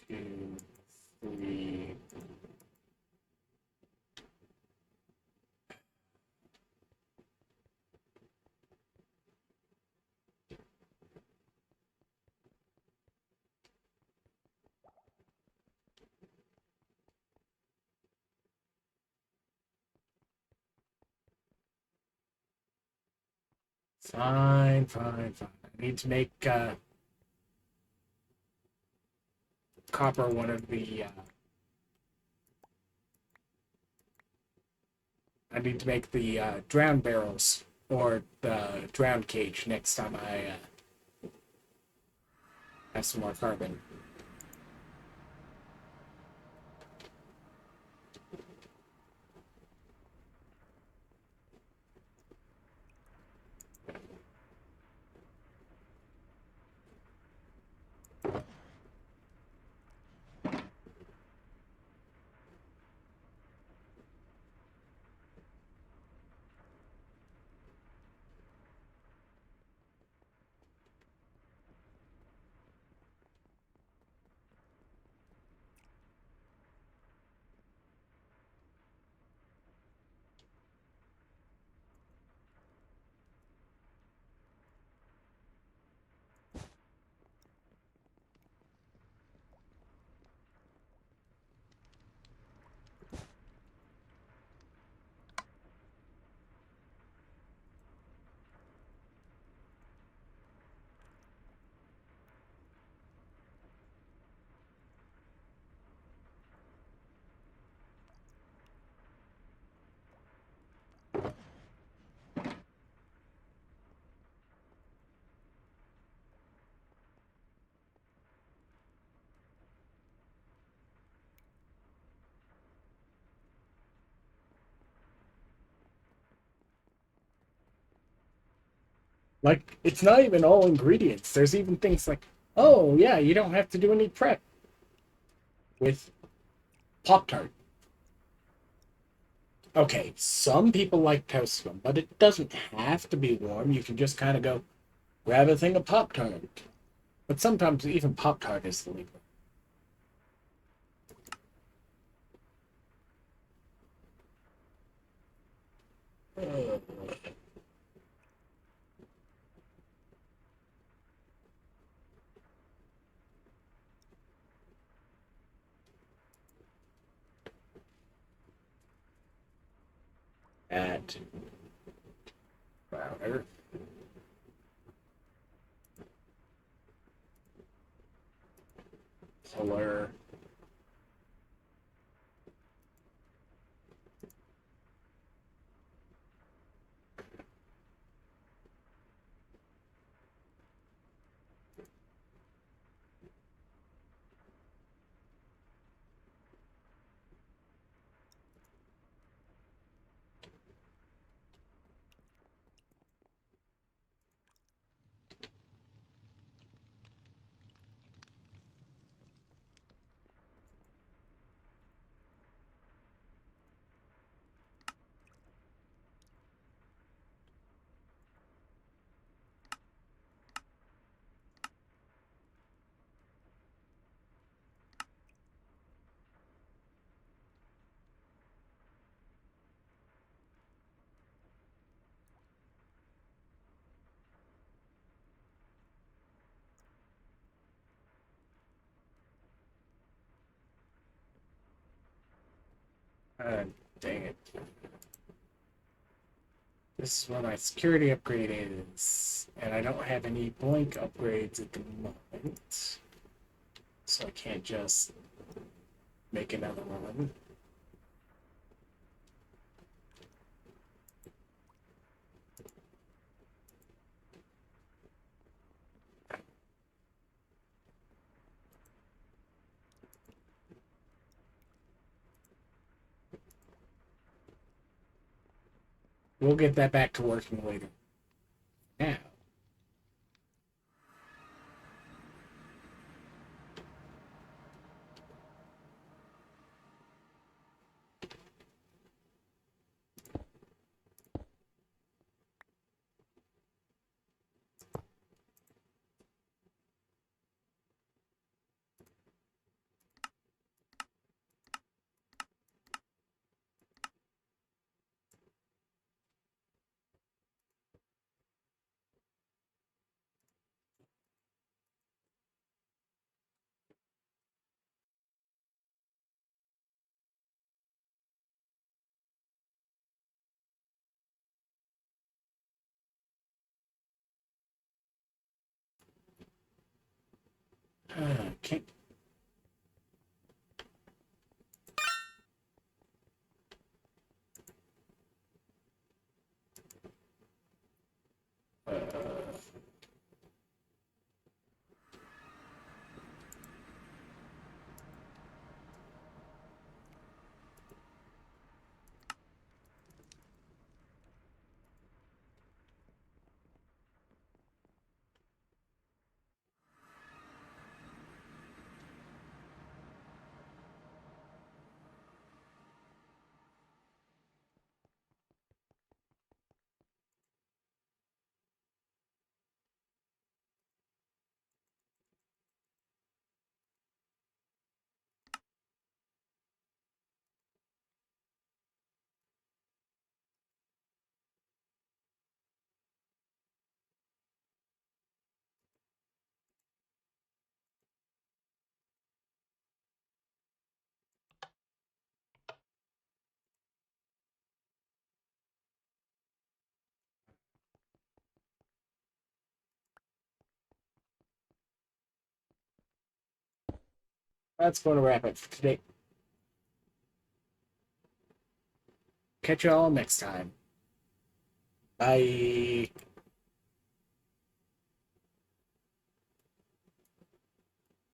Speaker 1: Two, three. Fine, fine, fine. I need to make copper one of the. I need to make the drown barrels or the drown cage next time I have some more carbon. Like, it's not even all ingredients. There's even things like, oh, yeah, you don't have to do any prep with Pop-Tart. Okay, some people like toast them, but it doesn't have to be warm. You can just kind of go grab a thing of Pop-Tart. But sometimes even Pop-Tart is illegal. Add router. Color. Dang it. This is where my security upgrade is, and I don't have any blank upgrades at the moment, so I can't just make another one. We'll get that back to working later. Now, okay. That's going to wrap it for today. Catch you all next time. Bye.